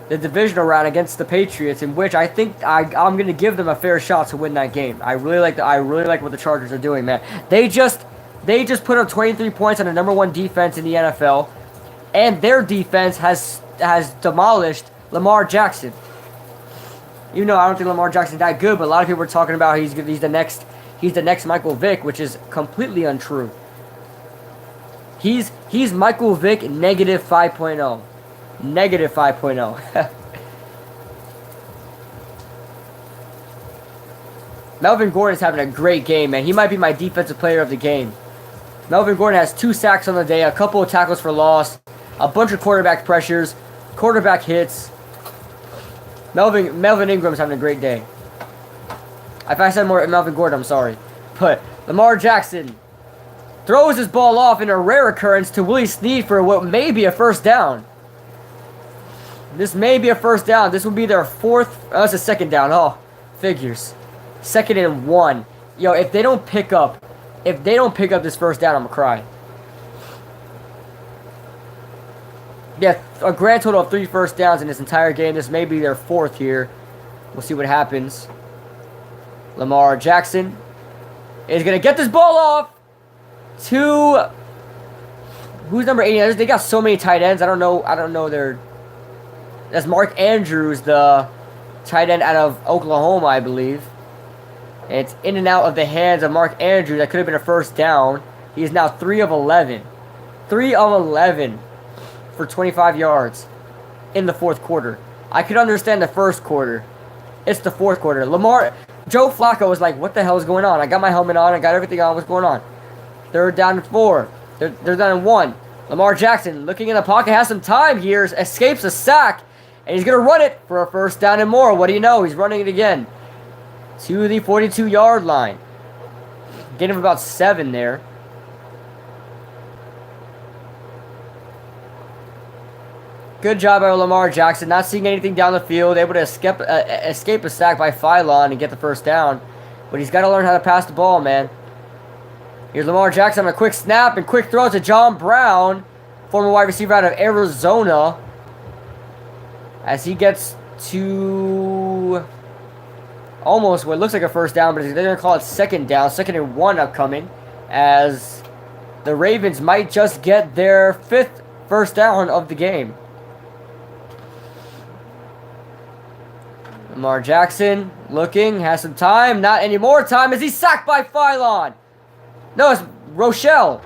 the divisional round against the Patriots, in which I think I'm going to give them a fair shot to win that game. I really like what the Chargers are doing, man. They just put up 23 points on the #1 defense in the NFL, and their defense has demolished Lamar Jackson. You know, I don't think Lamar Jackson's that good, but a lot of people are talking about he's the next Michael Vick, which is completely untrue. He's Michael Vick negative 5.0. Negative 5.0. Melvin Gordon's having a great game, man. He might be my defensive player of the game. Melvin Gordon has 2 sacks on the day, a couple of tackles for loss, a bunch of quarterback pressures, quarterback hits. Melvin Ingram's having a great day. If I said more Melvin Gordon, I'm sorry. But Lamar Jackson throws his ball off in a rare occurrence to Willie Snead for what may be a first down. This may be a first down. This will be their 4th. Oh, it's a 2nd down. Oh, figures. 2nd and 1. Yo, if they don't pick up this first down, I'm gonna cry. a grand total of 3 first downs in this entire game. This may be their 4th here. We'll see what happens. Lamar Jackson is going to get this ball off to... Who's number 80? They got so many tight ends. I don't know their... That's Mark Andrews, the tight end out of Oklahoma, I believe. And it's in and out of the hands of Mark Andrews. That could have been a first down. He is now 3 of 11. 3 of 11 for 25 yards in the 4th quarter. I could understand the 1st quarter. It's the 4th quarter. Joe Flacco was like, what the hell is going on? I got my helmet on. I got everything on. What's going on? 3rd down and 4. They're down in 1. Lamar Jackson looking in the pocket. Has some time here. Escapes a sack. And he's going to run it for a first down and more. What do you know? He's running it again. To the 42-yard line. Gain of about 7 there. Good job by Lamar Jackson. Not seeing anything down the field. Able to escape a sack by Phylon and get the first down. But he's got to learn how to pass the ball, man. Here's Lamar Jackson on a quick snap and quick throw to John Brown. Former wide receiver out of Arizona. As he gets to almost what looks like a first down, but they're going to call it 2nd down. 2nd and 1 upcoming. As the Ravens might just get their 5th first down of the game. Lamar Jackson looking, has some time, not any more time as he's sacked by Phylon. No, it's Rochelle.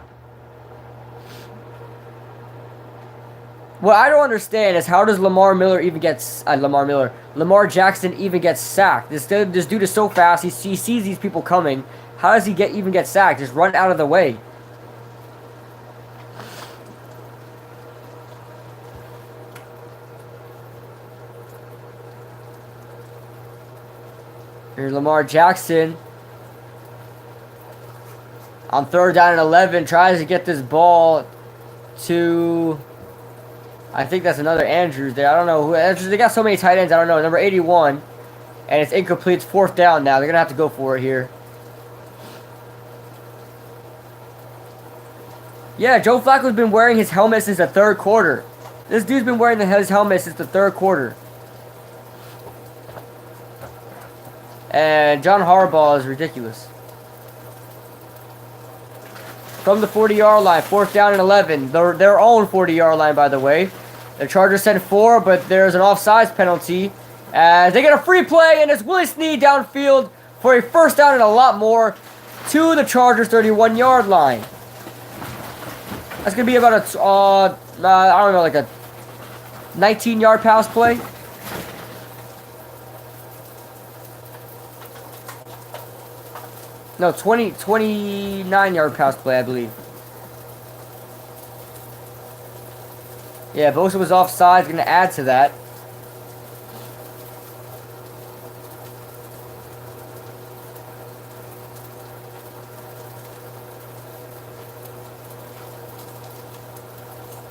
What I don't understand is how does Lamar Jackson even get sacked? This dude is so fast. He sees these people coming. How does he even get sacked? Just run out of the way. Here's Lamar Jackson. On 3rd down and 11, tries to get this ball to... I think that's another Andrews there. I don't know who. They got so many tight ends. I don't know. Number 81. And it's incomplete. It's 4th down now. They're going to have to go for it here. Yeah, Joe Flacco's been wearing his helmet since the 3rd quarter. This dude's been wearing his helmet since the 3rd quarter. And John Harbaugh is ridiculous. From the 40-yard line, 4th down and 11. Their own 40-yard line, by the way. The Chargers sent 4, but there's an offsides penalty. As they get a free play, and it's Willie Snead downfield for a first down and a lot more to the Chargers' 31-yard line. That's going to be about a, I don't know, like a 19-yard pass play. No, 29-yard pass play, I believe. Yeah, Bosa was offside. Going to add to that.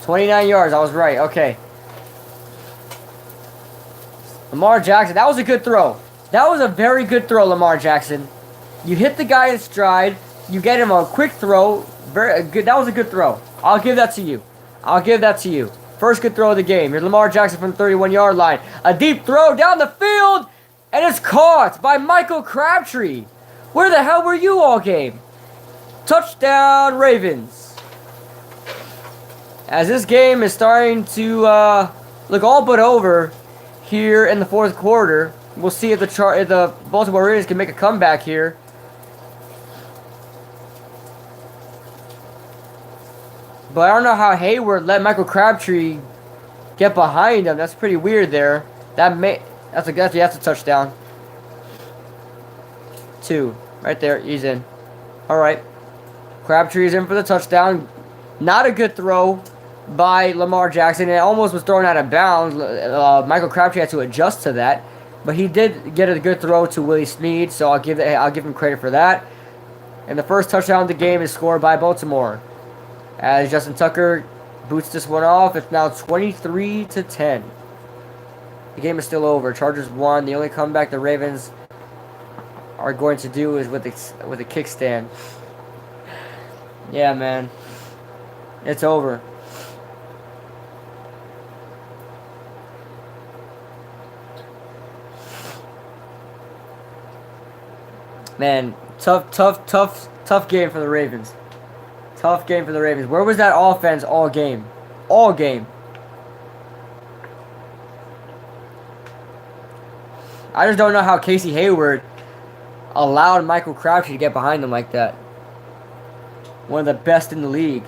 "29 yards." I was right. Okay. Lamar Jackson. That was a good throw. That was a very good throw, Lamar Jackson. You hit the guy in stride. You get him a quick throw. Very good. That was a good throw. I'll give that to you. I'll give that to you. First good throw of the game. Here's Lamar Jackson from the 31-yard line. A deep throw down the field. And it's caught by Michael Crabtree. Where the hell were you all game? Touchdown, Ravens. As this game is starting to look all but over here in the 4th quarter. We'll see if the Baltimore Ravens can make a comeback here. But I don't know how Hayward let Michael Crabtree get behind him. That's pretty weird there. That's a touchdown. 2. Right there. He's in. Alright. Crabtree is in for the touchdown. Not a good throw by Lamar Jackson. It almost was thrown out of bounds. Michael Crabtree had to adjust to that. But he did get a good throw to Willie Snead, so I'll give him credit for that. And the first touchdown of the game is scored by Baltimore. As Justin Tucker boots this one off, it's now 23-10. The game is still over. Chargers won. The only comeback the Ravens are going to do is with a kickstand. Yeah, man. It's over. Man, tough game for the Ravens. Tough game for the Ravens. Where was that offense all game? All game. I just don't know how Casey Hayward allowed Michael Crabtree to get behind him like that. One of the best in the league.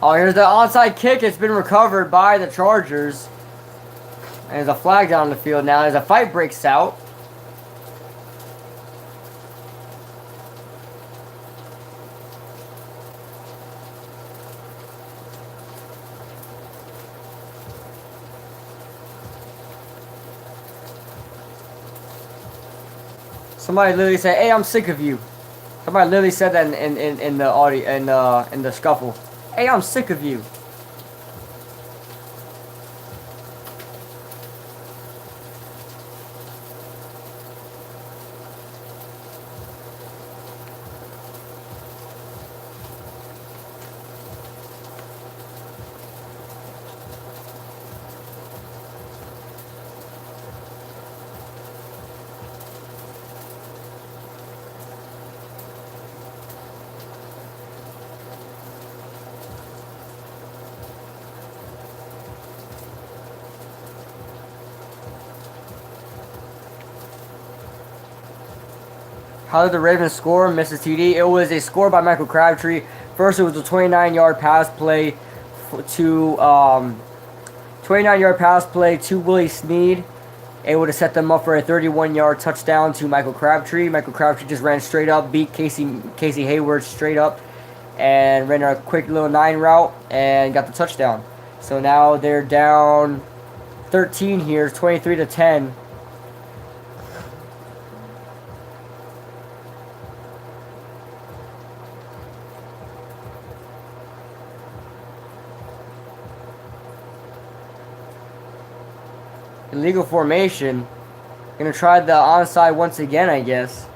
Oh, here's the onside kick. It's been recovered by the Chargers. And there's a flag down the field now as a fight breaks out. Somebody literally said, "Hey, I'm sick of you." Somebody literally said that in the audio in the scuffle. Hey, I'm sick of you. How did the Ravens score? Misses TD. It was a score by Michael Crabtree. First, it was a 29-yard pass play to 29-yard pass play to Willie Snead, able to set them up for a 31-yard touchdown to Michael Crabtree. Michael Crabtree just ran straight up, beat Casey Hayward straight up, and ran a quick little 9 route and got the touchdown. So now they're down 13 here, 23-10. Illegal formation. Gonna try the onside once again, I guess.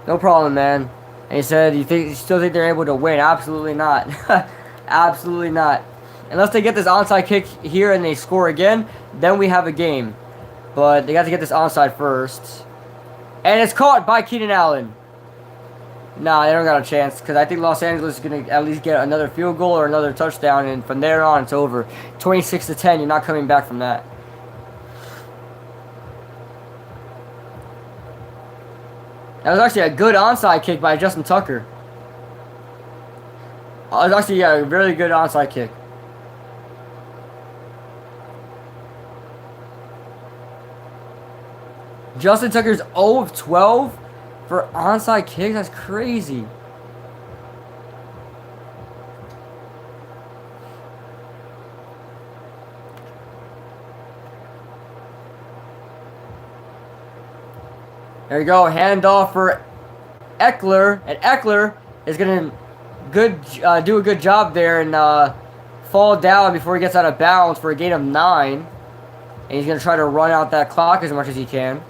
No problem, man. And he said, you still think they're able to win? Absolutely not. Absolutely not. Unless they get this onside kick here and they score again, then we have a game. But they got to get this onside first. And it's caught by Keenan Allen. Nah, they don't got a chance, because I think Los Angeles is going to at least get another field goal or another touchdown, and from there on, it's over. 26-10, you're not coming back from that. That was actually a good onside kick by Justin Tucker. It was actually, yeah, a really good onside kick. Justin Tucker's 0 of 12 for onside kicks. That's crazy. There you go. Handoff for Eckler, and Eckler is gonna do a good job there and fall down before he gets out of bounds for a gain of 9. And he's gonna try to run out that clock as much as he can.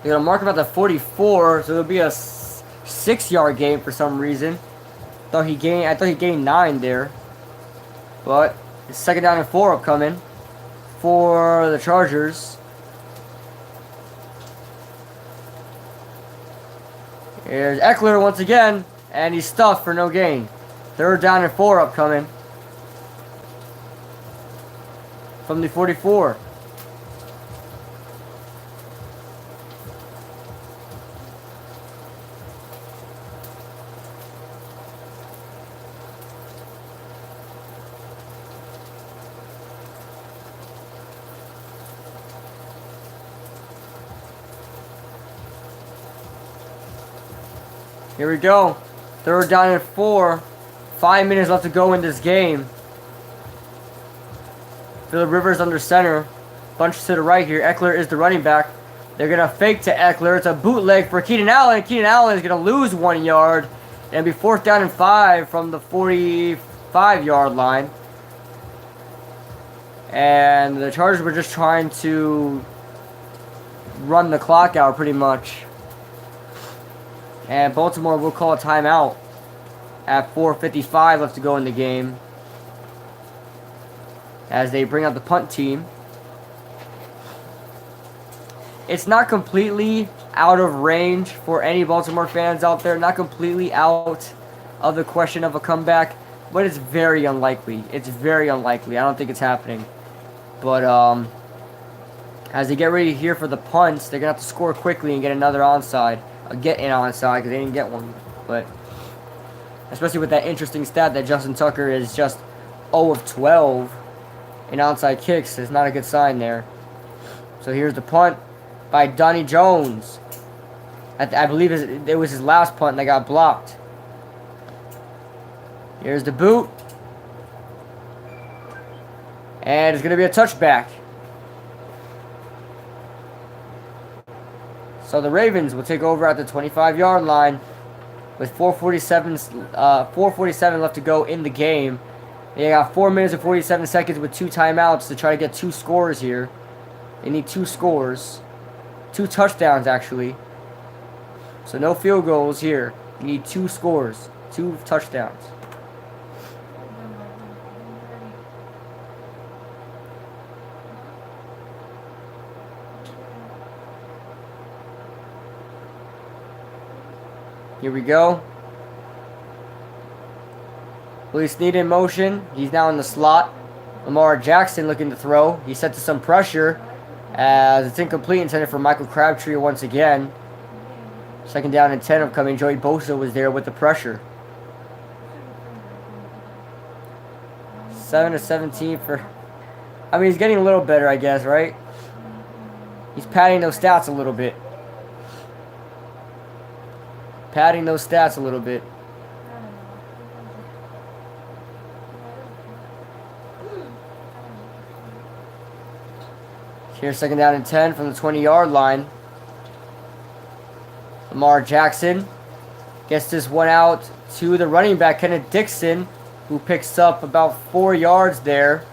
They're going to mark him at the 44, so it'll be a 6-yard gain for some reason. I thought he gained 9 there. But it's 2nd down and 4 upcoming for the Chargers. Here's Eckler once again, and he's stuffed for no gain. 3rd down and 4 upcoming. From the 44. Here we go. 3rd down and 4. 5 minutes left to go in this game. Phillip Rivers under center. Bunch to the right here. Eckler is the running back. They're going to fake to Eckler. It's a bootleg for Keenan Allen. Keenan Allen is going to lose 1 yard. And be 4th down and 5 from the 45-yard line. And the Chargers were just trying to run the clock out pretty much. And Baltimore will call a timeout at 4:55 left to go in the game as they bring out the punt team. It's not completely out of range for any Baltimore fans out there. Not completely out of the question of a comeback, but it's very unlikely. It's very unlikely. I don't think it's happening. But as they get ready here for the punts, they're going to have to score quickly and get another onside. Get in onside because they didn't get one. But especially with that interesting stat that Justin Tucker is just 0 of 12 in onside kicks. It's not a good sign there. So here's the punt by Donnie Jones. I believe it was his last punt that got blocked. Here's the boot. And it's going to be a touchback. So the Ravens will take over at the 25-yard line with 4:47 left to go in the game. They got 4 minutes and 47 seconds with 2 timeouts to try to get 2 scores here. They need 2 scores. 2 touchdowns, actually. So no field goals here. You need 2 scores. 2 touchdowns. Here we go. Willie Snead in motion. He's now in the slot. Lamar Jackson looking to throw. He's set to some pressure as it's incomplete, intended for Michael Crabtree once again. 2nd down and 10 upcoming. Joey Bosa was there with the pressure. 7-17 for... I mean, he's getting a little better, I guess, right? He's padding those stats a little bit. Padding those stats a little bit. Here's 2nd down and 10 from the 20-yard line. Lamar Jackson gets this one out to the running back, Kenneth Dixon, who picks up about 4 yards there.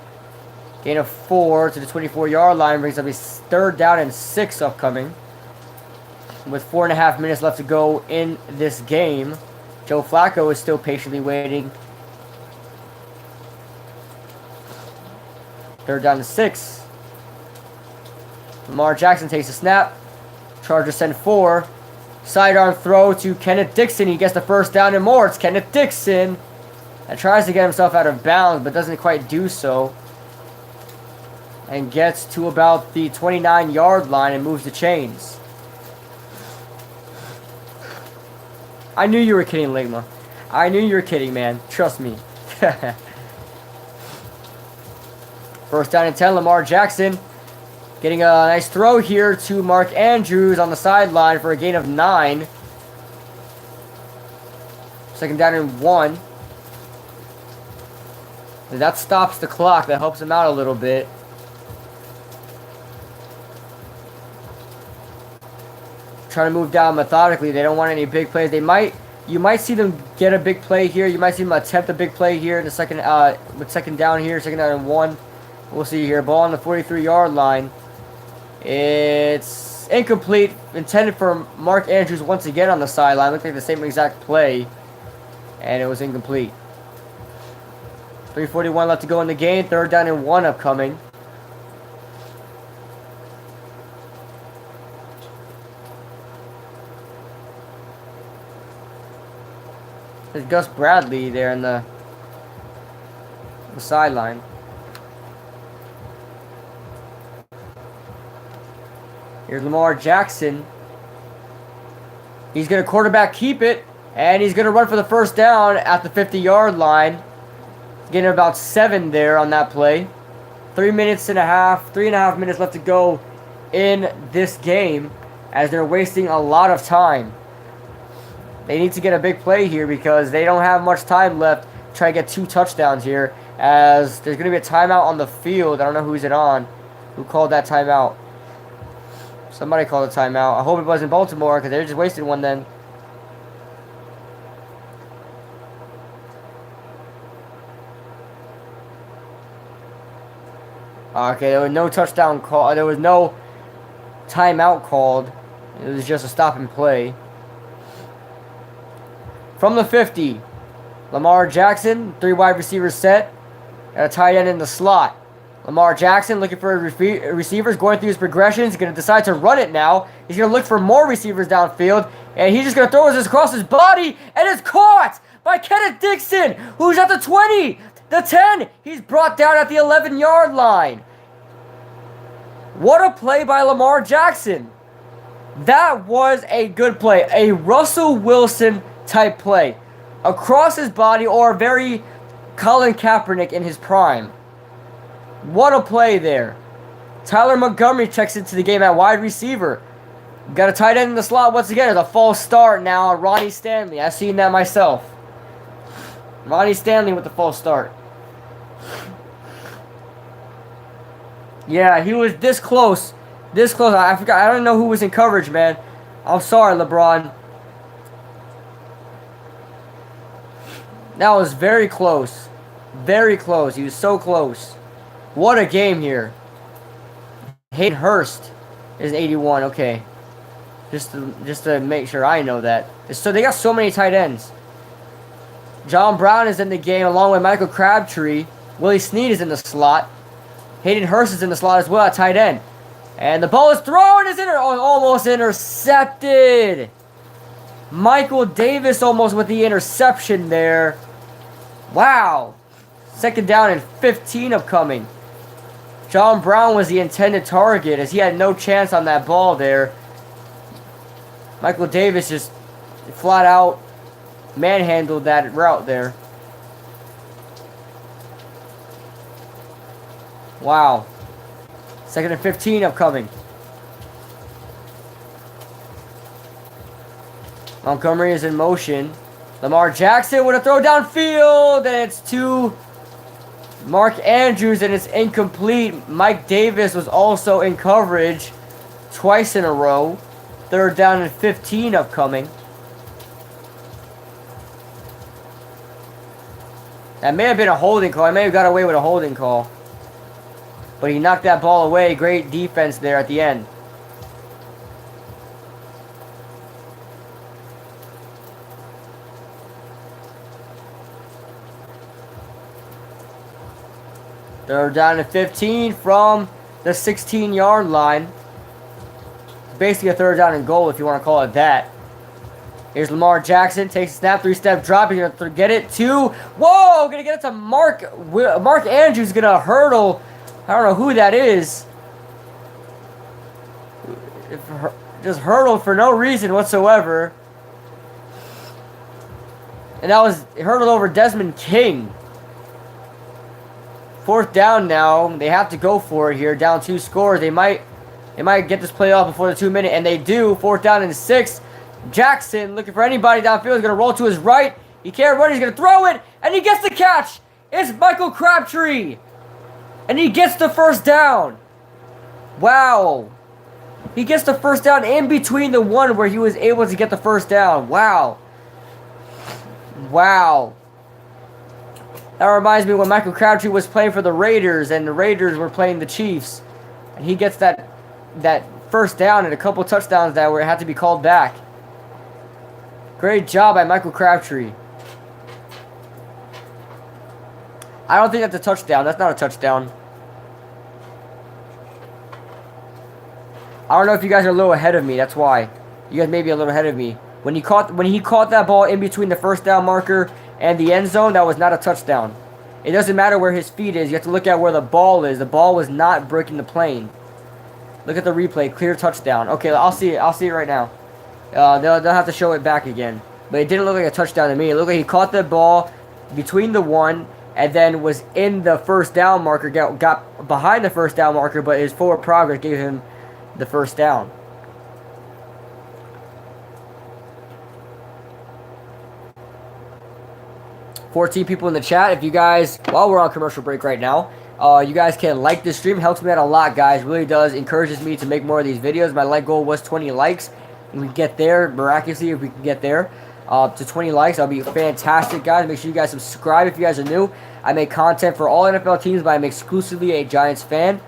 Gain of 4 to the 24-yard line, brings up his 3rd down and 6 upcoming. With 4.5 minutes left to go in this game, Joe Flacco is still patiently waiting. 3rd down and 6. Lamar Jackson takes a snap. Chargers send 4. Sidearm throw to Kenneth Dixon. He gets the 1st down and more. It's Kenneth Dixon that tries to get himself out of bounds, but doesn't quite do so. And gets to about the 29-yard line and moves the chains. I knew you were kidding, Ligma. I knew you were kidding, man. Trust me. 1st down and 10, Lamar Jackson. Getting a nice throw here to Mark Andrews on the sideline for a gain of 9. 2nd down and 1. That stops the clock. That helps him out a little bit. Trying to move down methodically. They don't want any big plays. You might see them get a big play here. You might see them attempt a big play here in the second with 2nd down here, 2nd down and 1. We'll see here. Ball on the 43-yard line. It's incomplete. Intended for Mark Andrews once again on the sideline. Looked like the same exact play, and it was incomplete. 3:41 left to go in the game. 3rd down and 1 upcoming. There's Gus Bradley there in the sideline. Here's Lamar Jackson. He's going to quarterback keep it, and he's going to run for the first down at the 50-yard line. Getting about 7 there on that play. 3.5 minutes left to go in this game as they're wasting a lot of time. They need to get a big play here because they don't have much time left to try to get 2 touchdowns here, as there's going to be a timeout on the field. I don't know who's it on. Who called that timeout? Somebody called a timeout. I hope it wasn't Baltimore because they just wasted one then. Okay, there was no touchdown call. There was no timeout called. It was just a stop and play. From the 50, Lamar Jackson, 3 wide receivers set, and a tight end in the slot. Lamar Jackson looking for receivers, going through his progressions. He's going to decide to run it now. He's going to look for more receivers downfield, and he's just going to throw this across his body, and it's caught by Kenneth Dixon, who's at the 20, the 10. He's brought down at the 11-yard line. What a play by Lamar Jackson. That was a good play. A Russell Wilson type play. Across his body, or very Colin Kaepernick in his prime. What a play there. Tyler Montgomery checks into the game at wide receiver. Got a tight end in the slot once again. It's a false start now. Ronnie Stanley. I've seen that myself. Ronnie Stanley with the false start. Yeah, he was this close. This close. I forgot. I don't know who was in coverage, man. I'm sorry, LeBron. That was very close. Very close. He was so close. What a game here. Hayden Hurst is 81. Okay. Just to make sure I know that. So they got so many tight ends. John Brown is in the game along with Michael Crabtree. Willie Snead is in the slot. Hayden Hurst is in the slot as well at tight end. And the ball is thrown. Is almost intercepted. Michael Davis almost with the interception there. Wow. 2nd down and 15 upcoming. John Brown was the intended target as he had no chance on that ball there. Michael Davis just flat out manhandled that route there. Wow. 2nd and 15 upcoming. Montgomery is in motion. Lamar Jackson with a throw downfield, and it's to Mark Andrews, and it's incomplete. Mike Davis was also in coverage twice in a row. 3rd down and 15 upcoming. That may have been a holding call. I may have got away with a holding call. But he knocked that ball away. Great defense there at the end. They're down to 15 from the 16-yard line. Basically a 3rd down and goal if you want to call it that. Here's Lamar Jackson. Takes a snap, 3-step drop. He's going to get it to... Whoa! Going to get it to Mark Andrews. Going to hurdle. I don't know who that is. Just hurdled for no reason whatsoever. And that was hurdled over Desmond King. 4th down now. They have to go for it here. Down 2 scores. They might get this play off before the 2-minute, and they do. 4th down and 6. Jackson looking for anybody downfield. He's going to roll to his right. He can't run. He's going to throw it, and he gets the catch. It's Michael Crabtree. And he gets the 1st down. Wow. He gets the 1st down in between the one where he was able to get the 1st down. Wow. Wow. That reminds me when Michael Crabtree was playing for the Raiders and the Raiders were playing the Chiefs. And he gets that 1st down and a couple touchdowns that had to be called back. Great job by Michael Crabtree. I don't think that's a touchdown. That's not a touchdown. I don't know if you guys are a little ahead of me. That's why. You guys may be a little ahead of me. When he caught that ball in between the first down marker and the end zone, that was not a touchdown. It doesn't matter where his feet is. You have to look at where the ball is. The ball was not breaking the plane. Look at the replay. Clear touchdown. Okay, I'll see it. I'll see it right now. They'll have to show it back again. But it didn't look like a touchdown to me. It looked like he caught the ball between the one and then was in the first down marker. Got behind the first down marker, but his forward progress gave him the first down. $14 people in the chat. If you guys, while we're on commercial break right now, you guys can like this stream. Helps me out a lot, guys. Really does. Encourages me to make more of these videos. My like goal was 20 likes. And we get there miraculously. If we can get there to 20 likes, that'll be fantastic, guys. Make sure you guys subscribe if you guys are new. I make content for all NFL teams, but I'm exclusively a Giants fan.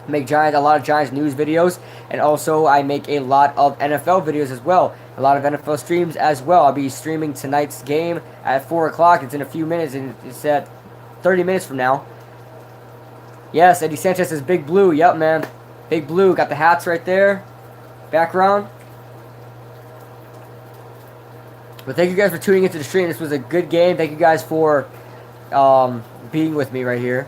I make a lot of Giants news videos, and also I make a lot of NFL videos as well. A lot of NFL streams as well. I'll be streaming tonight's game at 4 o'clock. It's in a few minutes, and it's at 30 minutes from now. Yes, Eddie Sanchez says Big Blue. Yep, man. Big Blue. Got the hats right there. Background. But thank you guys for tuning into the stream. This was a good game. Thank you guys for being with me right here.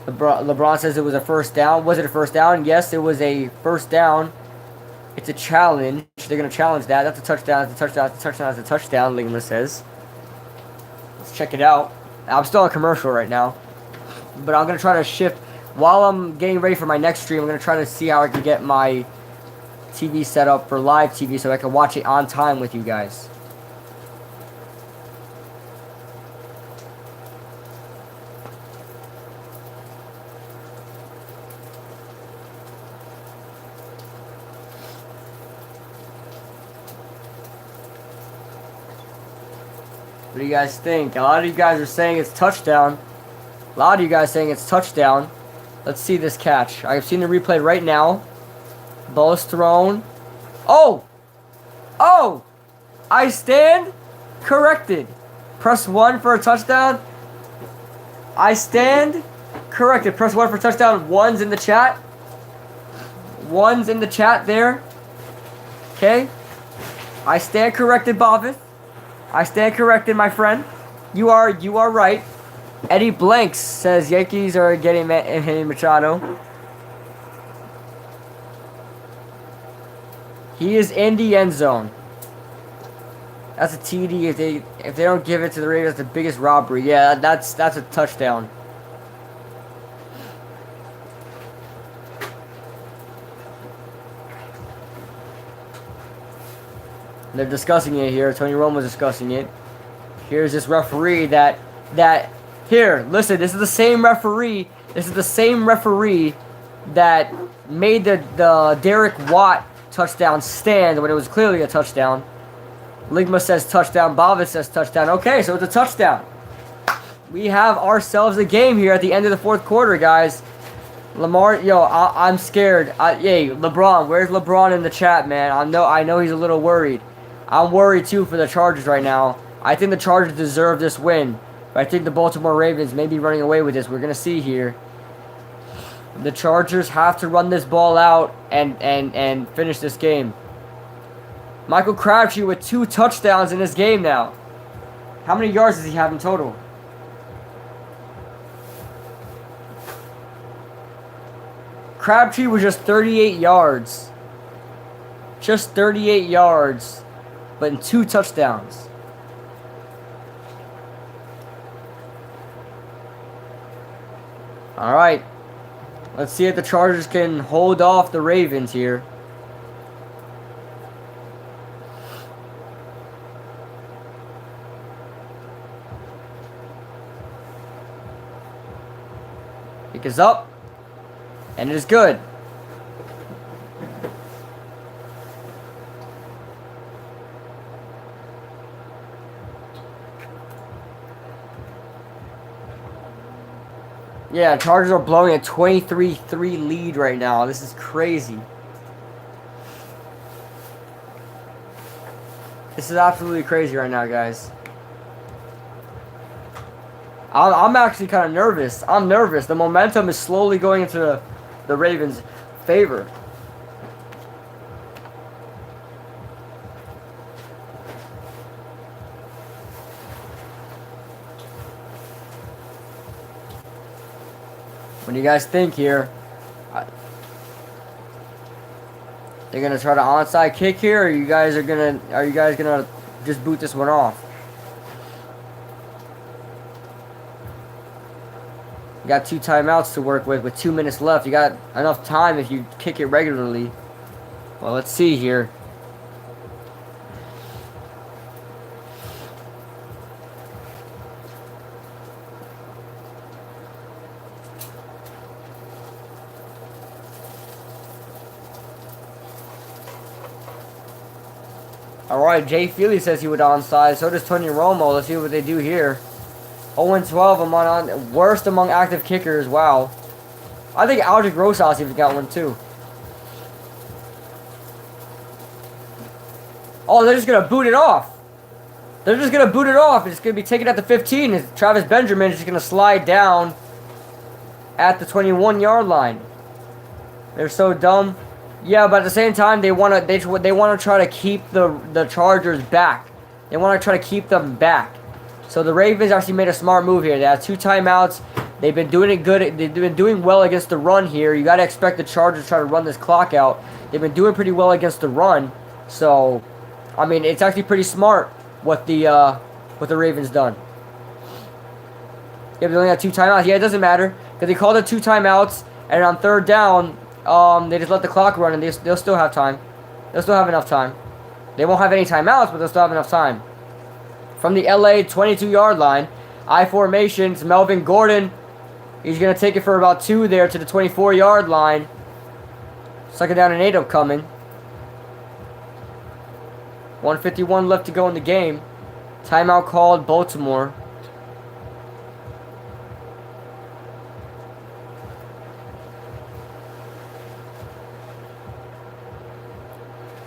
LeBron says it was a first down. Was it a first down? Yes, it was a first down. It's a challenge. They're going to challenge that. That's a touchdown. That's a touchdown. That's a touchdown. That's a touchdown, Ligma says. Let's check it out. I'm still on commercial right now. But I'm going to try to shift. While I'm getting ready for my next stream, I'm going to try to see how I can get my TV set up for live TV so I can watch it on time with you guys. What do you guys think? A lot of you guys are saying it's touchdown. A lot of you guys saying it's touchdown. Let's see this catch. I've seen the replay right now. Ball is thrown. Oh! Oh! I stand corrected. Press 1 for a touchdown. I stand corrected. Press 1 for touchdown. One's in the chat. One's in the chat there. Okay. I stand corrected, Bavith. I stand corrected, my friend. You are right. Eddie Blanks says Yankees are getting Manny Machado. He is in the end zone. That's a TD. If they don't give it to the Ravens, that's the biggest robbery. Yeah, that's a touchdown. They're discussing it here. Tony Romo's discussing it. Here's this referee that here, listen, this is the same referee. This is the same referee that made the Derek Watt touchdown stand when it was clearly a touchdown. Ligma says touchdown. Bavit says touchdown. Okay, so it's a touchdown. We have ourselves a game here at the end of the fourth quarter, guys. Lamar, yo, I'm scared. Hey, LeBron, where's LeBron in the chat, man? I know he's a little worried. I'm worried too for the Chargers right now. I think the Chargers deserve this win, but I think the Baltimore Ravens may be running away with this. We're gonna see here. The Chargers have to run this ball out and finish this game. Michael Crabtree with 2 touchdowns in this game now. How many yards does he have in total? Crabtree was just 38 yards. Just 38 yards, but in 2 touchdowns. All right. Let's see if the Chargers can hold off the Ravens here. Kick is up. And it is good. Yeah, Chargers are blowing a 23-3 lead right now. This is crazy. This is absolutely crazy right now, guys. I'm actually kind of nervous. I'm nervous. The momentum is slowly going into the Ravens' favor. What do you guys think here? They're gonna try to onside kick here, or are you guys gonna just boot this one off? You got 2 timeouts to work with 2 minutes left. You got enough time if you kick it regularly. Well, let's see here. Alright, Jay Feely says he would onside. So does Tony Romo. Let's see what they do here. 0-12 on worst among active kickers. Wow. I think Aldrich Rosas even got one too. Oh, they're just going to boot it off. They're just going to boot it off. It's going to be taken at the 15. And Travis Benjamin is just going to slide down at the 21-yard line. They're so dumb. Yeah, but at the same time, they want to try to keep the Chargers back. They want to try to keep them back. So the Ravens actually made a smart move here. They have 2 timeouts. They've been doing it good. They've been doing well against the run here. You got to expect the Chargers to try to run this clock out. They've been doing pretty well against the run. So, I mean, it's actually pretty smart what the Ravens done. Yeah, they only got 2 timeouts. Yeah, it doesn't matter because they called it 2 timeouts, and on 3rd down. They just let the clock run, and they'll still have time. They'll still have enough time. They won't have any timeouts, but they'll still have enough time. From the LA 22-yard line, I formation, it's Melvin Gordon. He's going to take it for about 2 there to the 24-yard line. 2nd down and 8 upcoming. 1:51 left to go in the game. Timeout called, Baltimore.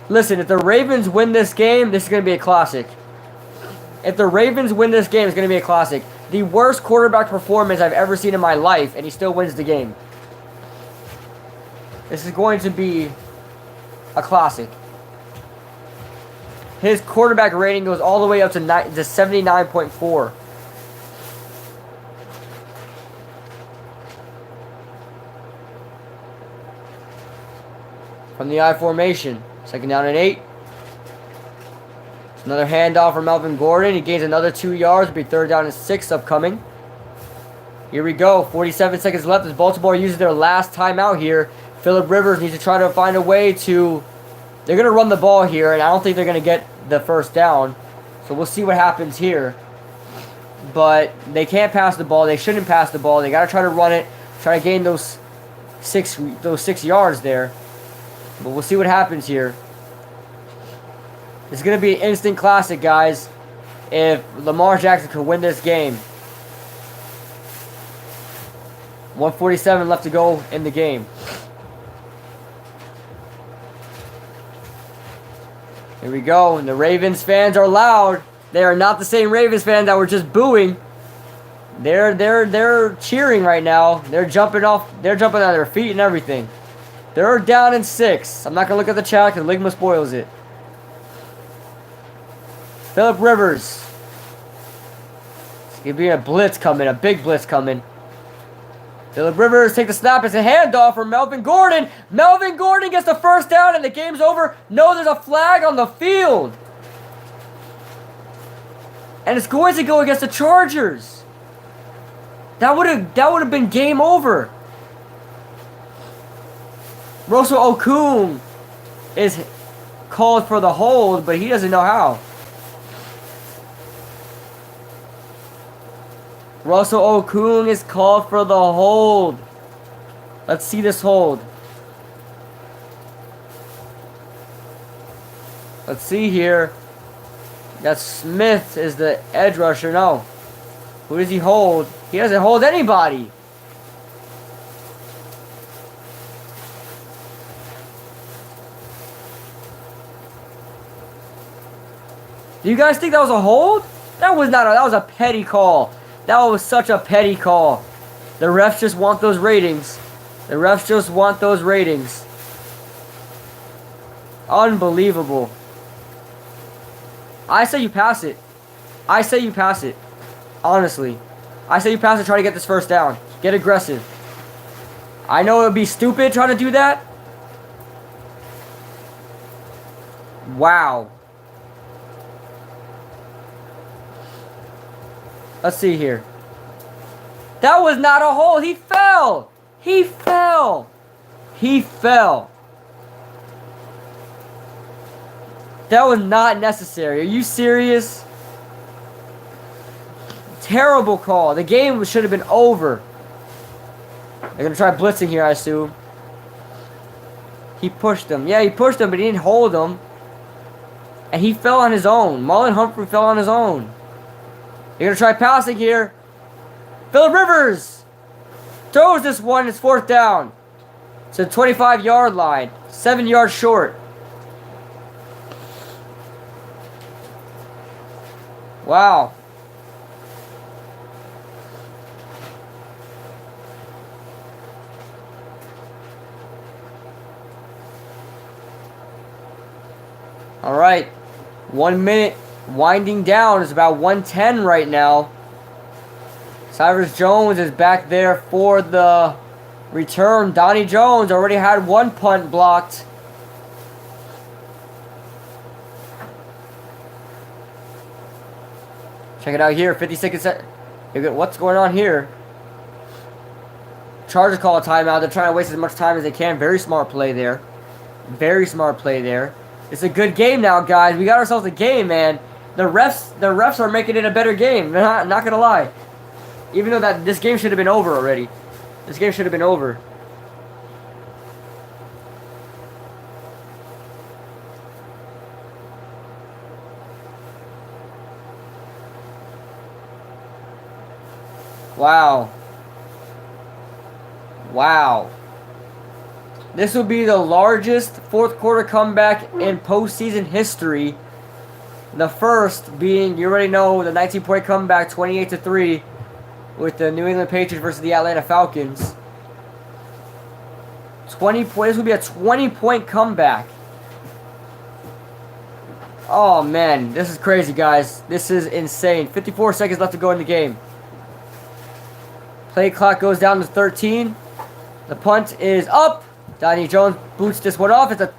Listen, if the Ravens win this game, this is going to be a classic. If the Ravens win this game, it's going to be a classic. The worst quarterback performance I've ever seen in my life, and he still wins the game. This is going to be a classic. His quarterback rating goes all the way up to 79.4. From the I formation. 2nd down and 8. Another handoff from Melvin Gordon. He gains another 2 yards. It'll be 3rd down and 6 upcoming. Here we go. 47 seconds left as Baltimore uses their last timeout here. Phillip Rivers needs to try to find a way to... They're going to run the ball here, and I don't think they're going to get the 1st down. So we'll see what happens here. But they can't pass the ball. They shouldn't pass the ball. They got to try to run it. Try to gain those 6 yards there. But we'll see what happens here. It's going to be an instant classic, guys, if Lamar Jackson could win this game. 1:47 left to go in the game. Here we go. And the Ravens fans are loud. They are not the same Ravens fans that were just booing. They're cheering right now. They're jumping off. They're jumping on their feet and everything. They're down in 6. I'm not going to look at the chat because Ligma spoils it. Phillip Rivers. It's going to be a blitz coming. A big blitz coming. Phillip Rivers take the snap. It's a handoff for Melvin Gordon. Melvin Gordon gets the 1st down and the game's over. No, there's a flag on the field. And it's going to go against the Chargers. That would have been game over. Russell Okung is called for the hold, but he doesn't know how. Russell Okung is called for the hold. Let's see this hold. Let's see here. That Smith is the edge rusher. No. Who does he hold? He doesn't hold anybody. Do you guys think that was a hold? That was not. That was a petty call. That was such a petty call. The refs just want those ratings. The refs just want those ratings. Unbelievable. I say you pass it. I say you pass it. Honestly. I say you pass it. Try to get this 1st down. Get aggressive. I know it would be stupid trying to do that. Wow. Let's see here. That was not a hole. He fell. He fell. He fell. That was not necessary. Are you serious? Terrible call. The game should have been over. They're going to try blitzing here, I assume. He pushed him. Yeah, he pushed him, but he didn't hold him. And he fell on his own. Marlon Humphrey fell on his own. They're going to try passing here. Phillip Rivers throws this one. It's 4th down. It's a 25-yard line. 7 yards short. Wow. All right. 1 minute winding down. It's about 1:10 right now. Cyrus Jones is back there for the return. Donnie Jones already had 1 punt blocked. Check it out here. 50 seconds. What's going on here? Chargers call a timeout. They're trying to waste as much time as they can. Very smart play there. Very smart play there. It's a good game now, guys. We got ourselves a game, man. The refs are making it a better game. They're not gonna lie. Even though that this game should have been over already. This game should have been over. Wow. Wow. This will be the largest fourth quarter comeback in postseason history. The first being, you already know, the 19-point comeback, 28-3, with the New England Patriots versus the Atlanta Falcons. 20 points. This will be a 20-point comeback. Oh man, this is crazy, guys. This is insane. 54 seconds left to go in the game. Play clock goes down to 13. The punt is up. Donnie Jones boots this one off. It's a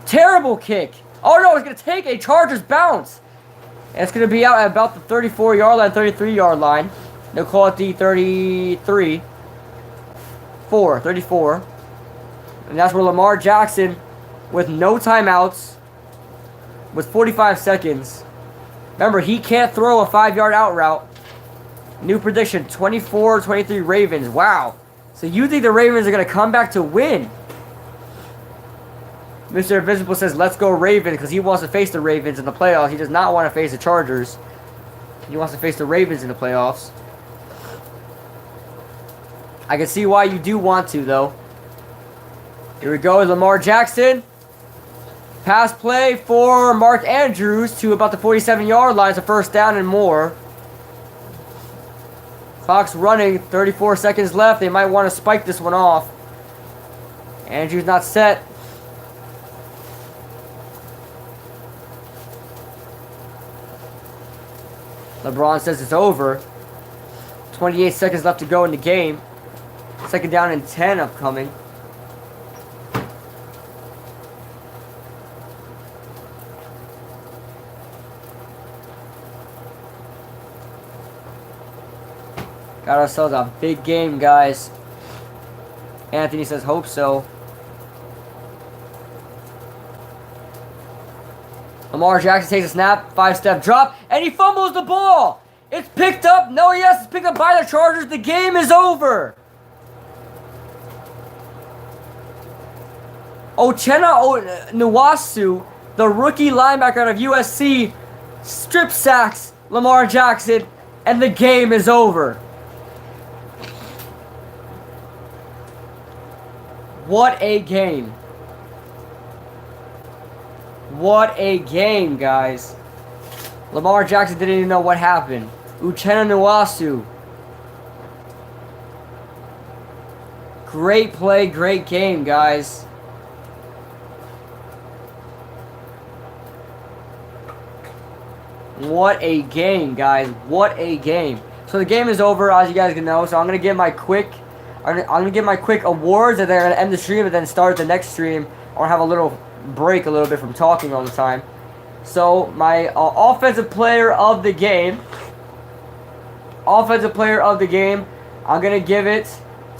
terrible kick. Oh no, it's going to take a Chargers bounce. And it's going to be out at about the 34-yard line, 33-yard line. They'll call it the 34. And that's where Lamar Jackson, with no timeouts, with 45 seconds. Remember, he can't throw a 5-yard out route. New prediction, 24-23 Ravens. Wow. So you think the Ravens are going to come back to win? Mr. Invisible says, let's go Ravens, because he wants to face the Ravens in the playoffs. He does not want to face the Chargers. He wants to face the Ravens in the playoffs. I can see why you do want to, though. Here we go, Lamar Jackson. Pass play for Mark Andrews to about the 47-yard line. It's a first down and more. Clock's running, 34 seconds left. They might want to spike this one off. Andrews not set. LeBron says it's over. 28 seconds left to go in the game. 2nd down and 10 upcoming. Got ourselves a big game, guys. Anthony says, hope so. Lamar Jackson takes a snap, 5-step drop, and he fumbles the ball. It's picked up. No, yes, it's picked up by the Chargers. The game is over. Uchenna Nwasu, the rookie linebacker out of USC, strip sacks Lamar Jackson, and the game is over. What a game. What a game, guys. Lamar Jackson didn't even know what happened. Uchenna Nwasu. Great play, great game, guys. What a game, guys. What a game. So the game is over, as you guys can know. So I'm going to give my quick I'm gonna give my quick awards, and then I'm gonna end the stream, and then start the next stream, or have a little break a little bit from talking all the time. So my offensive player of the game. Offensive player of the game. I'm gonna give it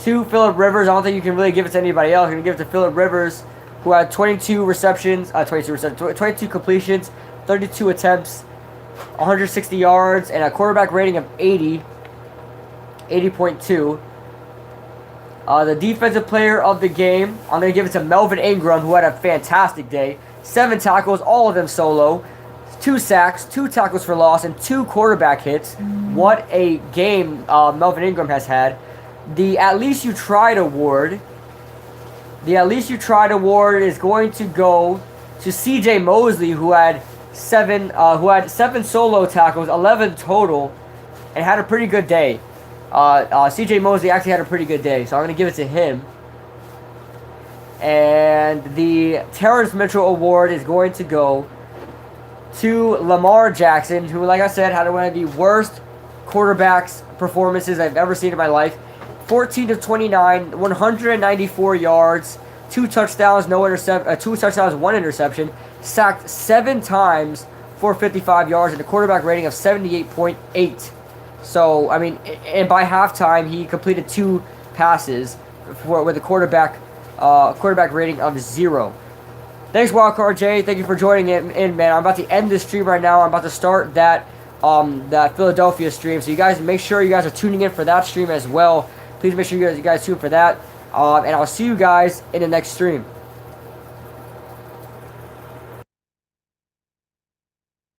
to Phillip Rivers. I don't think you can really give it to anybody else. I'm gonna give it to Phillip Rivers, who had 22 completions, 32 attempts, 160 yards, and a quarterback rating of 80.2. The defensive player of the game, I'm going to give it to Melvin Ingram, who had a fantastic day. 7 tackles, all of them solo. 2 sacks, 2 tackles for loss, and 2 quarterback hits. What a game Melvin Ingram has had. The At Least You Tried award. The At Least You Tried award is going to go to C.J. Mosley, who had 7 solo tackles, 11 total, and had a pretty good day. C.J. Mosley actually had a pretty good day, so I'm going to give it to him. And the Terrence Mitchell Award is going to go to Lamar Jackson, who, like I said, had one of the worst quarterbacks performances I've ever seen in my life. 14 of 29, 194 yards, 2 touchdowns, 2 touchdowns, 1 interception, sacked 7 times for 55 yards, and a quarterback rating of 78.8. So, I mean, and by halftime, he completed 2 passes with a quarterback rating of 0. Thanks, Wildcard Jay. Thank you for joining in, man. I'm about to end this stream right now. I'm about to start that Philadelphia stream. So you guys, make sure you guys are tuning in for that stream as well. Please make sure you guys tune for that. And I'll see you guys in the next stream.